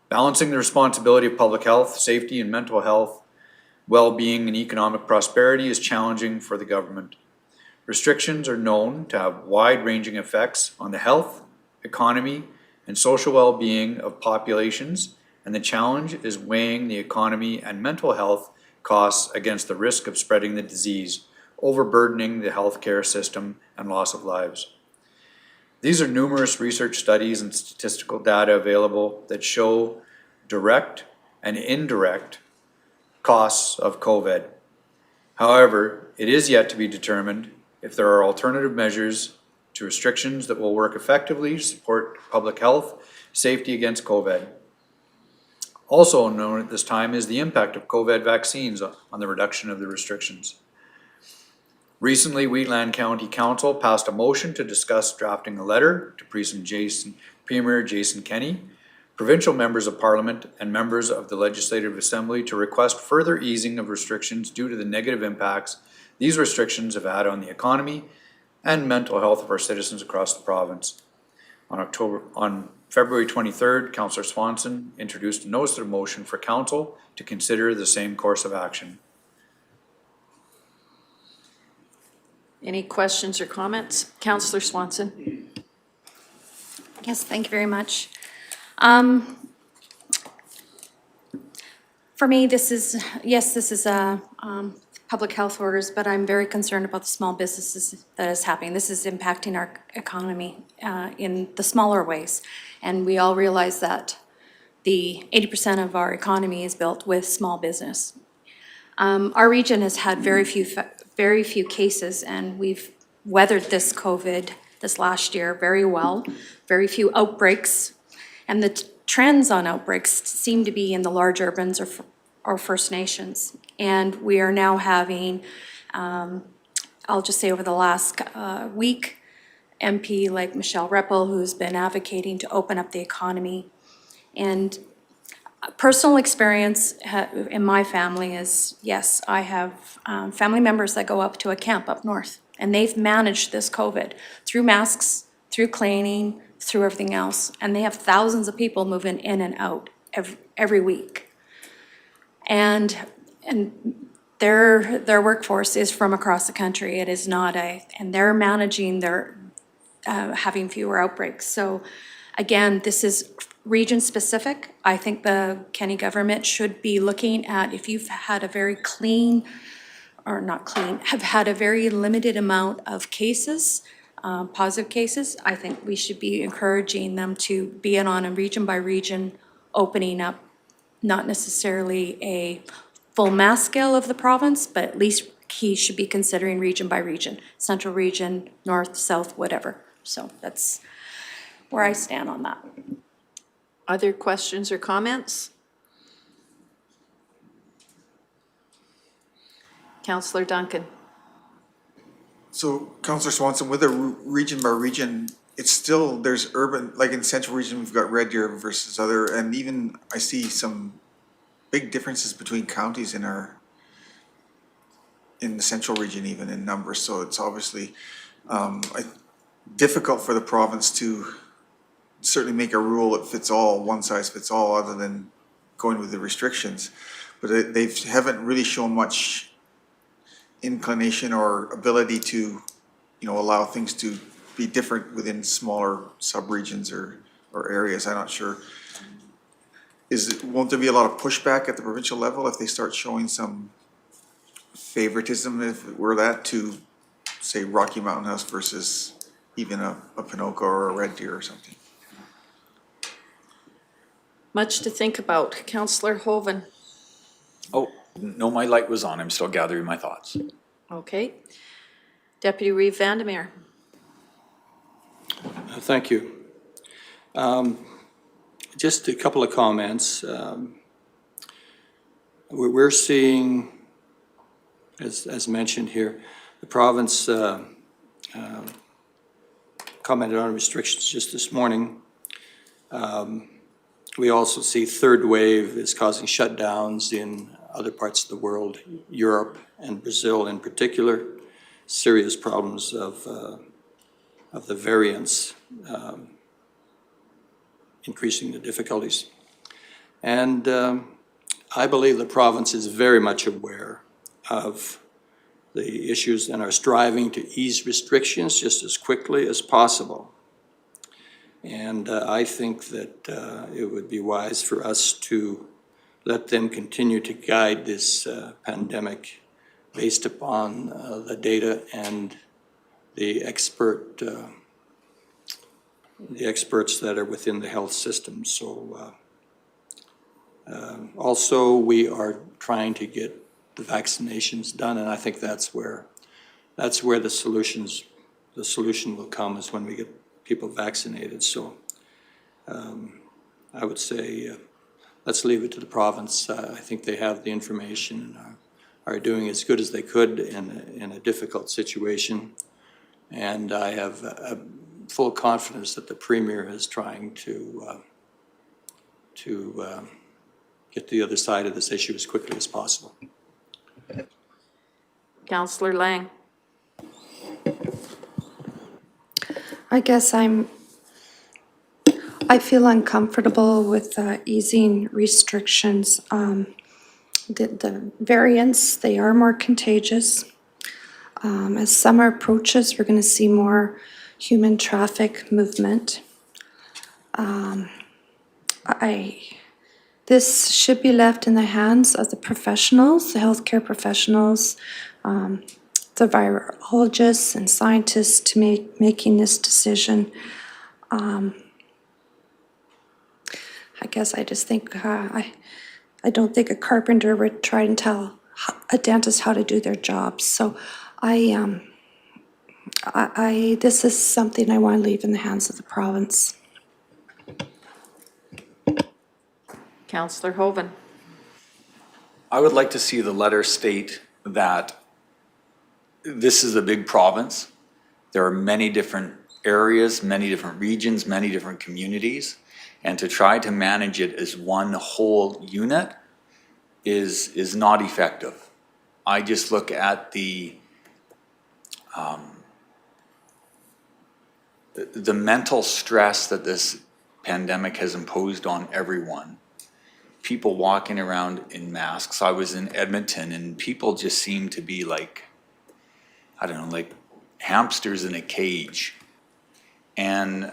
Balancing the responsibility of public health, safety, and mental health, well-being, and economic prosperity is challenging for the government. Restrictions are known to have wide-ranging effects on the health, economy, and social well-being of populations, and the challenge is weighing the economy and mental health costs against the risk of spreading the disease, overburdening the healthcare system, and loss of lives. These are numerous research studies and statistical data available that show direct and indirect costs of COVID. However, it is yet to be determined if there are alternative measures to restrictions that will work effectively to support public health, safety against COVID. Also known at this time is the impact of COVID vaccines on the reduction of the restrictions. Recently, Wheatland County Council passed a motion to discuss drafting a letter to Premier Jason Kenney, provincial members of Parliament, and members of the Legislative Assembly to request further easing of restrictions due to the negative impacts these restrictions have had on the economy and mental health of our citizens across the province. On February 23rd, Councillor Swanson introduced a notice of motion for Council to consider the same course of action. Any questions or comments? Councillor Swanson. Yes, thank you very much. For me, this is a public health orders, but I'm very concerned about the small businesses that is happening. This is impacting our economy in the smaller ways. And we all realize that the 80% of our economy is built with small business. Our region has had very few cases, and we've weathered this COVID this last year very well, very few outbreaks. And the trends on outbreaks seem to be in the large urbans or First Nations. And we are now having, I'll just say over the last week, MP like Michelle Reppel, who's been advocating to open up the economy. And personal experience in my family is, yes, I have family members that go up to a camp up north, and they've managed this COVID through masks, through cleaning, through everything else, and they have thousands of people moving in and out every week. And their workforce is from across the country. It is not and they're managing their having fewer outbreaks. So again, this is region specific. I think the county government should be looking at if you've had a very clean, or not clean, have had a very limited amount of cases, positive cases, I think we should be encouraging them to be on a region by region opening up, not necessarily a full mass scale of the province, but at least he should be considering region by region, central region, north, south, whatever. So that's where I stand on that. Other questions or comments? Councillor Duncan. So Councillor Swanson, with a region by region, it's still, there's urban, like in central region, we've got Red Deer versus other, and even I see some big differences between counties in the central region even in numbers. So it's obviously difficult for the province to certainly make a rule that fits all, one size fits all, other than going with the restrictions. But they haven't really shown much inclination or ability to, allow things to be different within smaller sub-regions or areas. I'm not sure. Won't there be a lot of pushback at the provincial level if they start showing some favoritism, if it were that, to say Rocky Mountain House versus even a Pinoca or a Red Deer or something? Much to think about. Councillor Hoven. Oh, no, my light was on. I'm still gathering my thoughts. Okay. Deputy Reeve Vandermeer. Thank you. Just a couple of comments. We're seeing, as mentioned here, the province commented on restrictions just this morning. We also see third wave is causing shutdowns in other parts of the world, Europe and Brazil in particular, serious problems of the variants, increasing the difficulties. And I believe the province is very much aware of the issues and are striving to ease restrictions just as quickly as possible. And I think that it would be wise for us to let them continue to guide this pandemic based upon the data and the experts that are within the health system. So also we are trying to get the vaccinations done, and I think that's where the solution will come, is when we get people vaccinated. So I would say let's leave it to the province. I think they have the information and are doing as good as they could in a difficult situation. And I have full confidence that the Premier is trying to get to the other side of this issue as quickly as possible. Councillor Lang. I guess I feel uncomfortable with easing restrictions. The variants, they are more contagious. As summer approaches, we're going to see more human traffic movement. This should be left in the hands of the professionals, the healthcare professionals, the virologists and scientists to making this decision. I guess I just think I don't think a carpenter would try and tell a dentist how to do their jobs. So I This is something I want to leave in the hands of the province. Councillor Hoven. I would like to see the letter state that this is a big province. There are many different areas, many different regions, many different communities, and to try to manage it as one whole unit is not effective. I just look at the mental stress that this pandemic has imposed on everyone. People walking around in masks. I was in Edmonton and people just seem to be like, I don't know, like hamsters in a cage. And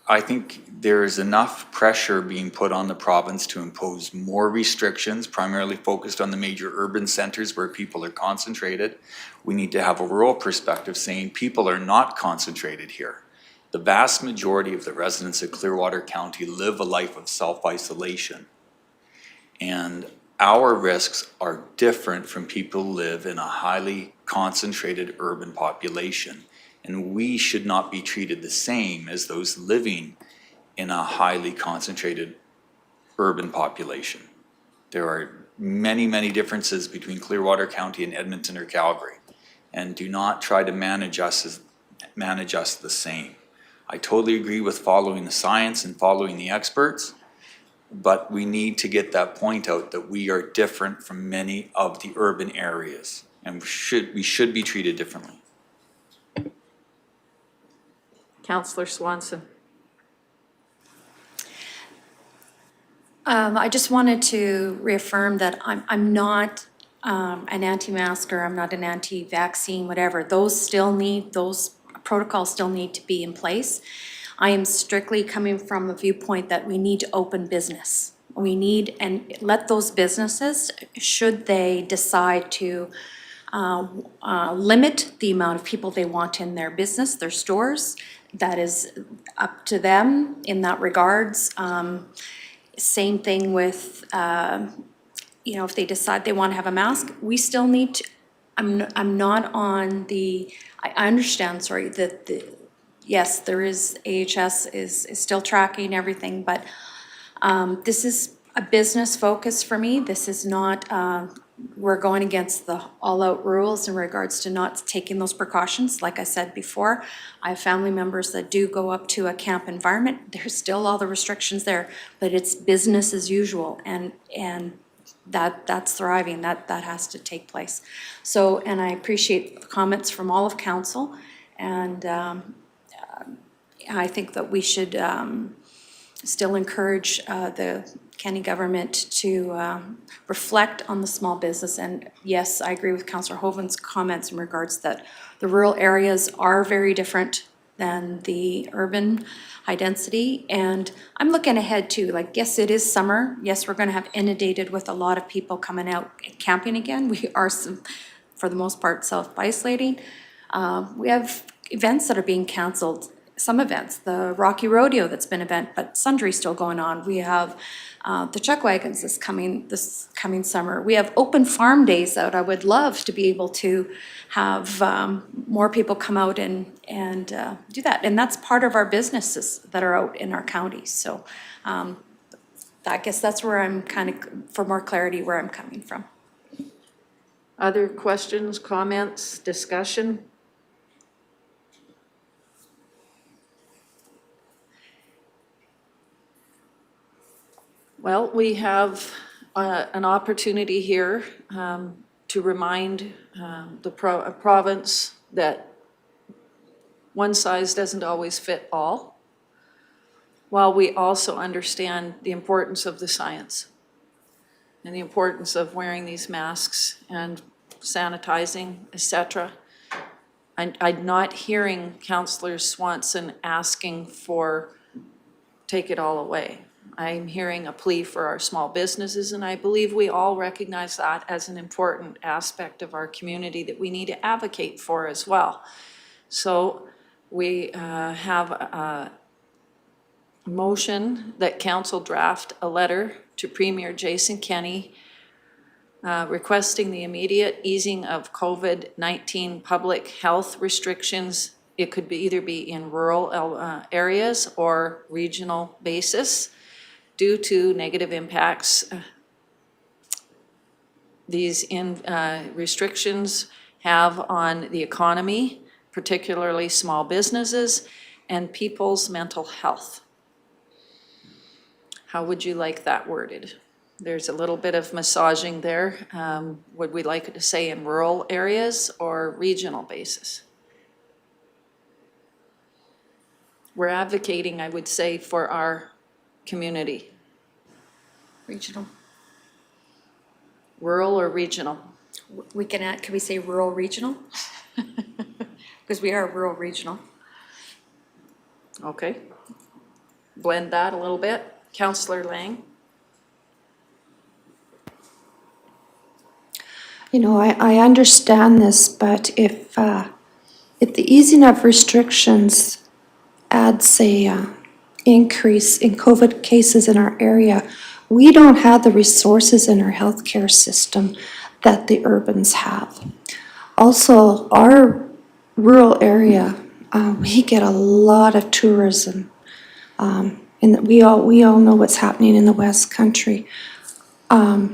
I think there is enough pressure being put on the province to impose more restrictions, primarily focused on the major urban centers where people are concentrated. We need to have a rural perspective saying people are not concentrated here. The vast majority of the residents of Clearwater County live a life of self-isolation. And our risks are different from people who live in a highly concentrated urban population. And we should not be treated the same as those living in a highly concentrated urban population. There are many, many differences between Clearwater County and Edmonton or Calgary. And do not try to manage us the same. I totally agree with following the science and following the experts, but we need to get that point out that we are different from many of the urban areas, and we should be treated differently. Councillor Swanson. I just wanted to reaffirm that I'm not an anti-masker, I'm not an anti-vaccine, whatever. Those protocols still need to be in place. I am strictly coming from a viewpoint that we need to open business. We need, and let those businesses, should they decide to limit the amount of people they want in their business, their stores, that is up to them in that regards. Same thing with, if they decide they want to have a mask, we still need to, I'm not on the, I understand, sorry, that yes, there is, AHS is still tracking everything, but this is a business focus for me. This is not, we're going against the all-out rules in regards to not taking those precautions. Like I said before, I have family members that do go up to a camp environment. There's still all the restrictions there, but it's business as usual, and that's thriving. That has to take place. So, and I appreciate the comments from all of council, and I think that we should still encourage the county government to reflect on the small business. And yes, I agree with Councillor Hoven's comments in regards that the rural areas are very different than the urban high density. And I'm looking ahead too, like, yes, it is summer. Yes, we're gonna have inundated with a lot of people coming out camping again. We are, for the most part, self-isolating. We have events that are being canceled. Some events, the Rocky Rodeo that's been event, but sundry still going on. We have the chuck wagons this coming summer. We have open farm days out. I would love to be able to have more people come out and do that. And that's part of our businesses that are out in our counties. So I guess that's where I'm kind of, for more clarity, where I'm coming from. Other questions, comments, discussion? Well, we have an opportunity here to remind the province that one size doesn't always fit all, while we also understand the importance of the science and the importance of wearing these masks and sanitizing, etc. I'm not hearing Councillor Swanson asking for take it all away. I'm hearing a plea for our small businesses, and I believe we all recognize that as an important aspect of our community that we need to advocate for as well. So we have a motion that council draft a letter to Premier Jason Kenney requesting the immediate easing of COVID-19 public health restrictions. It could be either be in rural areas or regional basis due to negative impacts these restrictions have on the economy, particularly small businesses, and people's mental health. How would you like that worded? There's a little bit of massaging there. Would we like it to say in rural areas or regional basis? We're advocating, I would say, for our community. Regional. Rural or regional? We can add, can we say rural regional? Because we are rural regional. Okay. Blend that a little bit. Councillor Lang? You know, I understand this, but if the easing of restrictions adds a increase in COVID cases in our area, we don't have the resources in our healthcare system that the urbans have. Also, our rural area, we get a lot of tourism. And we all know what's happening in the West Country. A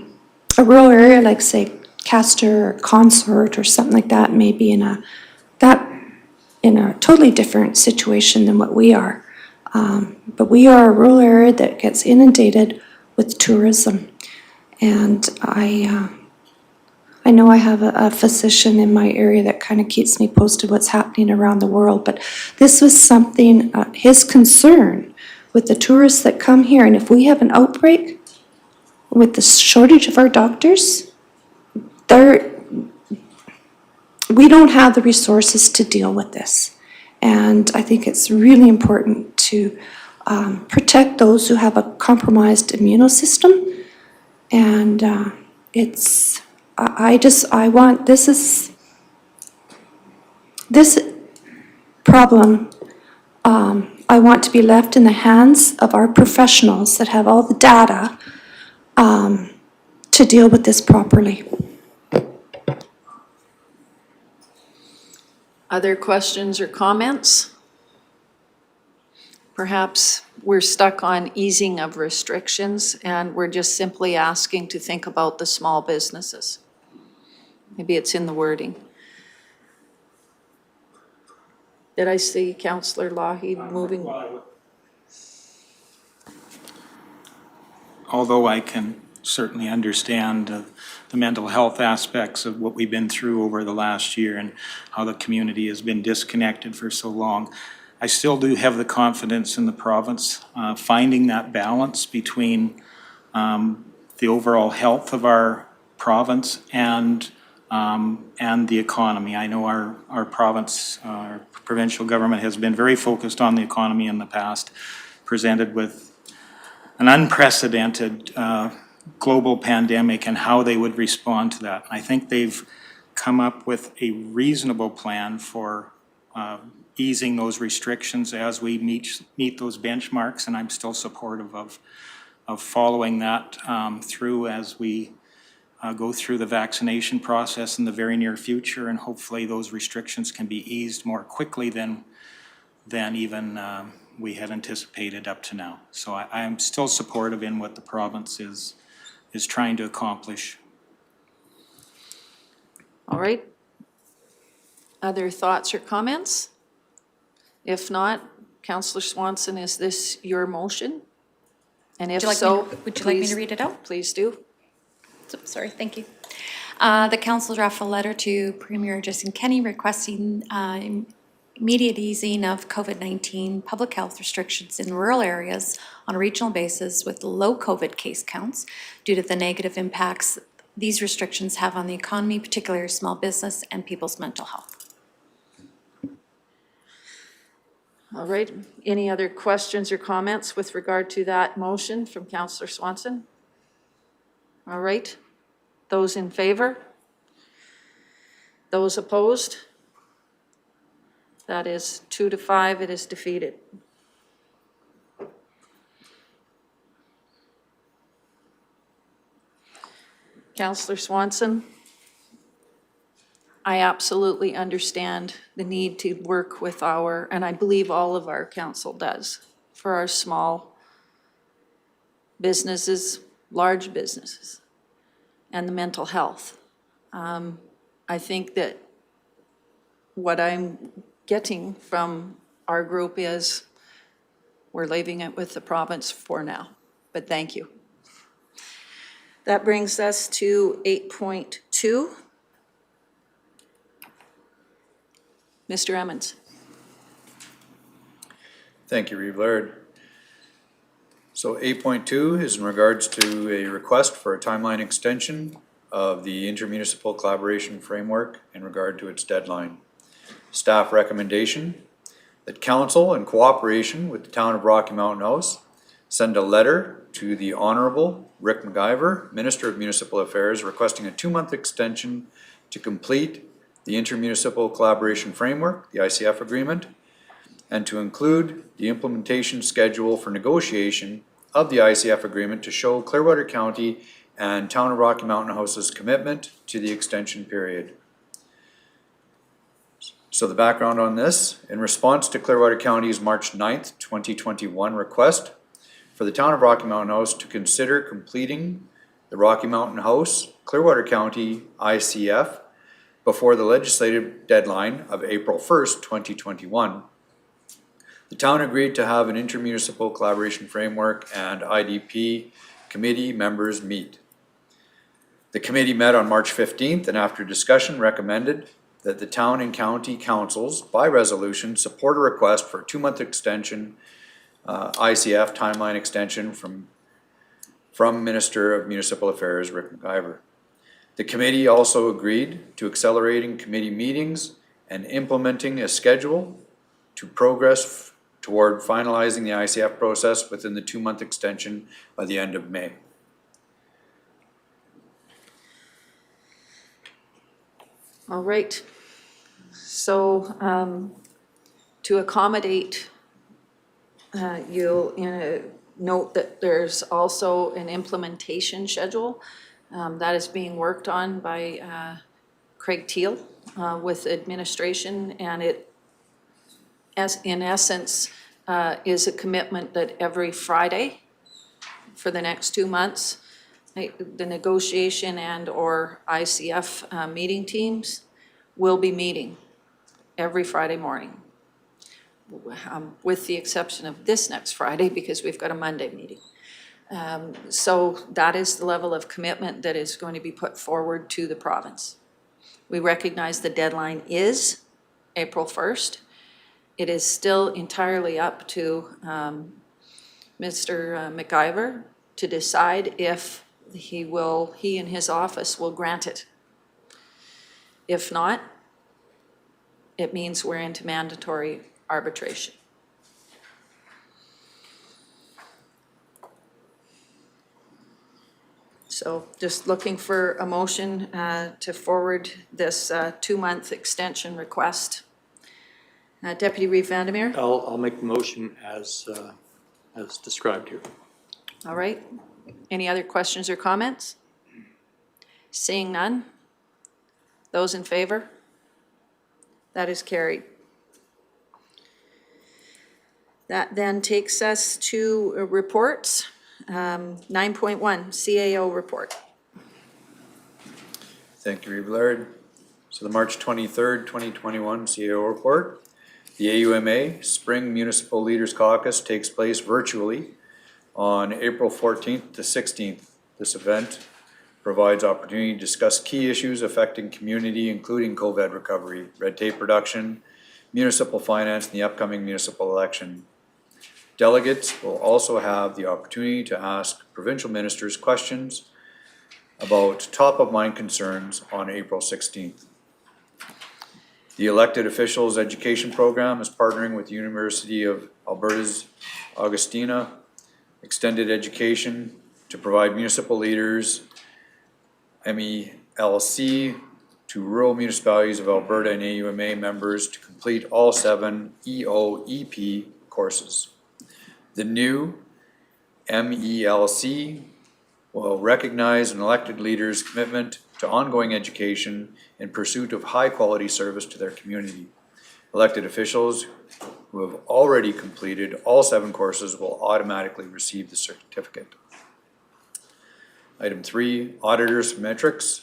rural area like, say, Castor or Consort or something like that may be in a totally different situation than what we are. But we are a rural area that gets inundated with tourism. And I know I have a physician in my area that kind of keeps me posted what's happening around the world, but this was something, his concern with the tourists that come here. And if we have an outbreak with the shortage of our doctors, we don't have the resources to deal with this. And I think it's really important to protect those who have a compromised immune system. And this problem, I want to be left in the hands of our professionals that have all the data to deal with this properly. Other questions or comments? Perhaps we're stuck on easing of restrictions and we're just simply asking to think about the small businesses. Maybe it's in the wording. Did I see Councillor Lahi moving? Although I can certainly understand the mental health aspects of what we've been through over the last year and how the community has been disconnected for so long, I still do have the confidence in the province finding that balance between the overall health of our province and the economy. I know our province, our provincial government has been very focused on the economy in the past, presented with an unprecedented global pandemic and how they would respond to that. I think they've come up with a reasonable plan for easing those restrictions as we meet those benchmarks, and I'm still supportive of following that through as we go through the vaccination process in the very near future, and hopefully those restrictions can be eased more quickly than even we had anticipated up to now. So I am still supportive in what the province is trying to accomplish. All right. Other thoughts or comments? If not, Councillor Swanson, is this your motion? And if so, would you like me to read it out? Please do. Sorry, thank you. The council drafted a letter to Premier Justin Kenney requesting immediate easing of COVID-19 public health restrictions in rural areas on a regional basis with low COVID case counts due to the negative impacts these restrictions have on the economy, particularly small business and people's mental health. All right. Any other questions or comments with regard to that motion from Councillor Swanson? All right. Those in favor? Those opposed? That is 2 to 5. It is defeated. Counselor Swanson? I absolutely understand the need to work with our, and I believe all of our council does, for our small businesses, large businesses, and the mental health. I think that what I'm getting from our group is we're leaving it with the province for now, but thank you. That brings us to 8.2. Mr. Emmons. Thank you, Reeve Laird. So 8.2 is in regards to a request for a timeline extension of the intermunicipal collaboration framework in regard to its deadline. Staff recommendation that council, in cooperation with the town of Rocky Mountain House, send a letter to the Honorable Rick McIver, Minister of Municipal Affairs, requesting a 2-month extension to complete the intermunicipal collaboration framework, the ICF agreement, and to include the implementation schedule for negotiation of the ICF agreement to show Clearwater County and Town of Rocky Mountain House's commitment to the extension period. So the background on this, in response to Clearwater County's March 9th, 2021 request for the Town of Rocky Mountain House to consider completing the Rocky Mountain House Clearwater County ICF before the legislative deadline of April 1st, 2021. The town agreed to have an intermunicipal collaboration framework and IDP committee members meet. The committee met on March 15th and after discussion recommended that the town and county councils by resolution support a request for a 2-month extension, ICF timeline extension from Minister of Municipal Affairs Rick McIver. The committee also agreed to accelerating committee meetings and implementing a schedule to progress toward finalizing the ICF process within the 2-month extension by the end of May. All right. So to accommodate, you'll note that there's also an implementation schedule that is being worked on by Craig Teal with administration, and it, as in essence, is a commitment that every Friday for the next 2 months, the negotiation and or ICF meeting teams will be meeting every Friday morning, with the exception of this next Friday because we've got a Monday meeting. So that is the level of commitment that is going to be put forward to the province. We recognize the deadline is April 1st. It is still entirely up to Mr. McIver to decide if he and his office will grant it. If not, it means we're into mandatory arbitration. So just looking for a motion to forward this 2-month extension request. Deputy Reeve Vandermeer? I'll make the motion as described here. All right. Any other questions or comments? Seeing none? Those in favor? That is carried. That then takes us to reports. 9.1, CAO report. Thank you, Reeve Laird. So the March 23rd, 2021 CAO report. The AUMA Spring Municipal Leaders Caucus takes place virtually on April 14th to 16th. This event provides opportunity to discuss key issues affecting community, including COVID recovery, red tape reduction, municipal finance, and the upcoming municipal election. Delegates will also have the opportunity to ask provincial ministers questions about top-of-mind concerns on April 16th. The elected officials education program is partnering with the University of Alberta's Augustina Extended Education to provide municipal leaders MELC to rural municipalities of Alberta and AUMA members to complete all 7 EOEP courses. The new MELC will recognize an elected leader's commitment to ongoing education in pursuit of high-quality service to their community. Elected officials who have already completed all 7 courses will automatically receive the certificate. Item 3, auditors' metrics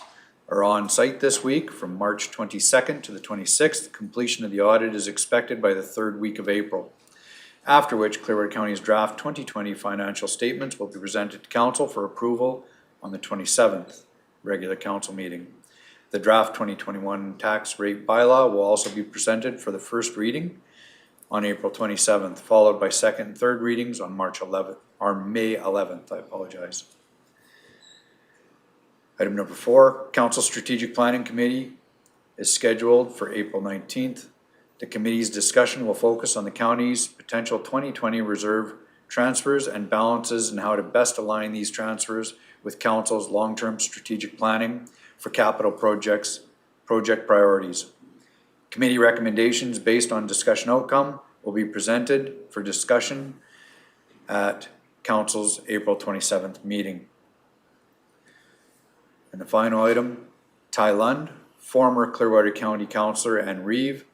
are on site this week from March 22nd to the 26th. Completion of the audit is expected by the 3rd week of April, after which Clearwater County's draft 2020 financial statements will be presented to council for approval on the 27th regular council meeting. The draft 2021 tax rate bylaw will also be presented for the first reading on April 27th, followed by second and third readings on May 11th, I apologize. Item number 4, Council Strategic Planning Committee is scheduled for April 19th. The committee's discussion will focus on the county's potential 2020 reserve transfers and balances and how to best align these transfers with council's long-term strategic planning for capital project priorities. Committee recommendations based on discussion outcome will be presented for discussion at council's April 27th meeting. And the final item, Ty Lund, former Clearwater County Councillor and Reeve,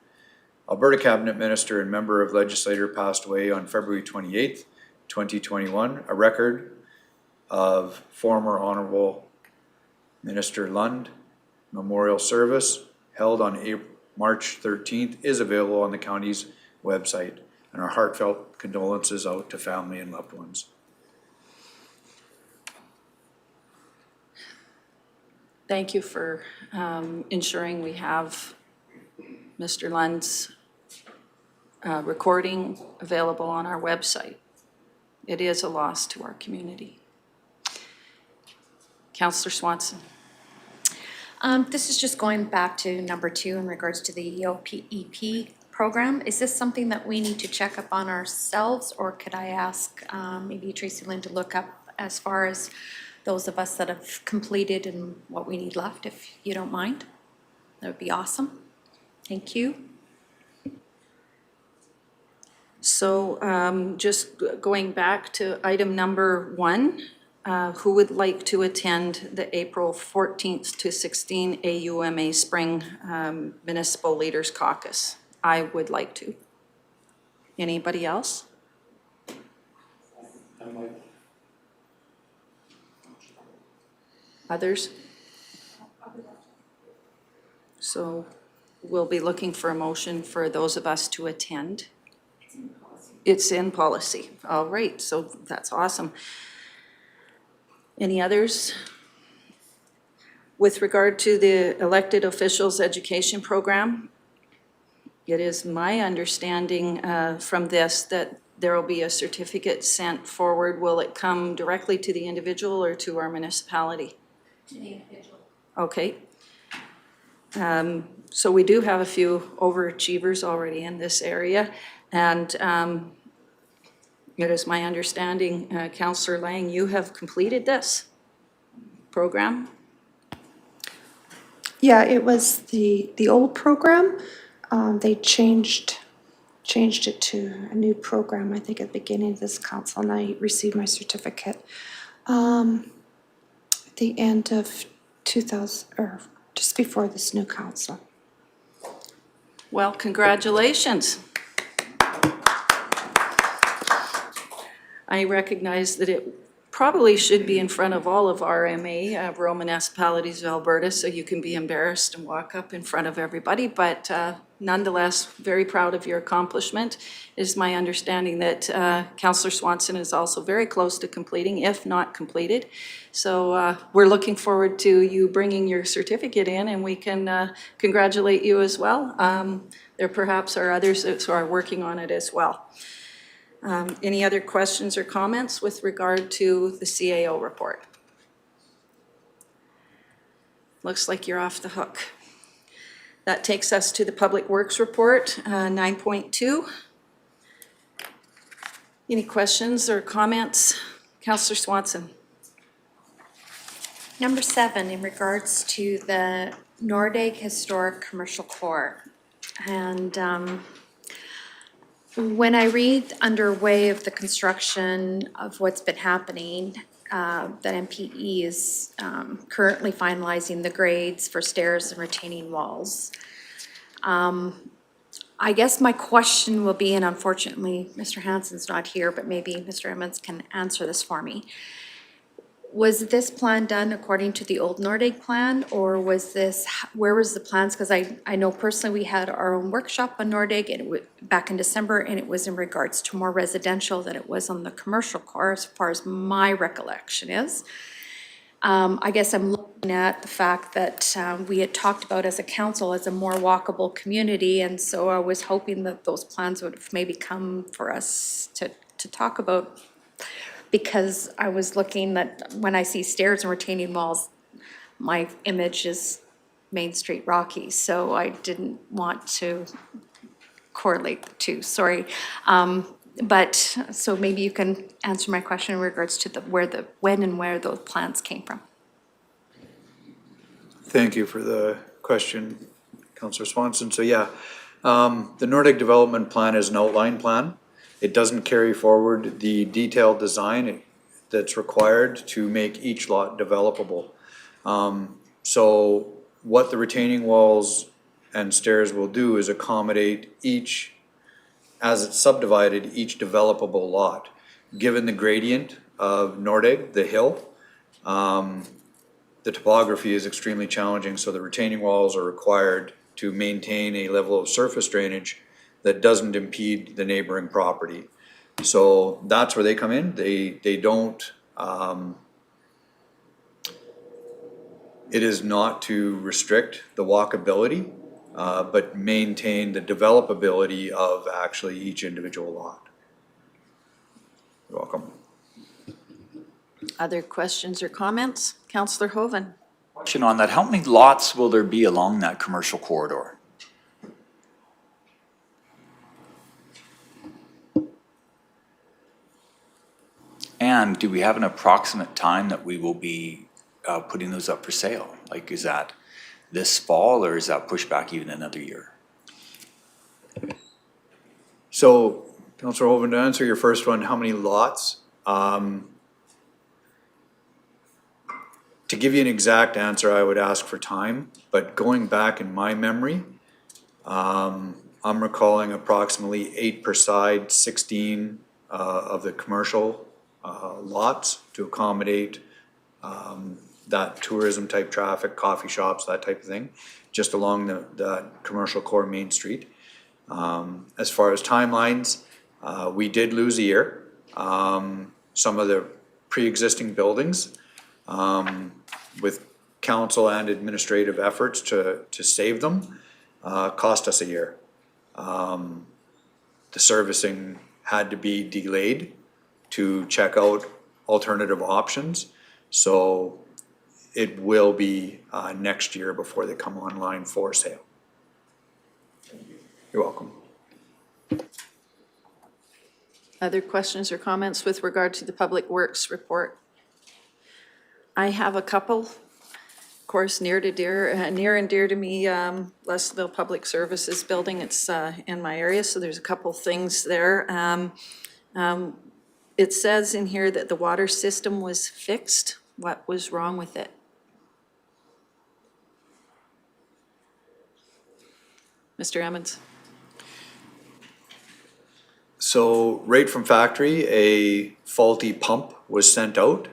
Alberta Cabinet Minister and Member of Legislature, passed away on February 28th, 2021. A record of former Honourable Minister Lund memorial service held on March 13th is available on the county's website, and our heartfelt condolences out to family and loved ones. Thank you for ensuring we have Mr. Lund's recording available on our website. It is a loss to our community. Councillor Swanson. This is just going back to number 2 in regards to the EOPEP program. Is this something that we need to check up on ourselves, or could I ask maybe Tracy Lynn to look up as far as those of us that have completed and what we need left, if you don't mind? That would be awesome. Thank you. So just going back to item number 1, who would like to attend the April 14th to 16th AUMA Spring Municipal Leaders Caucus? I would like to. Anybody else? Others? So we'll be looking for a motion for those of us to attend. It's in policy. All right, so that's awesome. Any others? With regard to the elected officials education program, it is my understanding from this that there will be a certificate sent forward. Will it come directly to the individual or to our municipality? To the individual. Okay. So we do have a few overachievers already in this area, and it is my understanding, Councillor Lang, you have completed this program? Yeah, it was the old program. They changed it to a new program, I think, at the beginning of this council, and I received my certificate at the end of 2000, or just before this new council. Well, congratulations. I recognize that it probably should be in front of all of RMA, rural municipalities of Alberta, so you can be embarrassed and walk up in front of everybody, but nonetheless, very proud of your accomplishment. It is my understanding that Councillor Swanson is also very close to completing, if not completed. So we're looking forward to you bringing your certificate in, and we can congratulate you as well. There perhaps are others that are working on it as well. Any other questions or comments with regard to the CAO report? Looks like you're off the hook. That takes us to the Public Works report, 9.2. Any questions or comments? Councillor Swanson. Number 7, in regards to the Nordegg Historic Commercial Core. And when I read underway of the construction of what's been happening, that MPE is currently finalizing the grades for stairs and retaining walls. I guess my question will be, and unfortunately, Mr. Hansen's not here, but maybe Mr. Emmons can answer this for me. Was this plan done according to the old Nordig plan, or was this, where was the plans? Because I know personally we had our own workshop on Nordig and back in December, and it was in regards to more residential than it was on the commercial core, as far as my recollection is. I guess I'm looking at the fact that we had talked about as a council as a more walkable community, and so I was hoping that those plans would have maybe come for us to talk about, because I was looking that when I see stairs and retaining walls, my image is Main Street Rocky, so I didn't want to correlate the two, sorry. But, so maybe you can answer my question in regards to when and where those plans came from. Thank you for the question, Councillor Swanson. So yeah, the Nordic Development Plan is an outline plan. It doesn't carry forward the detailed design that's required to make each lot developable. So what the retaining walls and stairs will do is accommodate each, as it's subdivided, each developable lot. Given the gradient of Nordig, the hill, the topography is extremely challenging, so the retaining walls are required to maintain a level of surface drainage that doesn't impede the neighboring property. So that's where they come in. They don't, it is not to restrict the walkability, but maintain the developability of actually each individual lot. You're welcome. Other questions or comments? Councillor Hoven. Question on that, how many lots will there be along that commercial corridor? And do we have an approximate time that we will be putting those up for sale? Like, is that this fall, or is that pushed back even another year? So, Councillor Hoven, to answer your first one, how many lots? To give you an exact answer, I would ask for time, but going back in my memory, I'm recalling approximately 8 per side, 16 of the commercial lots to accommodate that tourism type traffic, coffee shops, that type of thing, just along the commercial core Main Street. As far as timelines, we did lose a year. Some of the pre-existing buildings, with council and administrative efforts to save them, cost us a year. The servicing had to be delayed to check out alternative options. So it will be next year before they come online for sale. You're welcome. Other questions or comments with regard to the Public Works report? I have a couple, of course, near and dear to me, Leslieville Public Services Building. It's in my area, so there's a couple things there. It says in here that the water system was fixed. What was wrong with it? Mr. Emmons. So right from factory, a faulty pump was sent out.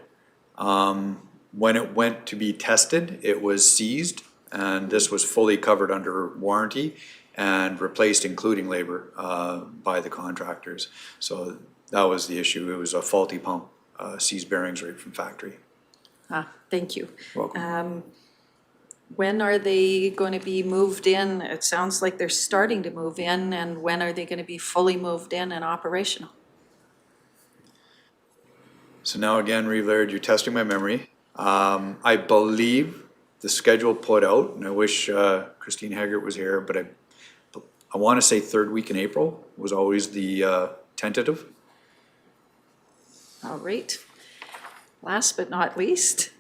When it went to be tested, it was seized, and this was fully covered under warranty and replaced, including labor, by the contractors. So that was the issue. It was a faulty pump, seized bearings right from factory. Thank you. Welcome. When are they going to be moved in? It sounds like they're starting to move in, and when are they going to be fully moved in and operational? So now again, Reeve-Laird, you're testing my memory. I believe the schedule put out, and I wish Christine Haggart was here, but I want to say third week in April was always the tentative. All right. Last but not least,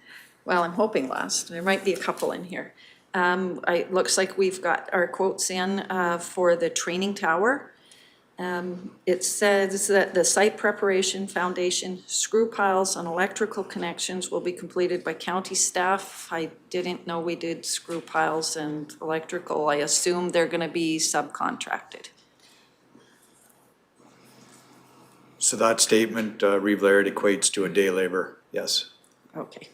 well, I'm hoping last, there might be a couple in here. It looks like we've got our quotes in for the training tower. It says that the site preparation, foundation, screw piles, and electrical connections will be completed by county staff. I didn't know we did screw piles and electrical. I assume they're gonna be subcontracted. So that statement, Reeve Laird, equates to a day labor, yes. Okay.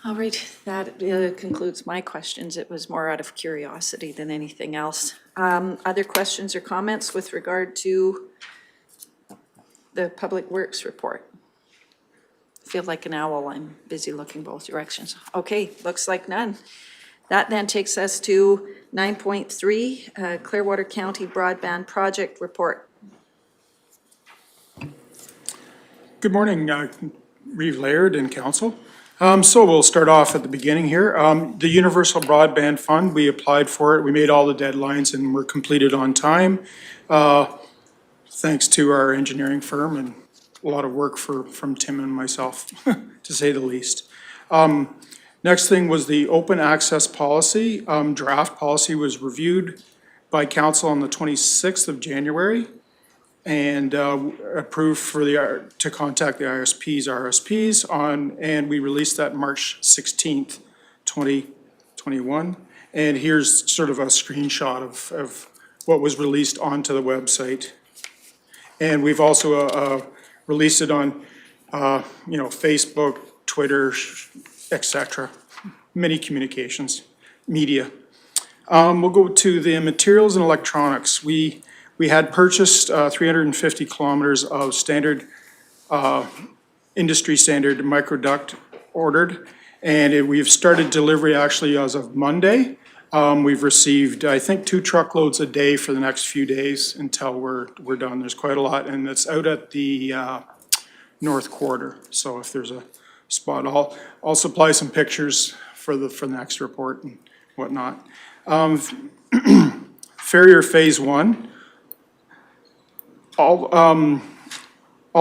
All right, that concludes my questions. It was more out of curiosity than anything else. Other questions or comments with regard to the Public Works report? Feel like an owl, I'm busy looking both directions. Okay, looks like none. That then takes us to 9.3, Clearwater County Broadband Project Report. Good morning, Reeve Laird and council. So we'll start off at the beginning here. The Universal Broadband Fund, we applied for it. We made all the deadlines and were completed on time. Thanks to our engineering firm and a lot of work from Tim and myself, to say the least. Next thing was the open access policy. Draft policy was reviewed by council on the 26th of January and approved for to contact the RSPs on, and we released that March 16th, 2021. And here's sort of a screenshot of what was released onto the website. And we've also released it on, Facebook, Twitter, etc. Many communications, media. We'll go to the materials and electronics. We had purchased 350 kilometers of standard, industry standard microduct ordered, and we've started delivery actually as of Monday. We've received, I think, 2 truckloads a day for the next few days until we're done. There's quite a lot, and it's out at the North Quarter. So if there's a spot, I'll supply some pictures for the next report and whatnot. Farrier Phase 1. All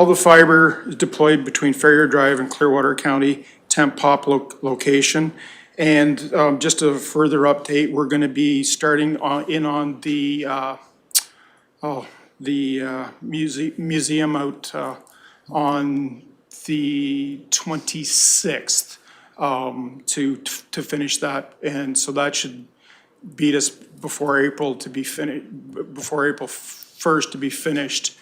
the fiber is deployed between Farrier Drive and Clearwater County temp pop location. And just a further update, we're going to be starting on the museum out on the 26th to finish that, and so that should beat us before April to be finished, before April 1st to be finished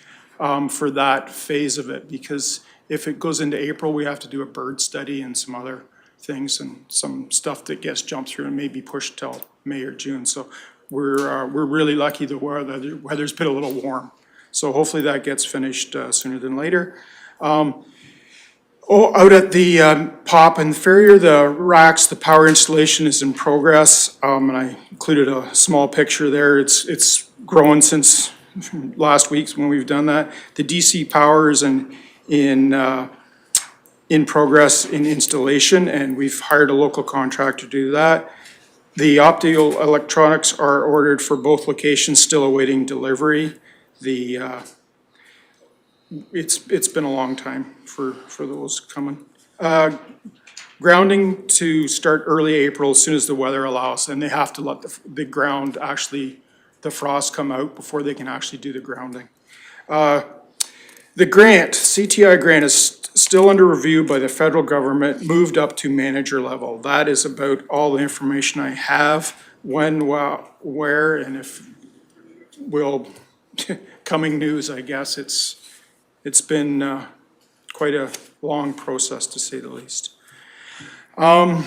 for that phase of it, because if it goes into April, we have to do a bird study and some other things and some stuff that gets jumped through and maybe pushed till May or June. So we're really lucky the weather's been a little warm. So hopefully that gets finished sooner than later. Out at the POP and Farrier, the racks, the power installation is in progress. And I included a small picture there. It's growing since last week when we've done that. The DC power is in progress in installation, and we've hired a local contractor to do that. The optical electronics are ordered for both locations, still awaiting delivery. It's been a long time for those coming. Grounding to start early April as soon as the weather allows, and they have to let the ground actually, the frost come out before they can actually do the grounding. The grant, CTI grant, is still under review by the federal government, moved up to manager level. That is about all the information I have, when, where, and if will, coming news, I guess. It's been quite a long process, to say the least. The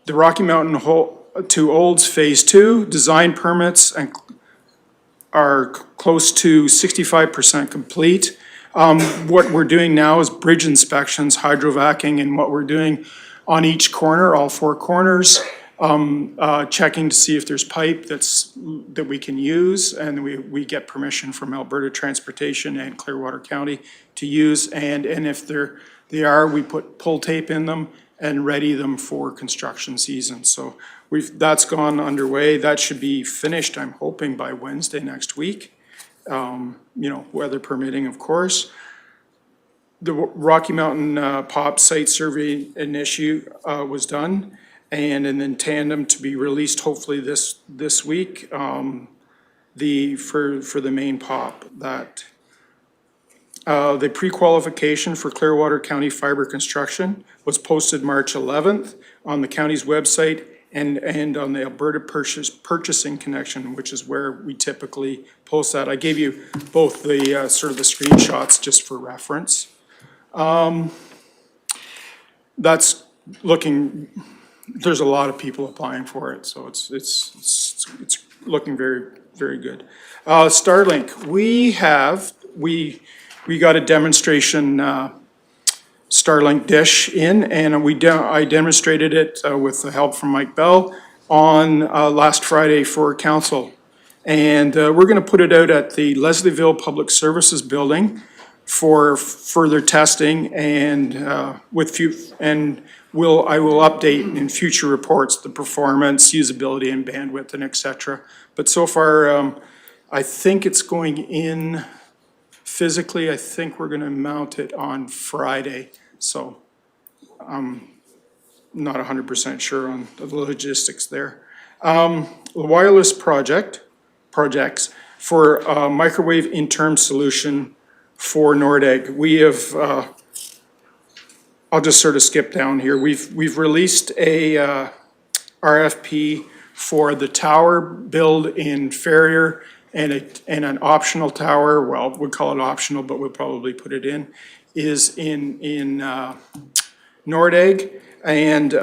Rocky Mountain to Olds Phase 2, design permits are close to 65% complete. What we're doing now is bridge inspections, hydrovacing, and what we're doing on each corner, all 4 corners, checking to see if there's pipe that we can use, and we get permission from Alberta Transportation and Clearwater County to use, and if they are, we put pull tape in them and ready them for construction season. So that's gone underway. That should be finished, I'm hoping, by Wednesday next week. Weather permitting, of course. The Rocky Mountain POP site survey was done, and in tandem to be released hopefully this week, for the main pop, that the pre-qualification for Clearwater County fiber construction was posted March 11th on the county's website and on the Alberta Purchasing Connection, which is where we typically post that. I gave you both the sort of the screenshots just for reference. That's looking, there's a lot of people applying for it, so it's looking very, very good. Starlink, we got a demonstration Starlink dish in, and I demonstrated it with the help from Mike Bell on last Friday for council. And we're gonna put it out at the Leslieville Public Services Building for further testing, and I will update in future reports the performance, usability, and bandwidth, and et cetera. But so far, I think it's going in physically. I think we're gonna mount it on Friday, so I'm not 100% sure on the logistics there. The wireless projects for a microwave interim solution for Nordegg. We have, I'll just sort of skip down here. We've released a RFP for the tower build in Ferrier and an optional tower, well, we'll call it optional, but we'll probably put it in, is in Nordegg, and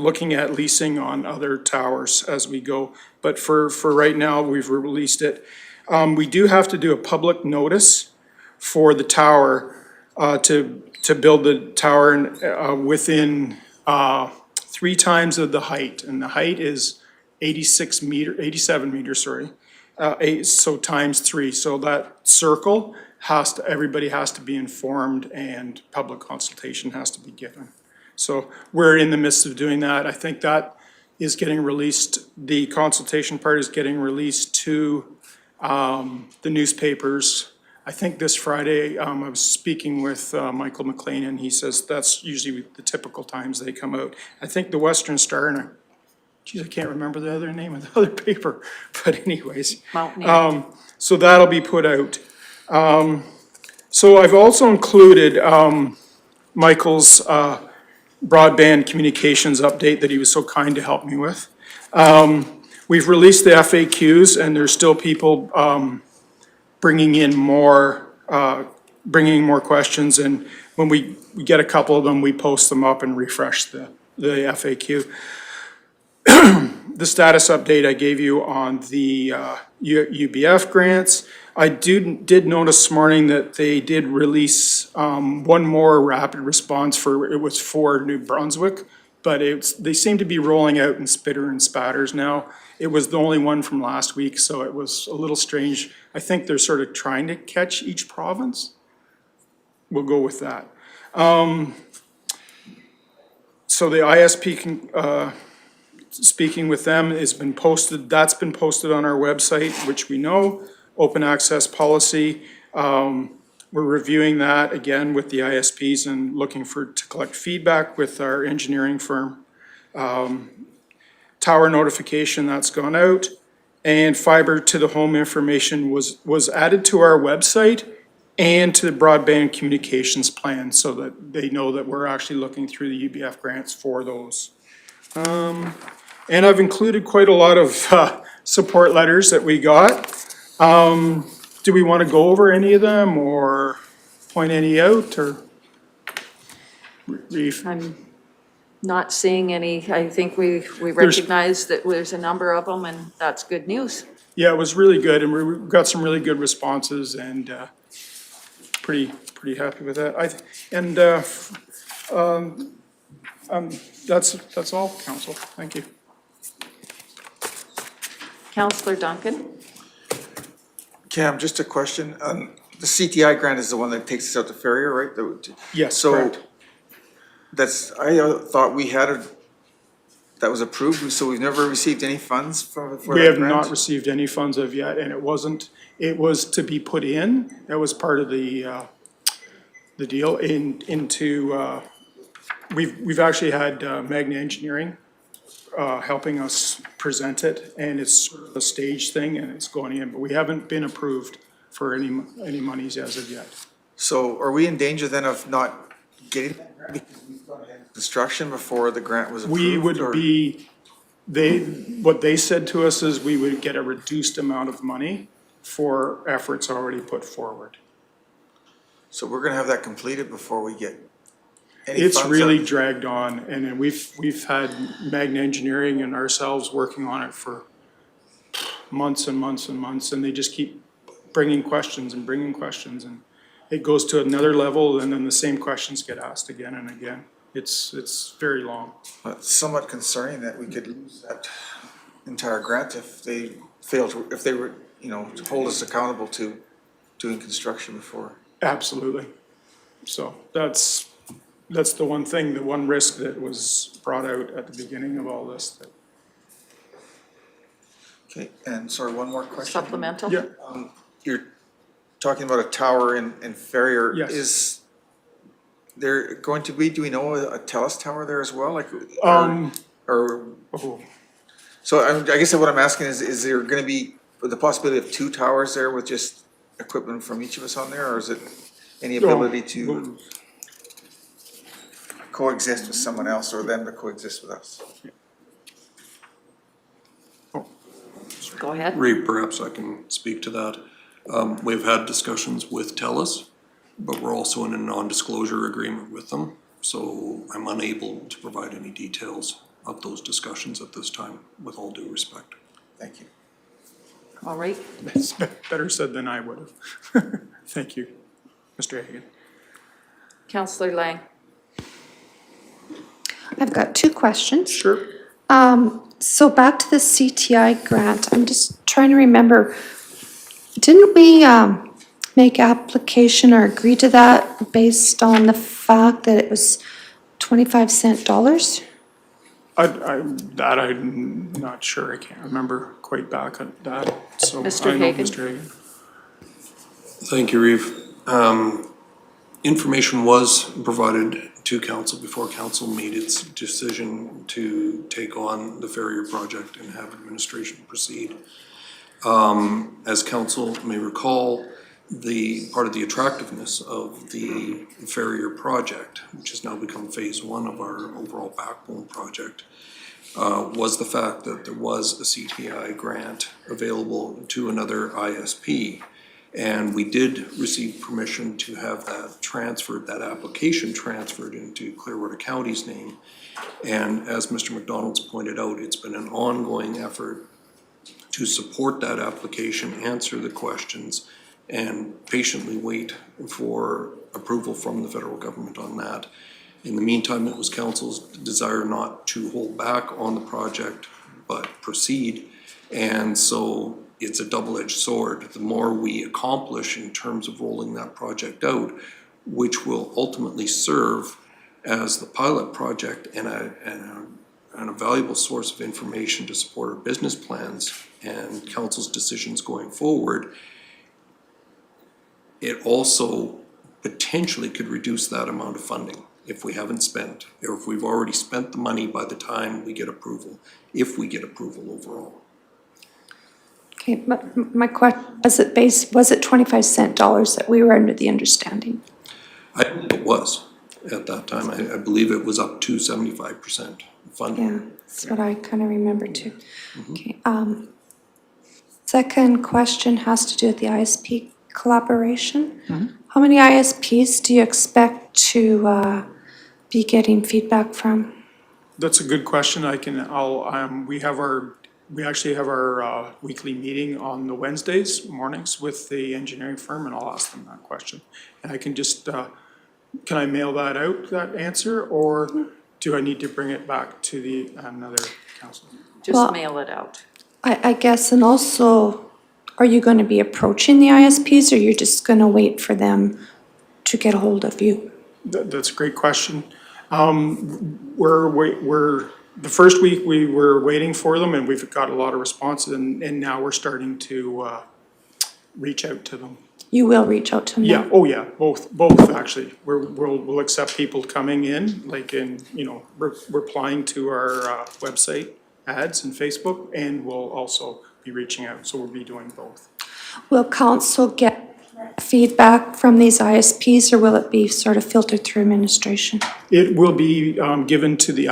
looking at leasing on other towers as we go. But for right now, we've released it. We do have to do a public notice for the tower, to build the tower within 3 times of the height, and the height is 87 meters, sorry. So times 3, so that circle everybody has to be informed, and public consultation has to be given. So we're in the midst of doing that. I think that is getting released, the consultation part is getting released to the newspapers. I think this Friday, I was speaking with Michael McLean, and he says that's usually the typical times they come out. I think the Western Star, and geez, I can't remember the other name of the other paper, but anyways. Mountaineer. So that'll be put out. So I've also included Michael's broadband communications update that he was so kind to help me with. We've released the FAQs, and there's still people bringing more questions, and when we get a couple of them, we post them up and refresh the FAQ. The status update I gave you on the UBF grants. I did notice this morning that they did release one more rapid response for New Brunswick, but they seem to be rolling out in spitter and spatters now. It was the only one from last week, so it was a little strange. I think they're sort of trying to catch each province. We'll go with that. So the ISP speaking with them has been posted, that's been posted on our website, which we know, open access policy. We're reviewing that again with the ISPs and looking to collect feedback with our engineering firm. Tower notification, that's gone out. And fiber to the home information was added to our website and to the broadband communications plan, so that they know that we're actually looking through the UBF grants for those. And I've included quite a lot of support letters that we got. Do we want to go over any of them or point any out, or? I'm not seeing any. I think we recognize that there's a number of them, and that's good news. Yeah, it was really good, and we got some really good responses, and pretty happy with that. That's all, Council. Thank you. Councillor Duncan. Cam, just a question. The CTI grant is the one that takes us out to Ferrier, right? Yes, So correct. I thought we had that was approved, so we've never received any funds for that grant? We have not received any funds of yet, and it was to be put in. That was part of the deal into we've actually had Magna Engineering helping us present it, and it's sort of a stage thing, and it's going in, but we haven't been approved for any monies as of yet. So are we in danger then of not getting that grant because we've gone ahead with construction before the grant was approved? We would or- be, what they said to us is we would get a reduced amount of money for efforts already put forward. So we're gonna have that completed before we get any It's funds really out? dragged on, and then we've had Magna Engineering and ourselves working on it for months and months and months, and they just keep bringing questions, and it goes to another level, and then the same questions get asked again and again. It's very long. It's somewhat concerning that we could lose that entire grant if they failed to, if they were, to hold us accountable to doing construction before. Absolutely. So that's the one thing, the one risk that was brought out at the beginning of all this. Okay, and sorry, one more question. Supplemental? Yeah. You're talking about a tower in Ferrier. Yes. Is there going to be, do we know, a TELUS tower there as well? Like, or so I guess what I'm asking is there gonna be the possibility of two towers there with just equipment from each of us on there, or is it any ability to coexist with someone else or them to coexist with us? Go ahead. Ray, perhaps I can speak to that. We've had discussions with TELUS, but we're also in a non-disclosure agreement with them. So I'm unable to provide any details of those discussions at this time, with all due respect. Thank you. All right. It's better said than I would have. Thank you, Mr. Hagan. Councillor Lang. I've got two questions. Sure. So back to the CTI grant, I'm just trying to remember, didn't we make application or agree to that based on the fact that it was 25-cent dollars? I'm not sure. I can't remember quite back at that. So Mr. I know Hagan. Mr. Hagan. Thank you, Reeve. Information was provided to council before council made its decision to take on the Ferrier project and have administration proceed. As council may recall, the part of the attractiveness of the Ferrier project, which has now become phase one of our overall backbone project, was the fact that there was a CTI grant available to another ISP. And we did receive permission to have that transferred, that application transferred into Clearwater County's name. And as Mr. McDonald's pointed out, it's been an ongoing effort to support that application, answer the questions, and patiently wait for approval from the federal government on that. In the meantime, it was council's desire not to hold back on the project, but proceed. And so it's a double-edged sword. The more we accomplish in terms of rolling that project out, which will ultimately serve as the pilot project and a valuable source of information to support our business plans and council's decisions going forward, it also potentially could reduce that amount of funding if we haven't spent, or if we've already spent the money by the time we get approval, if we get approval overall. Okay, but my question, was it 25-cent dollars that we were under the understanding? I believe it was at that time. I believe it was up to 75% funding. Yeah, that's what I kind of remember too. Okay, second question has to do with the ISP collaboration. How many ISPs do you expect to be getting feedback from? That's a good question. We actually have our weekly meeting on the Wednesdays mornings with the engineering firm, and I'll ask them that question. And I can just, can I mail that out, that answer, or do I need to bring it back to another council? Just mail it out. I guess, and also, are you going to be approaching the ISPs, or you're just going to wait for them to get a hold of you? That's a great question. The first week we were waiting for them, and we've got a lot of responses, and now we're starting to reach out to them. You will reach out to them? Yeah, oh yeah, both actually. We'll accept people coming in, like in, you know, replying to our website ads and Facebook, and we'll also be reaching out, so we'll be doing both. Will council get feedback from these ISPs, or will it be sort of filtered through administration? It will be given to the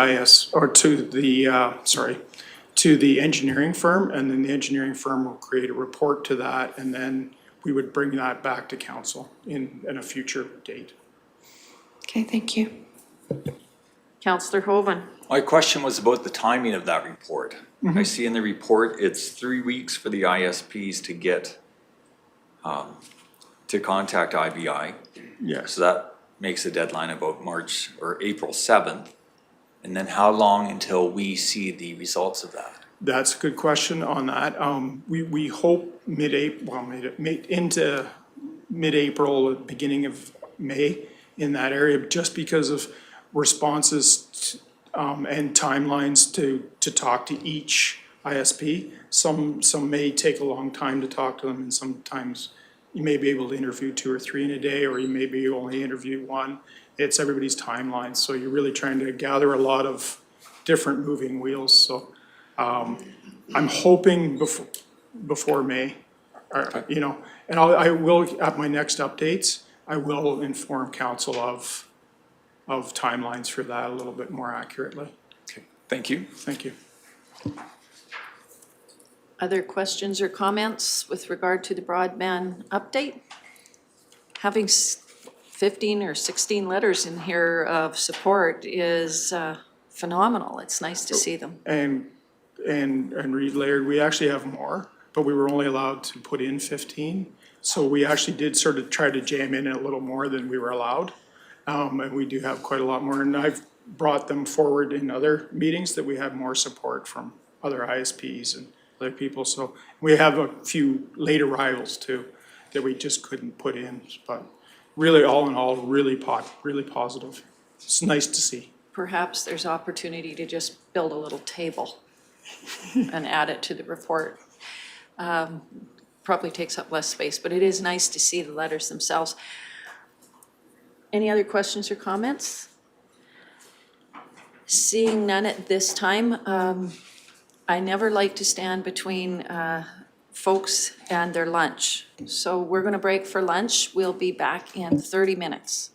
to the engineering firm, and then the engineering firm will create a report to that, and then we would bring that back to council in a future date. Okay, thank you. Councillor Hoven. My question was about the timing of that report. I see in the report, it's 3 weeks for the ISPs to get, to contact IBI. Yes. So that makes the deadline about March or April 7th. And then how long until we see the results of that? That's a good question on that. We hope into mid-April, beginning of May in that area, just because of responses and timelines to talk to each ISP. Some may take a long time to talk to them, and sometimes you may be able to interview 2 or 3 in a day, or you may be only interview 1. It's everybody's timeline, so you're really trying to gather a lot of different moving wheels. So I'm hoping before May, you know, and I will, at my next updates, I will inform council of timelines for that a little bit more accurately. Okay, thank you. Thank you. Other questions or comments with regard to the broadband update? Having 15 or 16 letters in here of support is phenomenal. It's nice to see them. And Reed Laird, we actually have more, but we were only allowed to put in 15. So we actually did sort of try to jam in a little more than we were allowed. And we do have quite a lot more. And I've brought them forward in other meetings that we have more support from other ISPs and other people. So we have a few late arrivals too that we just couldn't put in. But really, all in all, really positive. It's nice to see. Perhaps there's opportunity to just build a little table and add it to the report. Probably takes up less space, but it is nice to see the letters themselves. Any other questions or comments? Seeing none at this time, I never like to stand between folks and their lunch. So we're going to break for lunch. We'll be back in 30 minutes.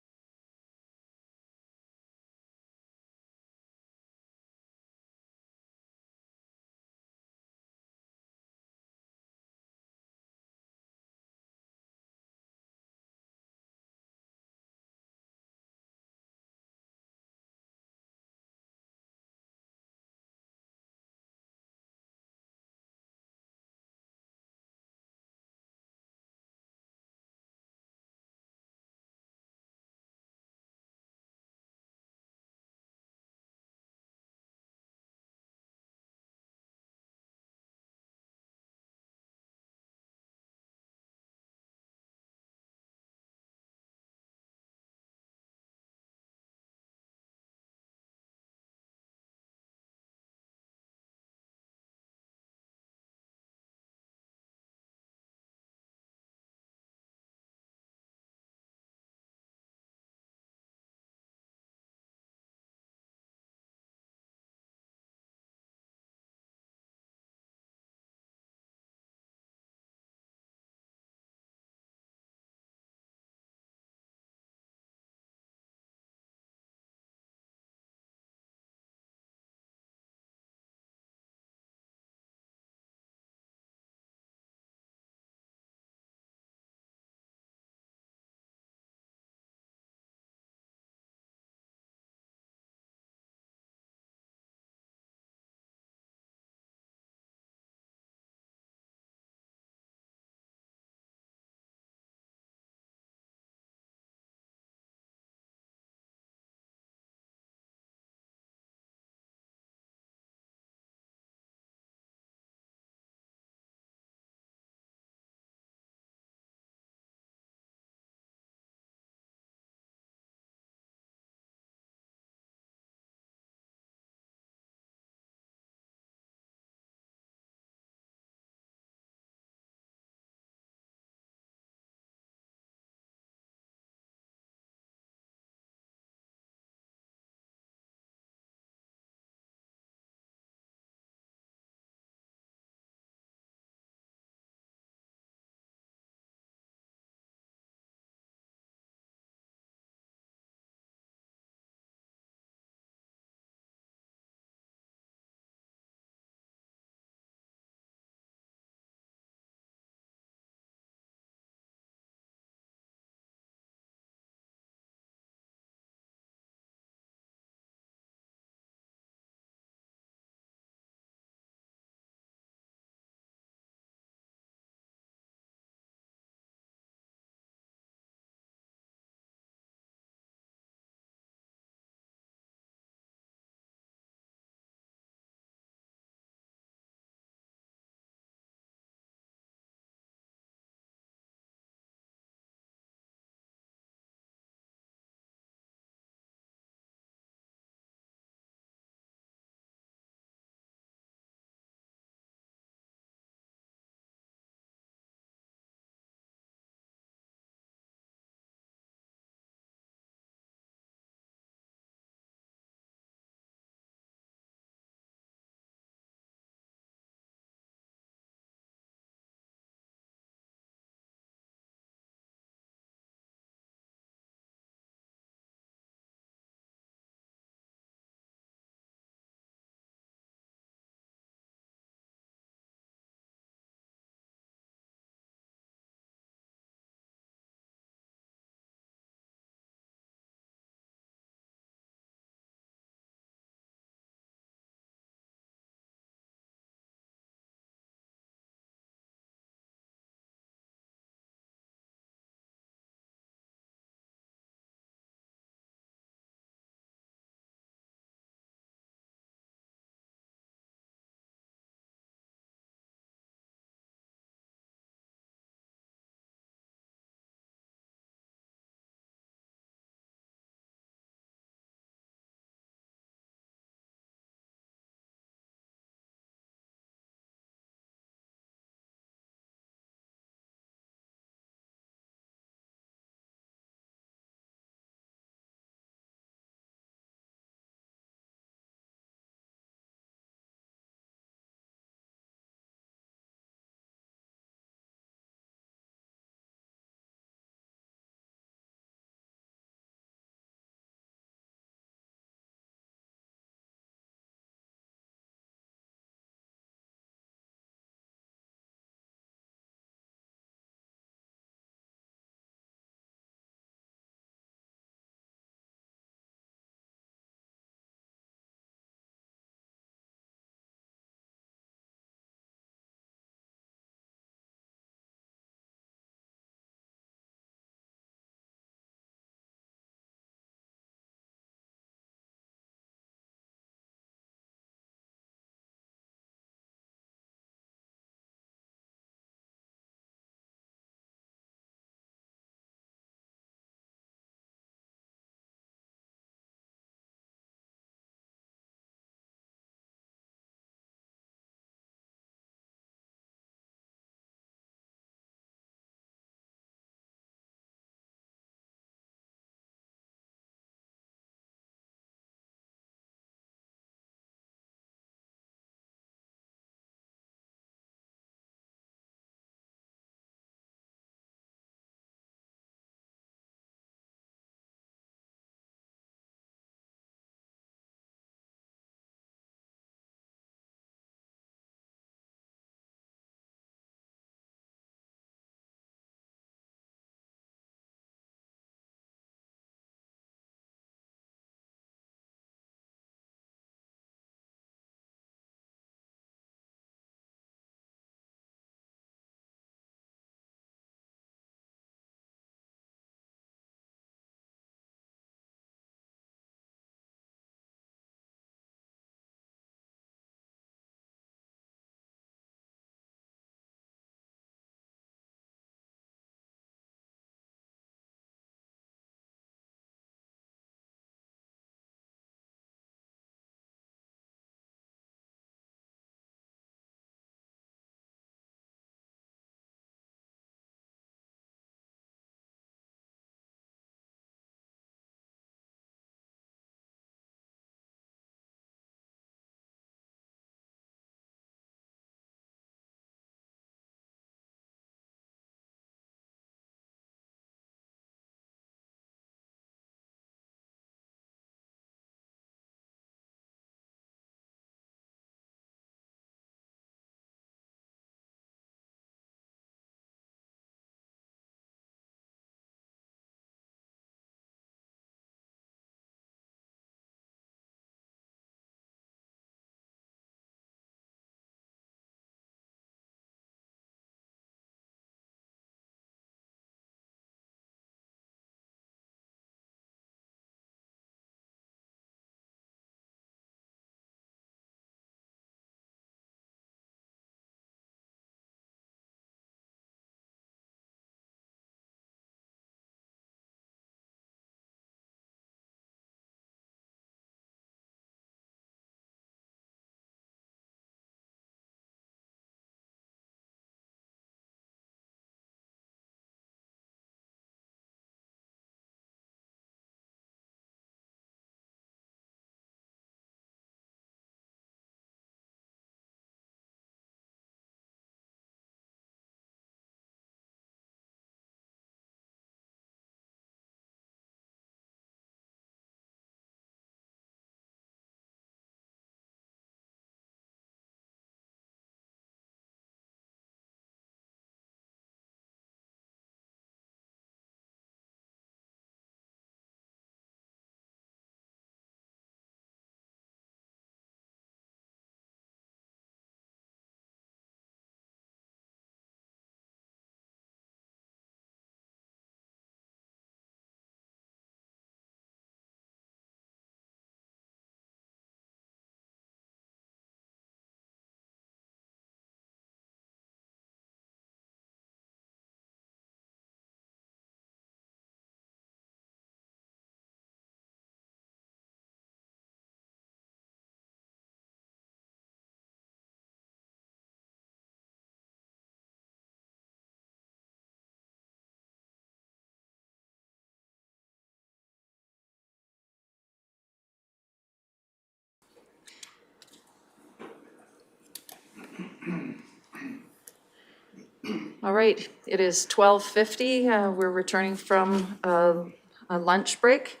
All right, it is 12:50. We're returning from a lunch break.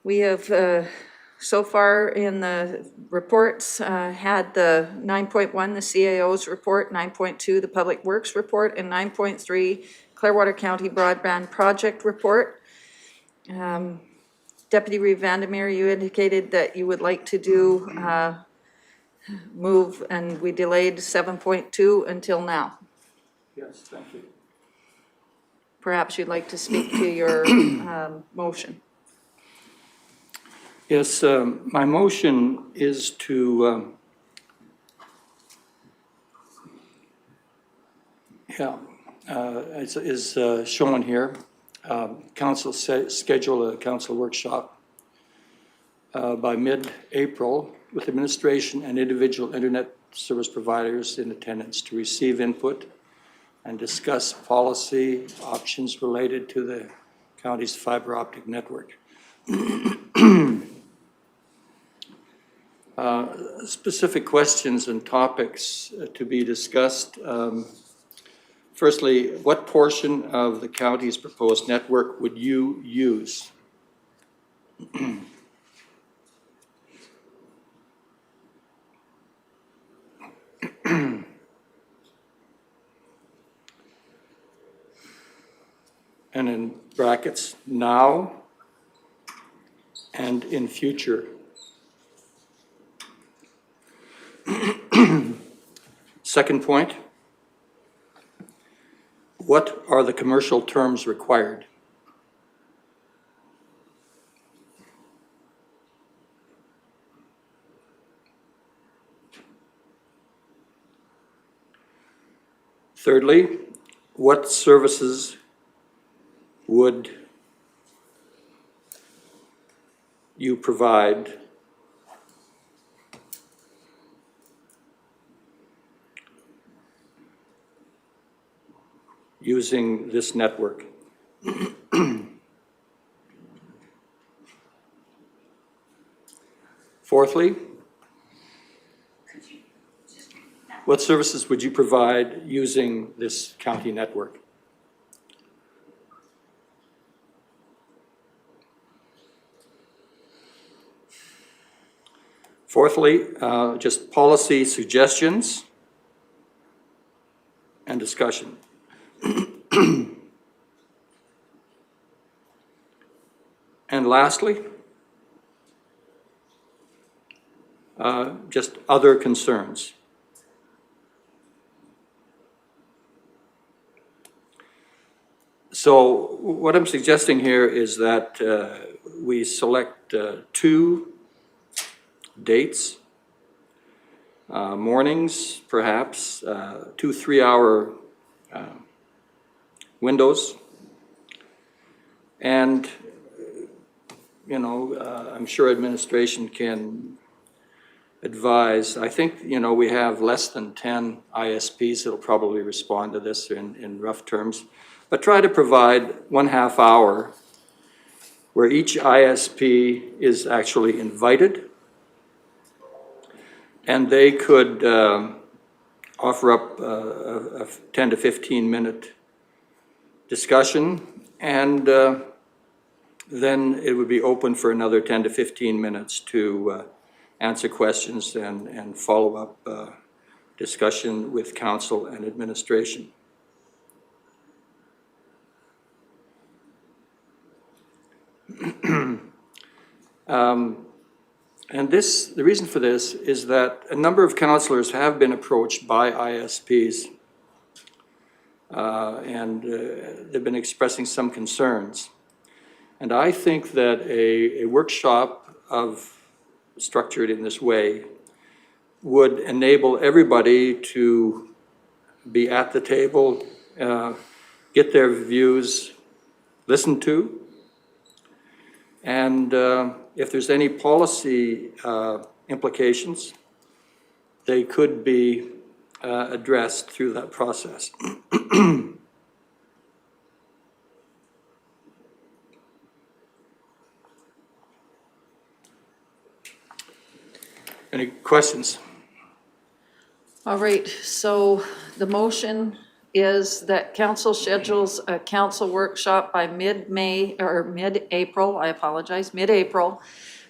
We have, so far in the reports, had the 9.1, the CAO's report, 9.2, the Public Works report, and 9.3, Clearwater County Broadband Project report. Deputy Reeve Vandermeer, you indicated that you would like to do move, and we delayed 7.2 until now. Yes, thank you. Perhaps you'd like to speak to your motion. Yes, my motion is to, is shown here. Council schedule a council workshop by mid-April with administration and individual internet service providers in attendance to receive input and discuss policy options related to the county's fiber optic network. Specific questions and topics to be discussed. Firstly, what portion of the county's proposed network would you use? And in brackets, now and in future. Second point, what are the commercial terms required? Thirdly, what services would you provide using this network? Fourthly, what services would you provide using this county network? Fourthly, just policy suggestions and discussion. And lastly, just other concerns. So what I'm suggesting here is that we select 2 dates, mornings perhaps, 2 3-hour windows. And, you know, I'm sure administration can advise. I think, you know, we have less than 10 ISPs that'll probably respond to this in rough terms. But try to provide 1/2 hour where each ISP is actually invited, and they could offer up a 10 to 15 minute discussion, and then it would be open for another 10 to 15 minutes to answer questions and follow up discussion with council and administration. And the reason for this is that a number of councillors have been approached by ISPs and they've been expressing some concerns. And I think that a workshop structured in this way would enable everybody to be at the table, get their views listened to, and if there's any policy implications, they could be addressed through that process. Any questions? All right, so the motion is that council schedules a council workshop by mid-May, or mid-April, I apologize, mid-April,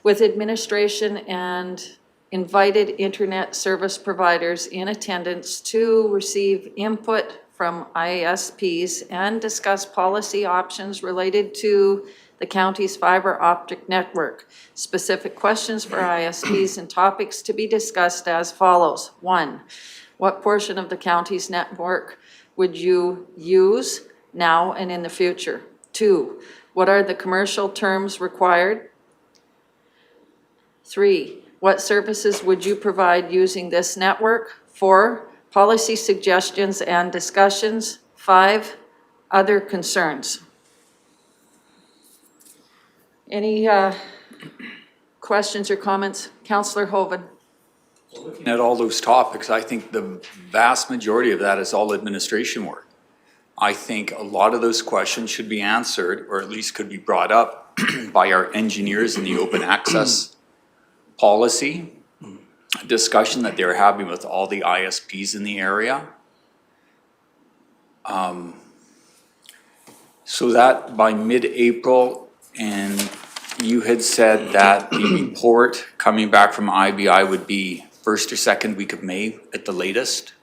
with administration and invited internet service providers in attendance to receive input from ISPs and discuss policy options related to the county's fiber optic network. Specific questions for ISPs and topics to be discussed as follows. 1, what portion of the county's network would you use now and in the future? 2, what are the commercial terms required? 3, what services would you provide using this network? 4, policy suggestions and discussions. 5, other concerns. Any questions or comments? Councillor Hoven. Looking at all those topics, I think the vast majority of that is all administration work. I think a lot of those questions should be answered, or at least could be brought up by our engineers in the open access policy discussion that they're having with all the ISPs in the area. So that by mid-April, and you had said that the report coming back from IBI would be first or second week of May at the latest.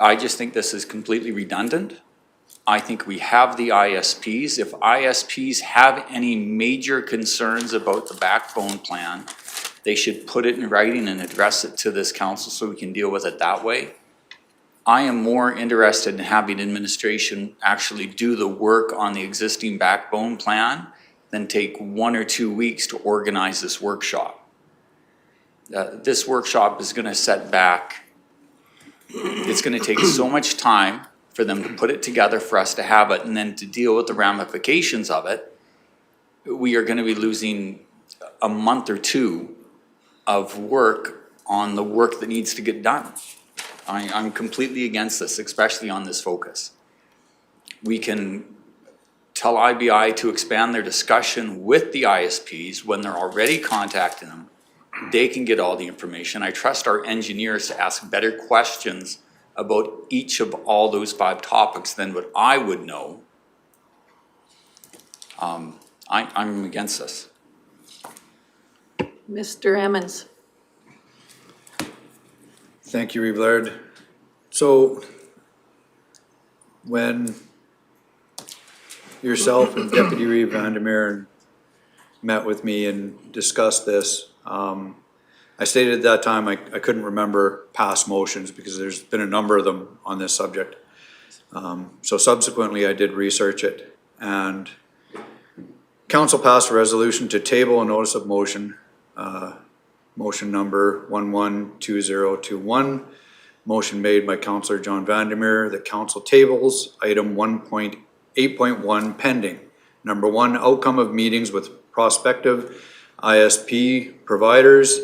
I just think this is completely redundant. I think we have the ISPs. If ISPs have any major concerns about the backbone plan, they should put it in writing and address it to this council so we can deal with it that way. I am more interested in having administration actually do the work on the existing backbone plan than take 1 or 2 weeks to organize this workshop. This workshop is going to set back. It's going to take so much time for them to put it together, for us to have it, and then to deal with the ramifications of it. We are going to be losing a month or 2 of work on the work that needs to get done. I'm completely against this, especially on this focus. We can tell IBI to expand their discussion with the ISPs when they're already contacting them. They can get all the information. I trust our engineers to ask better questions about each of all those 5 topics than what I would know. I'm against this. Mr. Emmons. Thank you, Reeve Laird. So when yourself and Deputy Reeve Vandermeer met with me and discussed this, I stated at that time I couldn't remember past motions because there's been a number of them on this subject. So subsequently I did research it, and council passed a resolution to table a notice of motion, motion number 112021. Motion made by Councillor John Vandermeer that council tables item 1.8.1 pending. Number 1, outcome of meetings with prospective ISP providers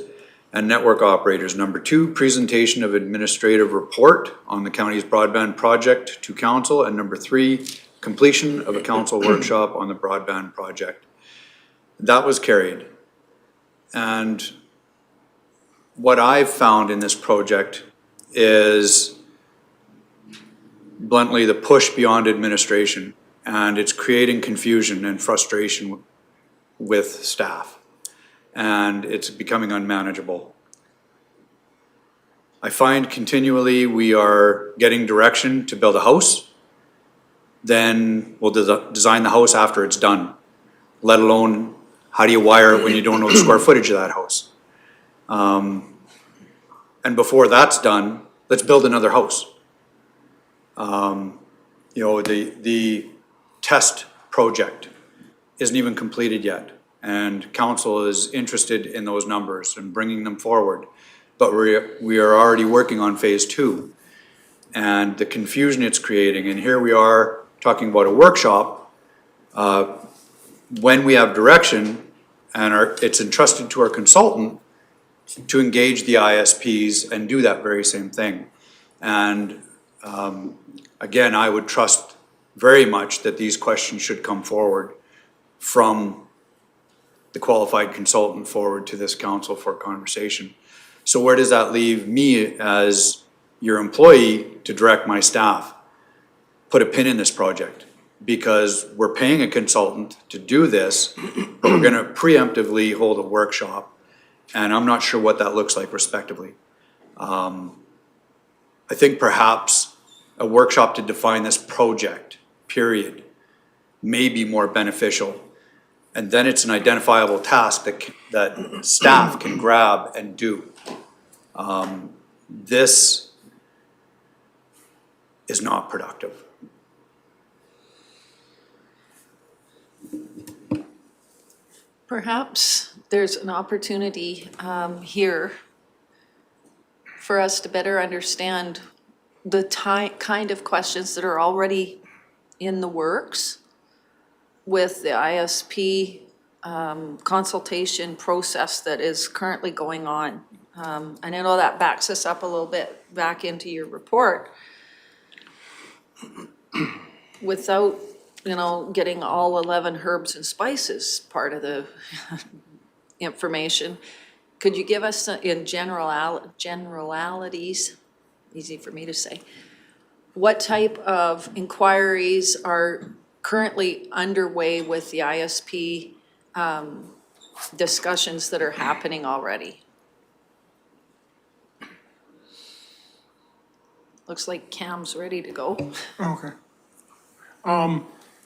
and network operators. Number 2, presentation of administrative report on the county's broadband project to council. And number 3, completion of a council workshop on the broadband project. That was carried. And what I've found in this project is bluntly the push beyond administration, and it's creating confusion and frustration with staff, and it's becoming unmanageable. I find continually we are getting direction to build a house, then we'll design the house after it's done, let alone how do you wire it when you don't know the square footage of that house. And before that's done, let's build another house. You know, the test project isn't even completed yet, and council is interested in those numbers and bringing them forward. But we are already working on phase 2, and the confusion it's creating. And here we are talking about a workshop when we have direction, and it's entrusted to our consultant to engage the ISPs and do that very same thing. And again, I would trust very much that these questions should come forward from the qualified consultant forward to this council for conversation. So where does that leave me as your employee to direct my staff? Put a pin in this project, because we're paying a consultant to do this, but we're gonna preemptively hold a workshop, and I'm not sure what that looks like respectively. I think perhaps a workshop to define this project, period, may be more beneficial. And then it's an identifiable task that staff can grab and do. This is not productive. Perhaps there's an opportunity here for us to better understand the kind of questions that are already in the works with the ISP consultation process that is currently going on. And I know that backs us up a little bit back into your report. Without, you know, getting all 11 herbs and spices part of the information, could you give us in generalities, easy for me to say, what type of inquiries are currently underway with the ISP discussions that are happening already? Looks like Cam's ready to go. Okay.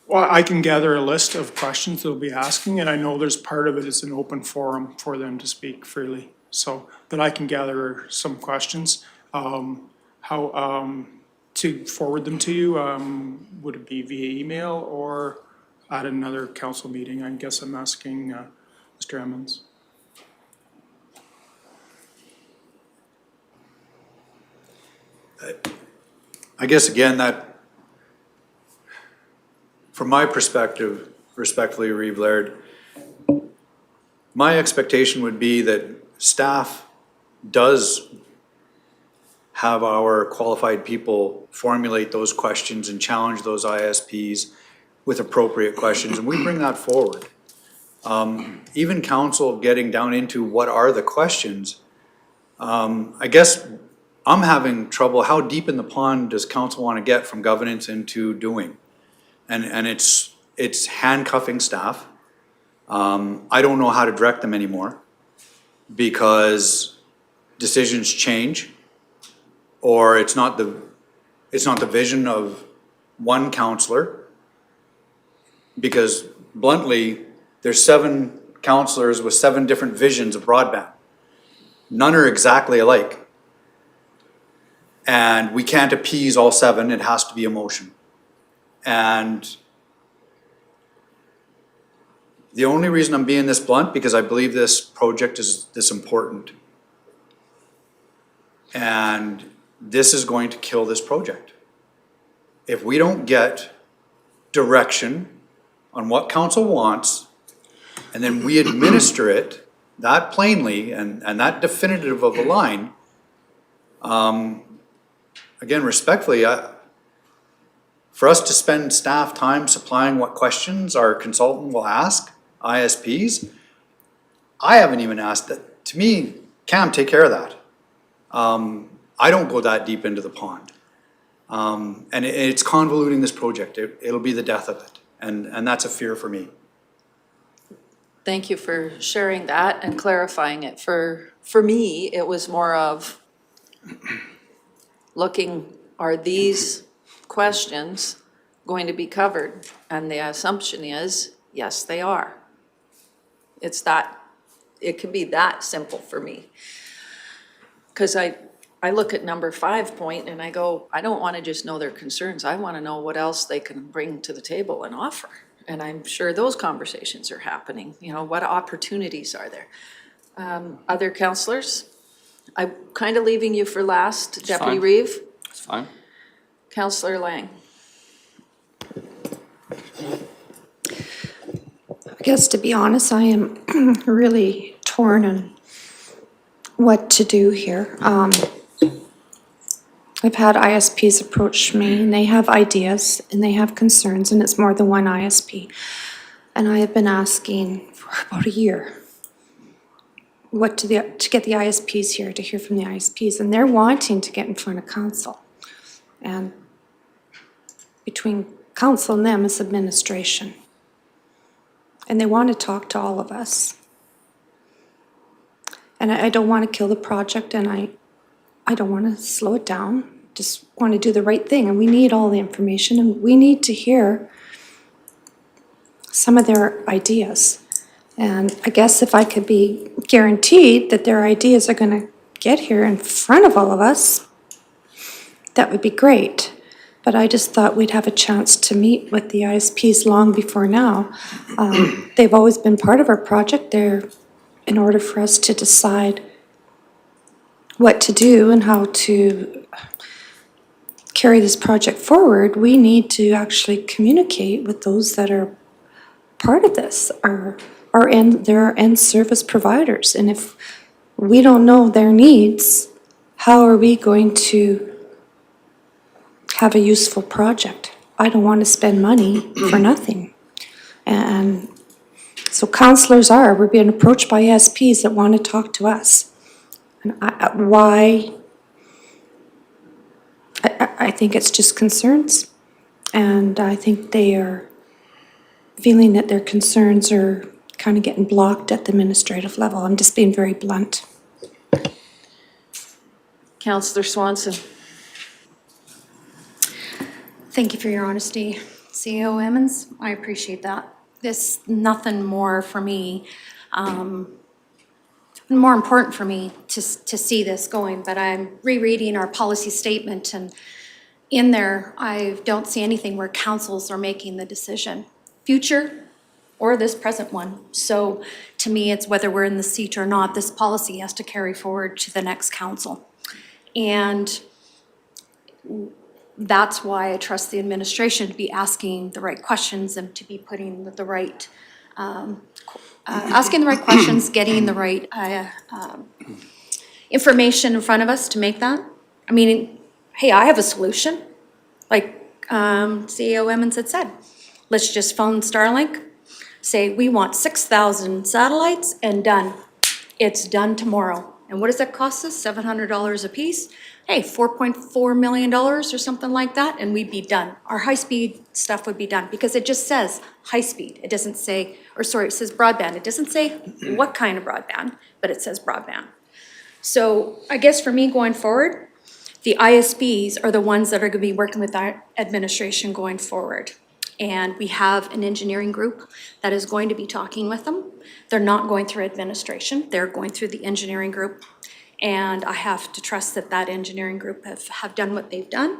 Well, I can gather a list of questions they'll be asking, and I know there's part of it is an open forum for them to speak freely. So, but I can gather some questions. To forward them to you, would it be via email or at another council meeting? I guess I'm asking Mr. Emmons. I guess again, that, from my perspective, respectfully, Reeve Laird, my expectation would be that staff does have our qualified people formulate those questions and challenge those ISPs with appropriate questions, and we bring that forward. Even council getting down into what are the questions, I guess I'm having trouble, how deep in the pond does council want to get from governance into doing? And it's handcuffing staff. I don't know how to direct them anymore because decisions change, or it's not the vision of one councillor. Because bluntly, there's 7 councillors with 7 different visions of broadband. None are exactly alike. And we can't appease all 7, it has to be a motion. And the only reason I'm being this blunt, because I believe this project is this important. And this is going to kill this project. If we don't get direction on what council wants, and then we administer it that plainly and that definitive of a line, again, respectfully, for us to spend staff time supplying what questions our consultant will ask ISPs, I haven't even asked that. To me, Cam, take care of that. I don't go that deep into the pond. And it's convoluting this project. It'll be the death of it. And that's a fear for me. Thank you for sharing that and clarifying it. For me, it was more of looking, are these questions going to be covered? And the assumption is, yes, they are. It can be that simple for me. Because I look at number 5 point and I go, I don't want to just know their concerns. I want to know what else they can bring to the table and offer. And I'm sure those conversations are happening. You know, what opportunities are there? Other councillors? I'm kind of leaving you for last, Deputy Reeve. That's fine. Councillor Lang. I guess to be honest, I am really torn on what to do here. I've had ISPs approach me and they have ideas and they have concerns, and it's more than one ISP. And I have been asking for about a year, to get the ISPs here, to hear from the ISPs, and they're wanting to get in front of council. And between council and them is administration. And they want to talk to all of us. And I don't want to kill the project, and I don't want to slow it down. Just want to do the right thing, and we need all the information, and we need to hear some of their ideas. And I guess if I could be guaranteed that their ideas are going to get here in front of all of us, that would be great. But I just thought we'd have a chance to meet with the ISPs long before now. They've always been part of our project. They're, in order for us to decide what to do and how to carry this project forward, we need to actually communicate with those that are part of this, their end service providers. And if we don't know their needs, how are we going to have a useful project? I don't want to spend money for nothing. And so councillors we're being approached by SPs that want to talk to us. And I think it's just concerns. And I think they are feeling that their concerns are kind of getting blocked at the administrative level. I'm just being very blunt. Councillor Swanson. Thank you for your honesty, CEO Emmons. I appreciate that. This, nothing more for me, more important for me to see this going, but I'm rereading our policy statement, and in there, I don't see anything where councils are making the decision, future or this present one. So to me, it's whether we're in the seat or not, this policy has to carry forward to the next council. And that's why I trust the administration to be asking the right questions and to be putting the right, asking the right questions, getting the right information in front of us to make that. I mean, hey, I have a solution. Like CEO Emmons had said, let's just phone Starlink, say we want 6,000 satellites and done. It's done tomorrow. And what does that cost us? $700 a piece? Hey, $4.4 million or something like that, and we'd be done. Our high-speed stuff would be done, because it just says high-speed. It doesn't say, it says broadband. It doesn't say what kind of broadband, but it says broadband. So I guess for me going forward, the ISPs are the ones that are gonna be working with our administration going forward. And we have an engineering group that is going to be talking with them. They're not going through administration, they're going through the engineering group. And I have to trust that that engineering group have done what they've done.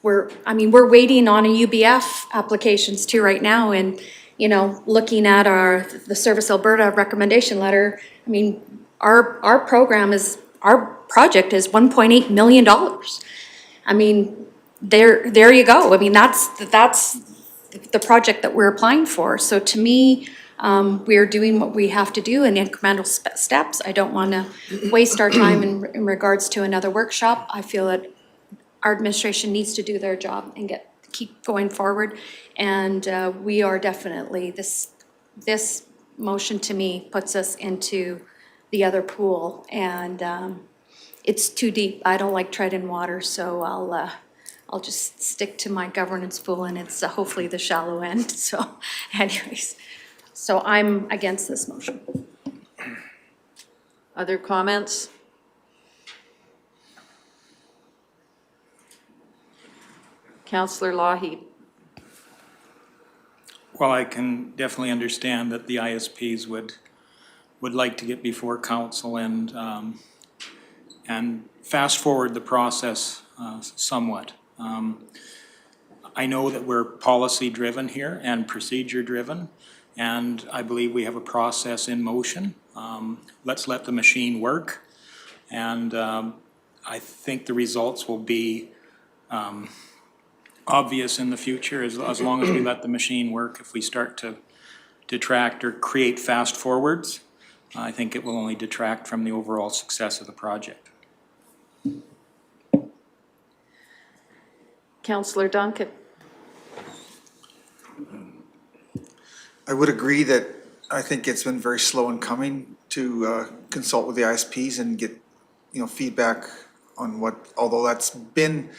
We're waiting on a UBF applications too right now, and looking at the Service Alberta recommendation letter. I mean, our project is $1.8 million. I mean, there you go. I mean, that's the project that we're applying for. So to me, we are doing what we have to do in incremental steps. I don't want to waste our time in regards to another workshop. I feel that our administration needs to do their job and keep going forward. And we are definitely, this motion to me puts us into the other pool, and it's too deep. I don't like treading water, so I'll just stick to my governance pool, and it's hopefully the shallow end. So anyways, so I'm against this motion. Other comments? Councillor Lougheed. Well, I can definitely understand that the ISPs would like to get before council and fast forward the process somewhat. I know that we're policy driven here and procedure driven, and I believe we have a process in motion. Let's let the machine work, and I think the results will be obvious in the future as long as we let the machine work. If we start to detract or create fast forwards, I think it will only detract from the overall success of the project. Councillor Duncan. I would agree that I think it's been very slow in coming to consult with the ISPs and get, feedback on what, although that's been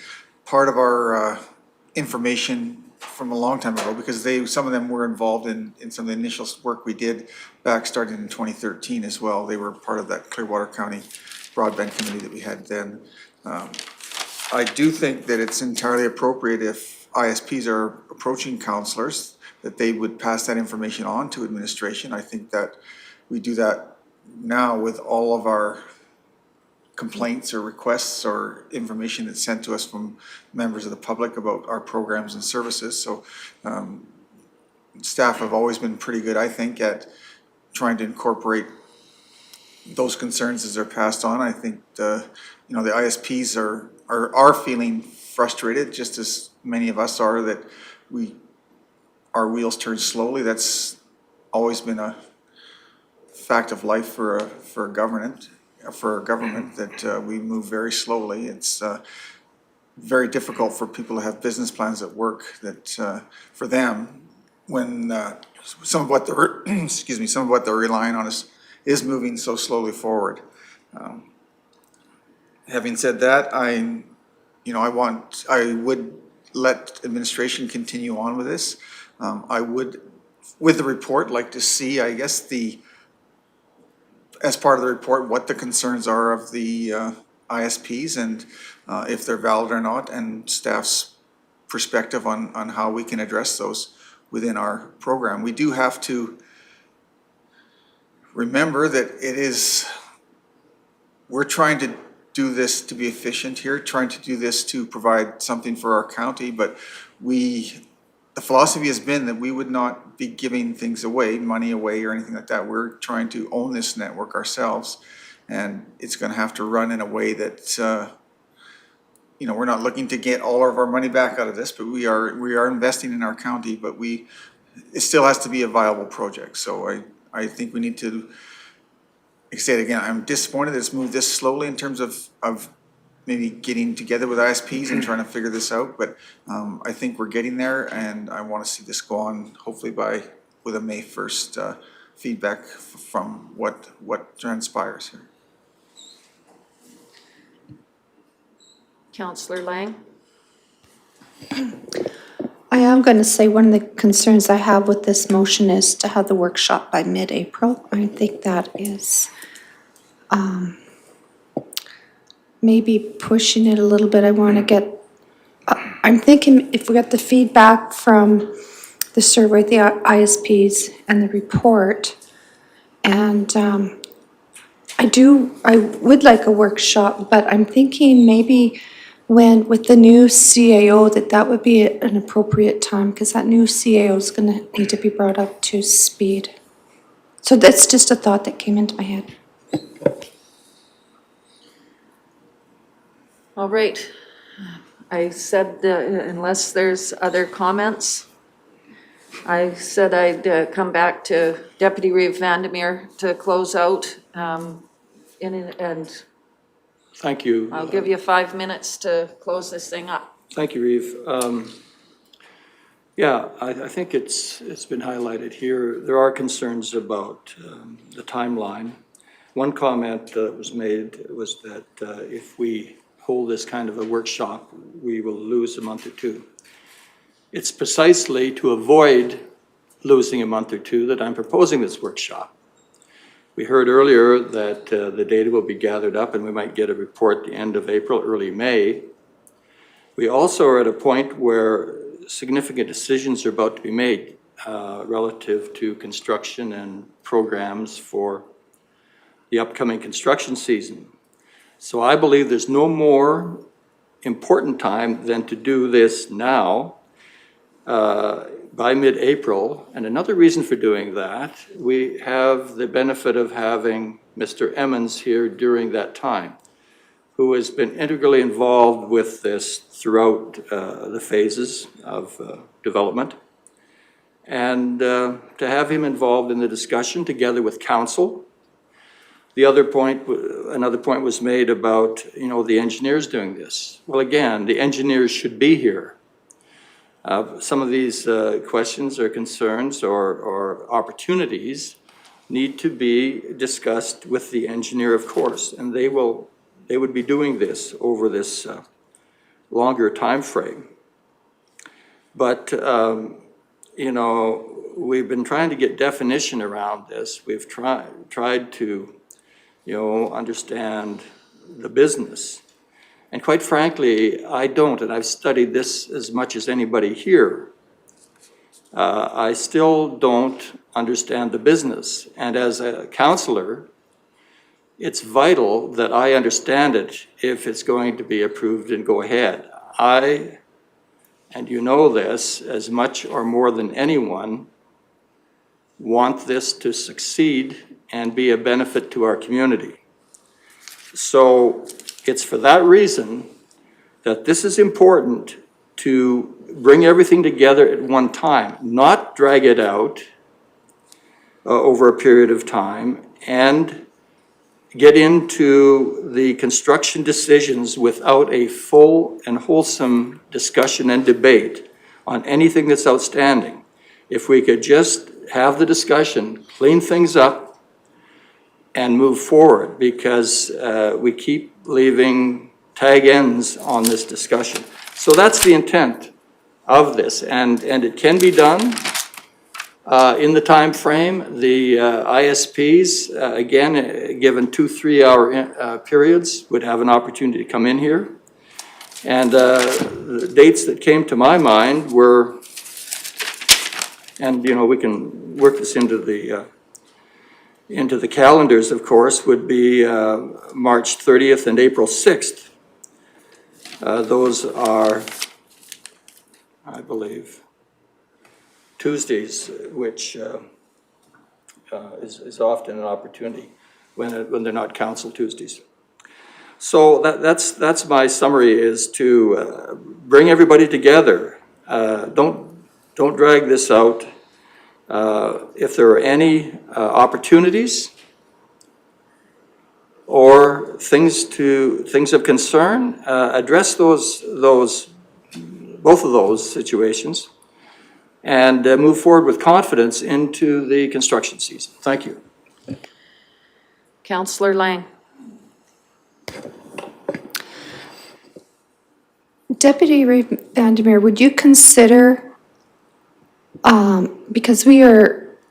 part of our information from a long time ago, because some of them were involved in some of the initial work we did back starting in 2013 as well. They were part of that Clearwater County Broadband Committee that we had then. I do think that it's entirely appropriate if ISPs are approaching counselors, that they would pass that information on to administration. I think that we do that now with all of our complaints or requests or information that's sent to us from members of the public about our programs and services. So staff have always been pretty good, I think, at trying to incorporate those concerns as they're passed on. I think the ISPs are feeling frustrated, just as many of us are, that our wheels turn slowly. That's always been a fact of life for a government that we move very slowly. It's very difficult for people to have business plans at work that for them, when some of what they're some of what they're relying on is moving so slowly forward. Having said that, I would let administration continue on with this. I would, with the report, like to see, I guess, as part of the report, what the concerns are of the ISPs and if they're valid or not, and staff's perspective on how we can address those within our program. We do have to remember that we're trying to do this to be efficient here, trying to do this to provide something for our county, but the philosophy has been that we would not be giving things away, money away or anything like that. We're trying to own this network ourselves, and it's going to have to run in a way that, we're not looking to get all of our money back out of this, but we are investing in our county, but it still has to be a viable project. So I think we need to, like I said again, I'm disappointed that it's moved this slowly in terms of maybe getting together with ISPs and trying to figure this out, but I think we're getting there, and I want to see this go on hopefully with a May 1st feedback from what transpires here. Councillor Lang? I am going to say one of the concerns I have with this motion is to have the workshop by mid-April. I think that is maybe pushing it a little bit. I want to get, I'm thinking if we got the feedback from the survey, the ISPs and the report, and I would like a workshop, but I'm thinking maybe with the new CAO that would be an appropriate time, because that new CAO is going to need to be brought up to speed. So that's just a thought that came into my head. All right. I said unless there's other comments, I said I'd come back to Deputy Reeve Vandermeer to close out. And Thank you. I'll give you 5 minutes to close this thing up. Thank you, Reeve. Yeah, I think it's been highlighted here. There are concerns about the timeline. One comment that was made was that if we hold this kind of a workshop, we will lose a month or two. It's precisely to avoid losing a month or two that I'm proposing this workshop. We heard earlier that the data will be gathered up and we might get a report at the end of April, early May. We also are at a point where significant decisions are about to be made relative to construction and programs for the upcoming construction season. So I believe there's no more important time than to do this now by mid-April. And another reason for doing that, we have the benefit of having Mr. Emmons here during that time, who has been integrally involved with this throughout the phases of development. And to have him involved in the discussion together with council. Another point was made about, the engineers doing this. Well, again, the engineers should be here. Some of these questions or concerns or opportunities need to be discussed with the engineer, of course, and they would be doing this over this longer time frame. But, you know, we've been trying to get definition around this. We've tried to, you know, understand the business. And quite frankly, I don't, and I've studied this as much as anybody here. I still don't understand the business. And as a counselor, it's vital that I understand it if it's going to be approved and go ahead. I, and you know this, as much or more than anyone, want this to succeed and be a benefit to our community. So it's for that reason that this is important to bring everything together at one time, not drag it out over a period of time, and get into the construction decisions without a full and wholesome discussion and debate on anything that's outstanding. If we could just have the discussion, clean things up, and move forward, because we keep leaving tag ends on this discussion. So that's the intent of this, and it can be done in the time frame. The ISPs, again, given 2 3-hour periods, would have an opportunity to come in here. And the dates that came to my mind were, and you know, we can work this into the calendars, of course, would be March 30th and April 6th. Those are, I believe, Tuesdays, which is often an opportunity when they're not council Tuesdays. So that's my summary, is to bring everybody together. Don't drag this out. If there are any opportunities or things of concern, address both of those situations, and move forward with confidence into the construction season. Thank you. Councillor Lang. Deputy Vandermeer, would you consider, because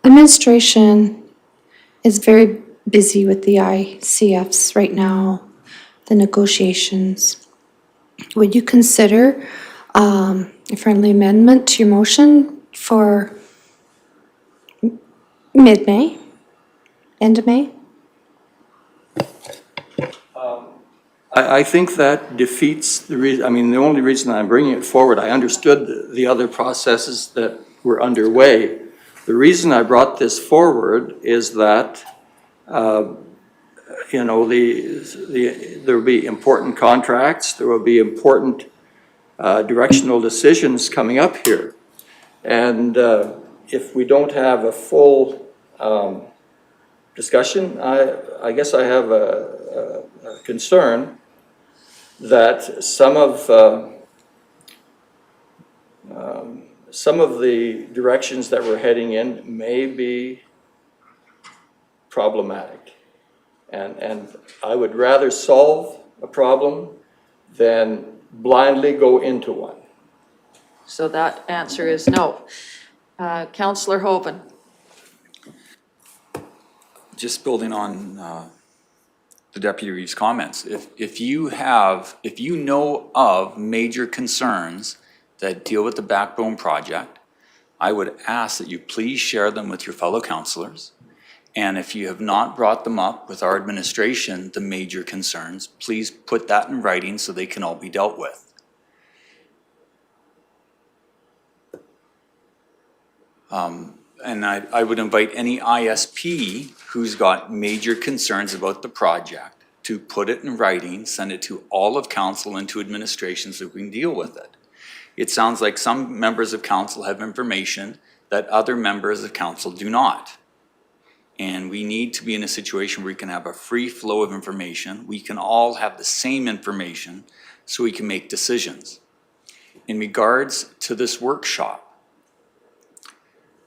administration is very busy with the ICFs right now, the negotiations, would you consider a friendly amendment to your motion for mid-May, end of May? I think that defeats the reason. I mean, the only reason I'm bringing it forward, I understood the other processes that were underway. The reason I brought this forward is that, you know, there will be important contracts, there will be important directional decisions coming up here. And if we don't have a full discussion, I guess I have a concern that some of the directions that we're heading in may be problematic. And I would rather solve a problem than blindly go into one. So that answer is no. Councillor Hoven. Just building on the deputy's comments, if you know of major concerns that deal with the backbone project, I would ask that you please share them with your fellow councillors. And if you have not brought them up with our administration, the major concerns, please put that in writing so they can all be dealt with. And I would invite any ISP who's got major concerns about the project to put it in writing, send it to all of council and to administration so we can deal with it. It sounds like some members of council have information that other members of council do not. And we need to be in a situation where we can have a free flow of information. We can all have the same information so we can make decisions. In regards to this workshop,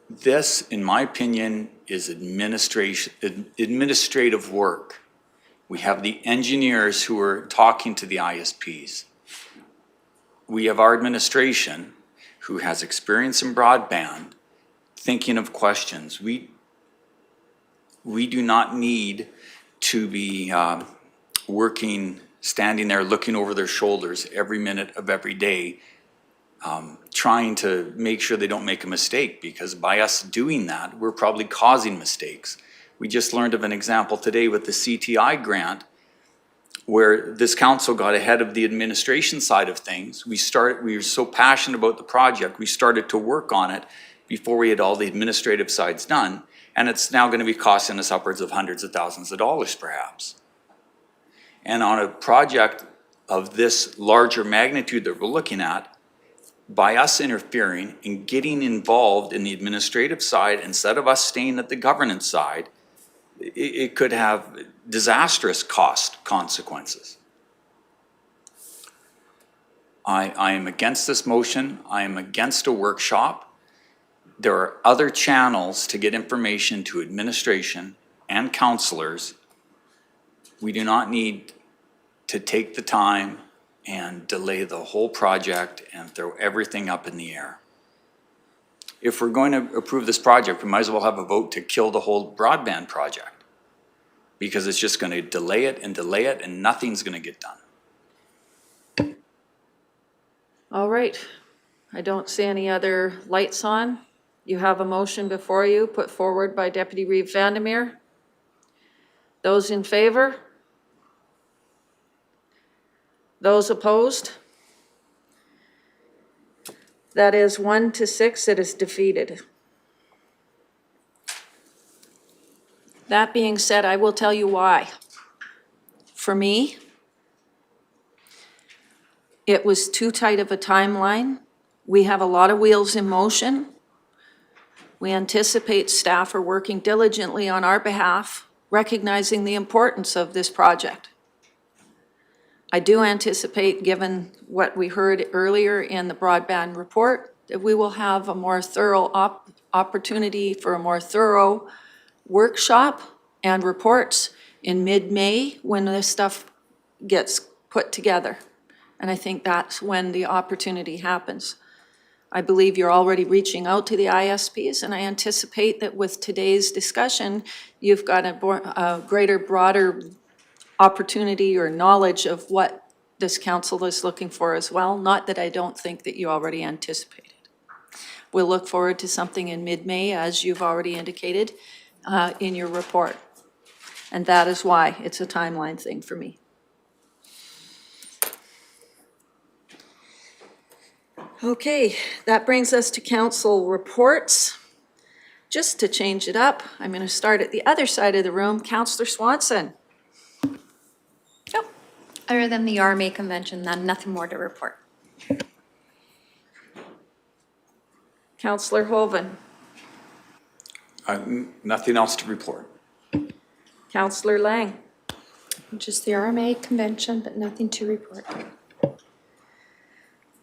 This, in my opinion, is administrative work. We have the engineers who are talking to the ISPs. We have our administration who has experience in broadband thinking of questions. We do not need to be working, standing there looking over their shoulders every minute of every day, trying to make sure they don't make a mistake, because by us doing that, we're probably causing mistakes. We just learned of an example today with the CTI grant where this council got ahead of the administration side of things. We were so passionate about the project, we started to work on it before we had all the administrative sides done, and it's now going to be costing us upwards of hundreds of thousands of dollars perhaps. And on a project of this larger magnitude that we're looking at, by us interfering and getting involved in the administrative side instead of us staying at the governance side, it could have disastrous cost consequences. I am against this motion. I am against a workshop. There are other channels to get information to administration and councillors. We do not need to take the time and delay the whole project and throw everything up in the air. If we're going to approve this project, we might as well have a vote to kill the whole broadband project, because it's just going to delay it and nothing's going to get done. All right. I don't see any other lights on. You have a motion before you put forward by Deputy Reeve Vandermeer. Those in favor? Those opposed? That is 1 to 6, it is defeated. That being said, I will tell you why. For me, it was too tight of a timeline. We have a lot of wheels in motion. We anticipate staff are working diligently on our behalf, recognizing the importance of this project. I do anticipate, given what we heard earlier in the broadband report, that we will have a more thorough opportunity for a more thorough workshop and reports in mid-May when this stuff gets put together. And I think that's when the opportunity happens. I believe you're already reaching out to the ISPs, and I anticipate that with today's discussion, you've got a greater, broader opportunity or knowledge of what this council is looking for as well. Not that I don't think that you already anticipated. We'll look forward to something in mid-May, as you've already indicated in your report. And that is why it's a timeline thing for me. Okay, that brings us to council reports. Just to change it up, I'm going to start at the other side of the room. Councillor Swanson. Other than the RMA convention, nothing more to report. Councillor Hoven. Nothing else to report. Councillor Lang. Just the RMA convention, but nothing to report.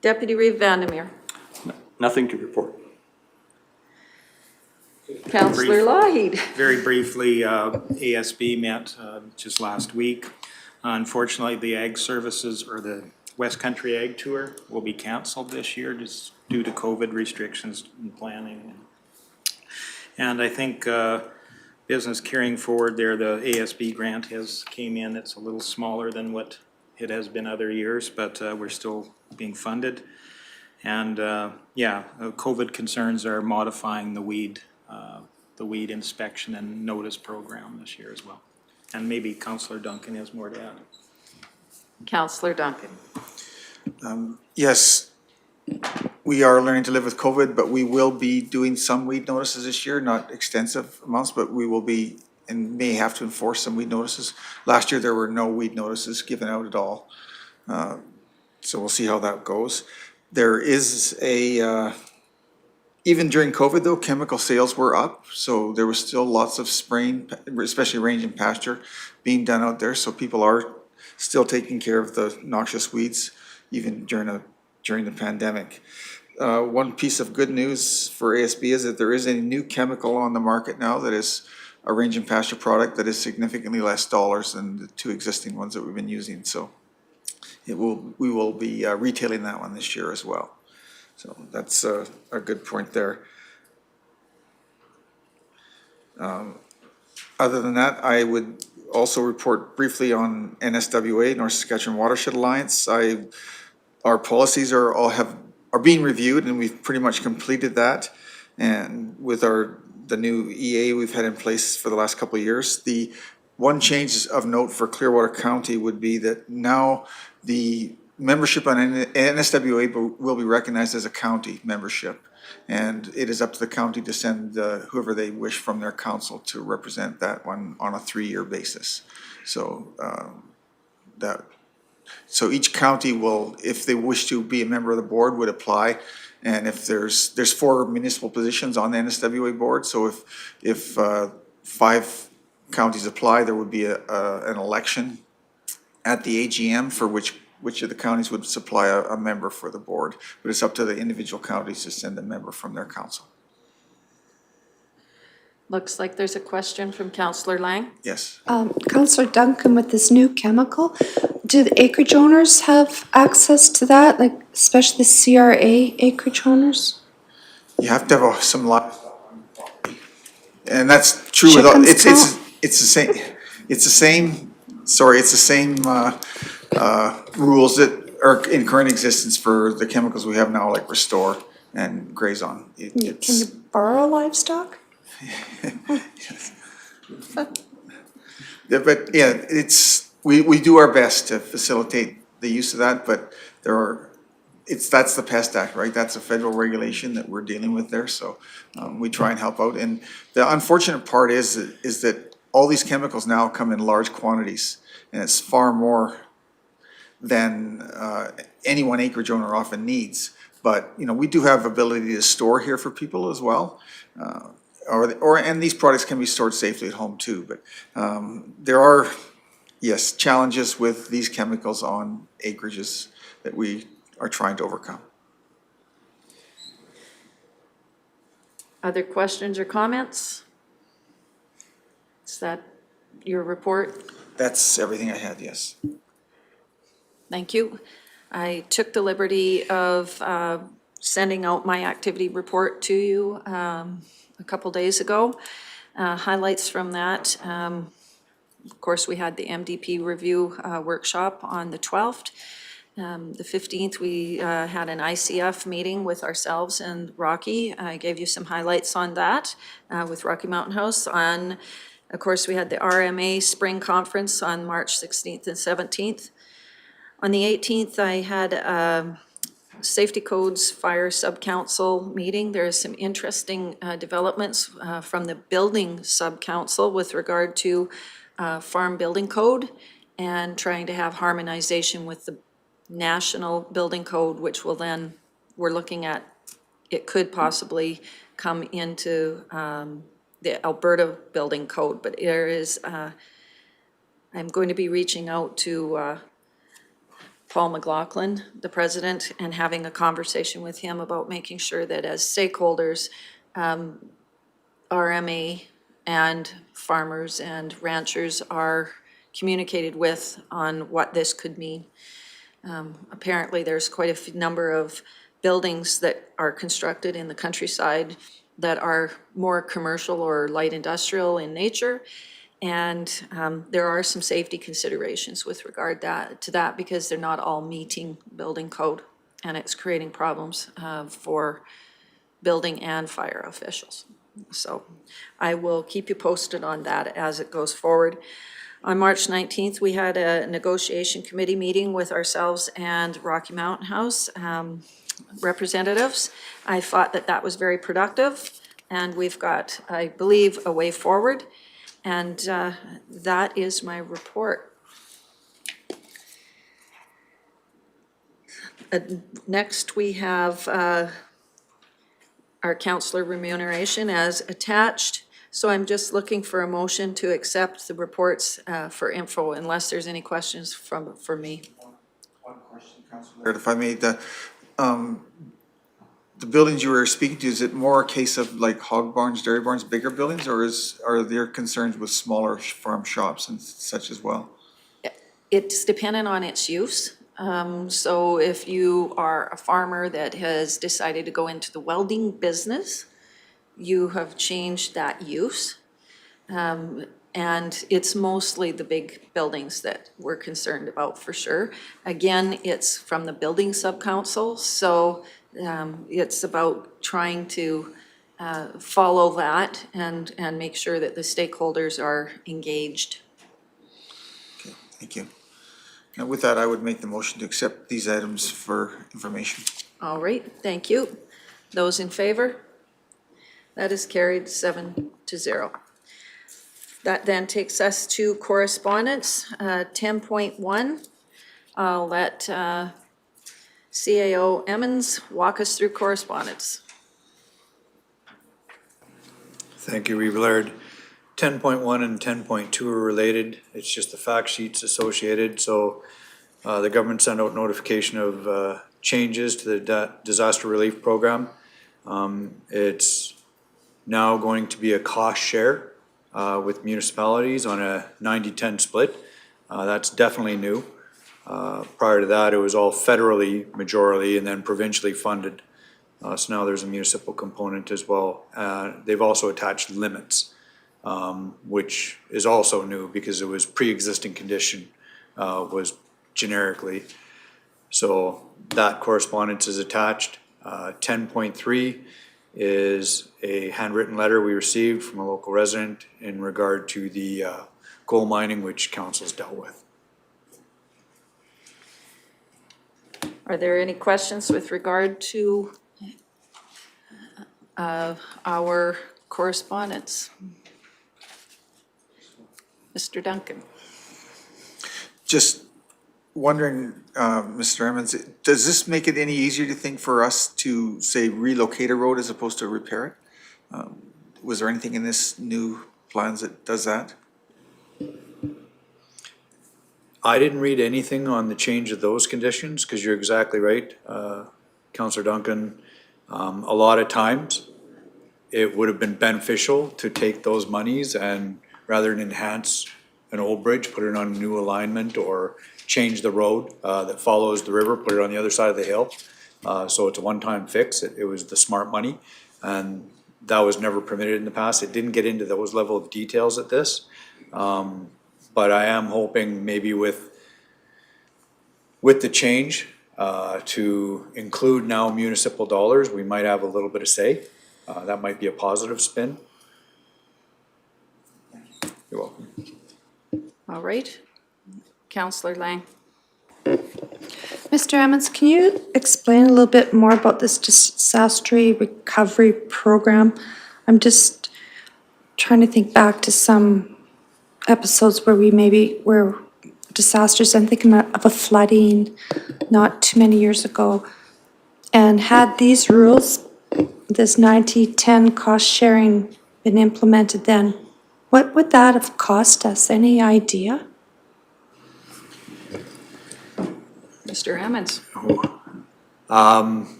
Deputy Reeve Vandermeer. Nothing to report. Councillor Lougheed. Very briefly, ASB met just last week. Unfortunately, the ag services, or the West Country Ag Tour, will be canceled this year just due to COVID restrictions and planning. And I think business carrying forward there, the ASB grant has came in. It's a little smaller than what it has been other years, but we're still being funded. And COVID concerns are modifying the weed inspection and notice program this year as well. And maybe Councillor Duncan has more to add. Councillor Duncan. Yes, we are learning to live with COVID, but we will be doing some weed notices this year, not extensive amounts, but we will be and may have to enforce some weed notices. Last year, there were no weed notices given out at all. So we'll see how that goes. There is even during COVID though, chemical sales were up. So there was still lots of spraying, especially range and pasture, being done out there. So people are still taking care of the noxious weeds, even during the pandemic. one piece of good news for ASB is that there is a new chemical on the market now that is a range and pasture product that is significantly less dollars than the two existing ones that we've been using. So we will be retailing that one this year as well. So that's a good point there. Other than that, I would also report briefly on NSWA, North Saskatchewan Watershed Alliance. Our policies are being reviewed, and we've pretty much completed that. And with the new EA we've had in place for the last couple of years, the one change of note for Clearwater County would be that now the membership on NSWA will be recognized as a county membership. And it is up to the county to send whoever they wish from their council to represent that one on a 3-year basis. So so each county will, if they wish to be a member of the board, would apply. And if there's 4 municipal positions on the NSWA board, so if 5 counties apply, there would be an election at the AGM for which of the counties would supply a member for the board. But it's up to the individual counties to send a member from their council. Looks like there's a question from Councillor Lang. Yes. Councillor Duncan, with this new chemical, do the acreage owners have access to that, like especially the CRA acreage owners? You have to have some livestock on the property. And that's true with all, it's the same rules that are in current existence for the chemicals we have now, like Restore and Grazon. Can you borrow livestock? Yeah, but yeah, we do our best to facilitate the use of that, but that's the Pest Act, right? That's a federal regulation that we're dealing with there, so we try and help out. And the unfortunate part is that all these chemicals now come in large quantities, and it's far more than any one acreage owner often needs. But we do have ability to store here for people as well. And these products can be stored safely at home too, but there are, yes, challenges with these chemicals on acreages that we are trying to overcome. Other questions or comments? Is that your report? That's everything I had, yes. Thank you. I took the liberty of sending out my activity report to you a couple days ago. Highlights from that. Of course, we had the MDP review workshop on the 12th. The 15th, we had an ICF meeting with ourselves and Rocky. I gave you some highlights on that with Rocky Mountain House. Of course, we had the RMA Spring Conference on March 16th and 17th. On the 18th, I had Safety Codes Fire Subcouncil meeting. There is some interesting developments from the Building Subcouncil with regard to Farm Building Code and trying to have harmonization with the National Building Code, which will then, we're looking at, it could possibly come into the Alberta Building Code, but there is, I'm going to be reaching out to Paul McLaughlin, the president, and having a conversation with him about making sure that as stakeholders, RMA and farmers and ranchers are communicated with on what this could mean. Apparently, there's quite a number of buildings that are constructed in the countryside that are more commercial or light industrial in nature. And there are some safety considerations with regard to that because they're not all meeting building code, and it's creating problems for building and fire officials. So I will keep you posted on that as it goes forward. On March 19th, we had a negotiation committee meeting with ourselves and Rocky Mountain House representatives. I thought that was very productive, and we've got, I believe, a way forward. And that is my report. Next, we have our councillor remuneration as attached. So I'm just looking for a motion to accept the reports for info, unless there's any questions for me. One question, Councillor. If I may, the buildings you were speaking to, is it more a case of like hog barns, dairy barns, bigger buildings, or are there concerns with smaller farm shops and such as well? It's dependent on its use. So if you are a farmer that has decided to go into the welding business, you have changed that use. And it's mostly the big buildings that we're concerned about for sure. Again, it's from the building subcouncil, so it's about trying to follow that and make sure that the stakeholders are engaged. Okay, thank you. Now with that, I would make the motion to accept these items for information. All right, thank you. Those in favor? That is carried 7-0. That then takes us to correspondence, 10.1. I'll let CAO Emmons walk us through correspondence. Thank you, Reeve Laird. 10.1 and 10.2 are related. It's just the fact sheets associated. So the government sent out notification of changes to the disaster relief program. It's now going to be a cost share with municipalities on a 90-10 split. That's definitely new. Prior to that, it was all federally majorly and then provincially funded. So now there's a municipal component as well. They've also attached limits, which is also new because it was pre-existing condition was generically. So that correspondence is attached. 10.3 is a handwritten letter we received from a local resident in regard to the coal mining, which council's dealt with. Are there any questions with regard to our correspondence? Mr. Duncan. Just wondering, Mr. Emmons, does this make it any easier to think for us to, say, relocate a road as opposed to repair it? Was there anything in this new plans that does that? I didn't read anything on the change of those conditions, because you're exactly right, Councillor Duncan. A lot of times, it would have been beneficial to take those monies and rather than enhance an old bridge, put it on a new alignment or change the road that follows the river, put it on the other side of the hill. So it's a one-time fix. It was the smart money, and that was never permitted in the past. It didn't get into those level of details at this. But I am hoping maybe with the change to include now municipal dollars, we might have a little bit of say. That might be a positive spin. You're welcome. All right. Councillor Lang. Mr. Emmons, can you explain a little bit more about this disaster recovery program? I'm just trying to think back to some episodes where disasters, I'm thinking of a flooding not too many years ago. And had these rules, this 90-10 cost sharing been implemented then, what would that have cost us? Any idea? Mr. Emmons.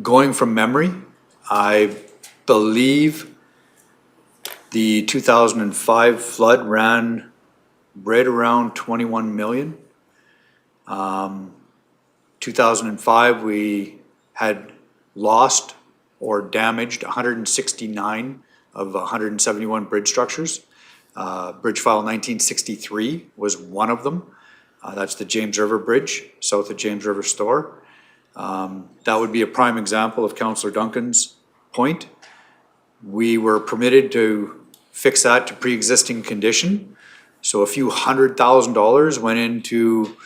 Going from memory, I believe the 2005 flood ran right around 21 million. 2005, we had lost or damaged 169 of 171 bridge structures. Bridge file 1963 was one of them. That's the James River Bridge, south of James River Store. That would be a prime example of Councillor Duncan's point. We were permitted to fix that to pre-existing condition. So a few $100,000 went into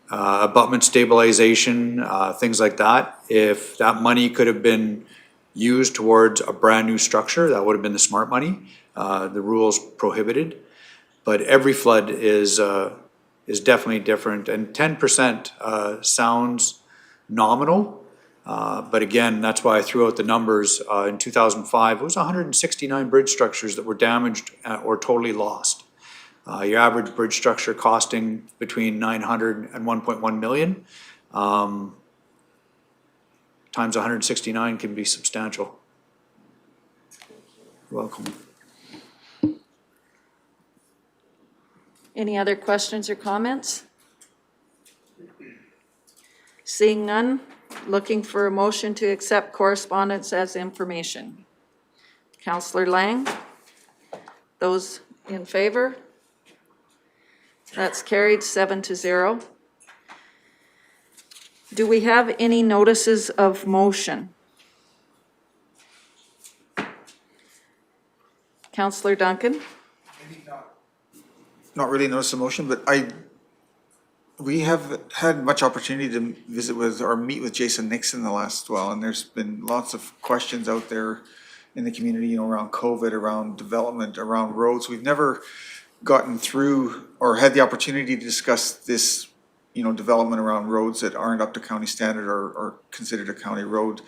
abutment stabilization, things like that. If that money could have been used towards a brand new structure, that would have been the smart money. The rules prohibited, but every flood is definitely different, and 10% sounds nominal, but again, that's why I threw out the numbers. In 2005, it was 169 bridge structures that were damaged or totally lost. Your average bridge structure costing between 900 and 1.1 million. times 169 can be substantial. You're welcome. Any other questions or comments? Seeing none, looking for a motion to accept correspondence as information. Councillor Lang? Those in favor? That's carried 7-0. Do we have any notices of motion? Councillor Duncan? Not really notice a motion, but we have had much opportunity to visit with or meet with Jason Nixon the last while, and there's been lots of questions out there in the community, around COVID, around development, around roads. We've never gotten through or had the opportunity to discuss this, development around roads that aren't up to county standard or considered a county road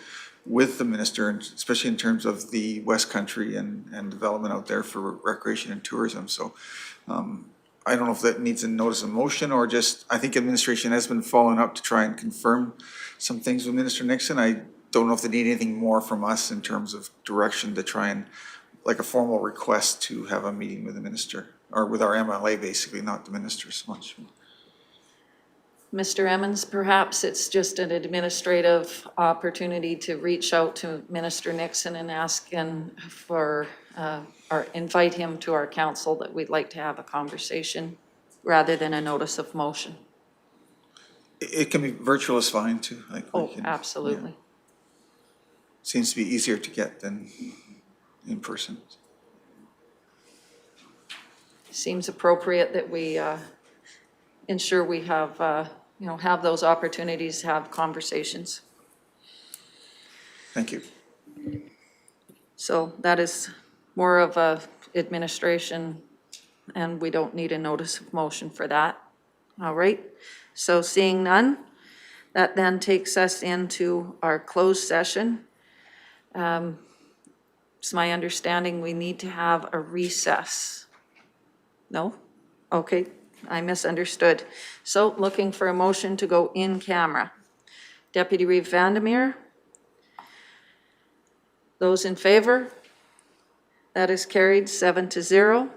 with the minister, and especially in terms of the West Country and development out there for recreation and tourism. So I don't know if that needs a notice of motion or just, I think administration has been following up to try and confirm some things with Minister Nixon. I don't know if they need anything more from us in terms of direction to try and, like a formal request to have a meeting with the minister, or with our MLA basically, not the minister so much. Mr. Emmons, perhaps it's just an administrative opportunity to reach out to Minister Nixon and ask him for, or invite him to our council that we'd like to have a conversation rather than a notice of motion. It can be virtual is fine too. Absolutely. Seems to be easier to get than in person. Seems appropriate that we ensure we have, have those opportunities to have conversations. Thank you. So that is more of a administration, and we don't need a notice of motion for that. All right, so seeing none, that then takes us into our closed session. It's my understanding we need to have a recess. No? Okay, I misunderstood. So looking for a motion to go in camera. Deputy Reeve Vandermeer? Those in favor? That is carried 7-0.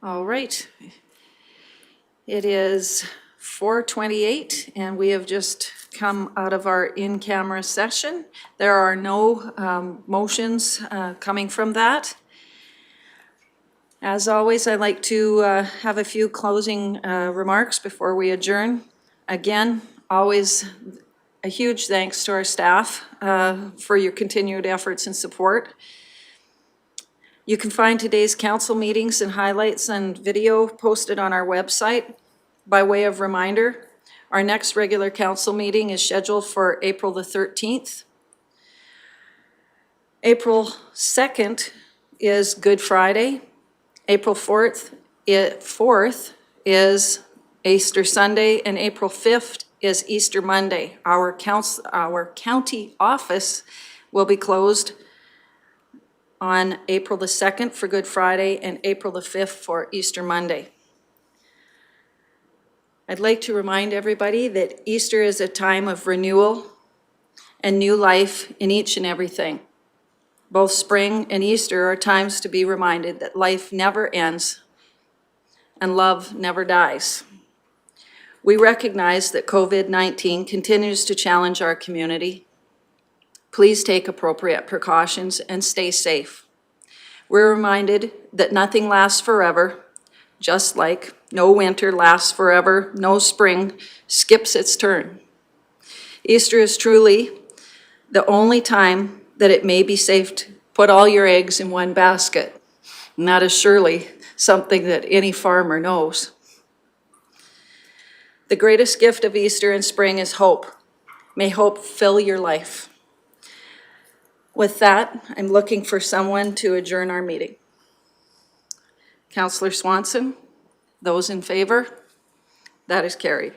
All right. It is 4:28, and we have just come out of our in-camera session. There are no motions coming from that. As always, I'd like to have a few closing remarks before we adjourn. Again, always a huge thanks to our staff for your continued efforts and support. You can find today's council meetings and highlights and video posted on our website. By way of reminder, our next regular council meeting is scheduled for April the 13th. April 2nd is Good Friday. April 4th is Easter Sunday, and April 5th is Easter Monday. Our county office will be closed on April the 2nd for Good Friday and April the 5th for Easter Monday. I'd like to remind everybody that Easter is a time of renewal and new life in each and everything. Both spring and Easter are times to be reminded that life never ends and love never dies. We recognize that COVID-19 continues to challenge our community. Please take appropriate precautions and stay safe. We're reminded that nothing lasts forever, just like no winter lasts forever, no spring skips its turn. Easter is truly the only time that it may be safe to put all your eggs in one basket. And that is surely something that any farmer knows. The greatest gift of Easter and spring is hope. May hope fill your life. With that, I'm looking for someone to adjourn our meeting. Councillor Swanson, those in favor? That is carried.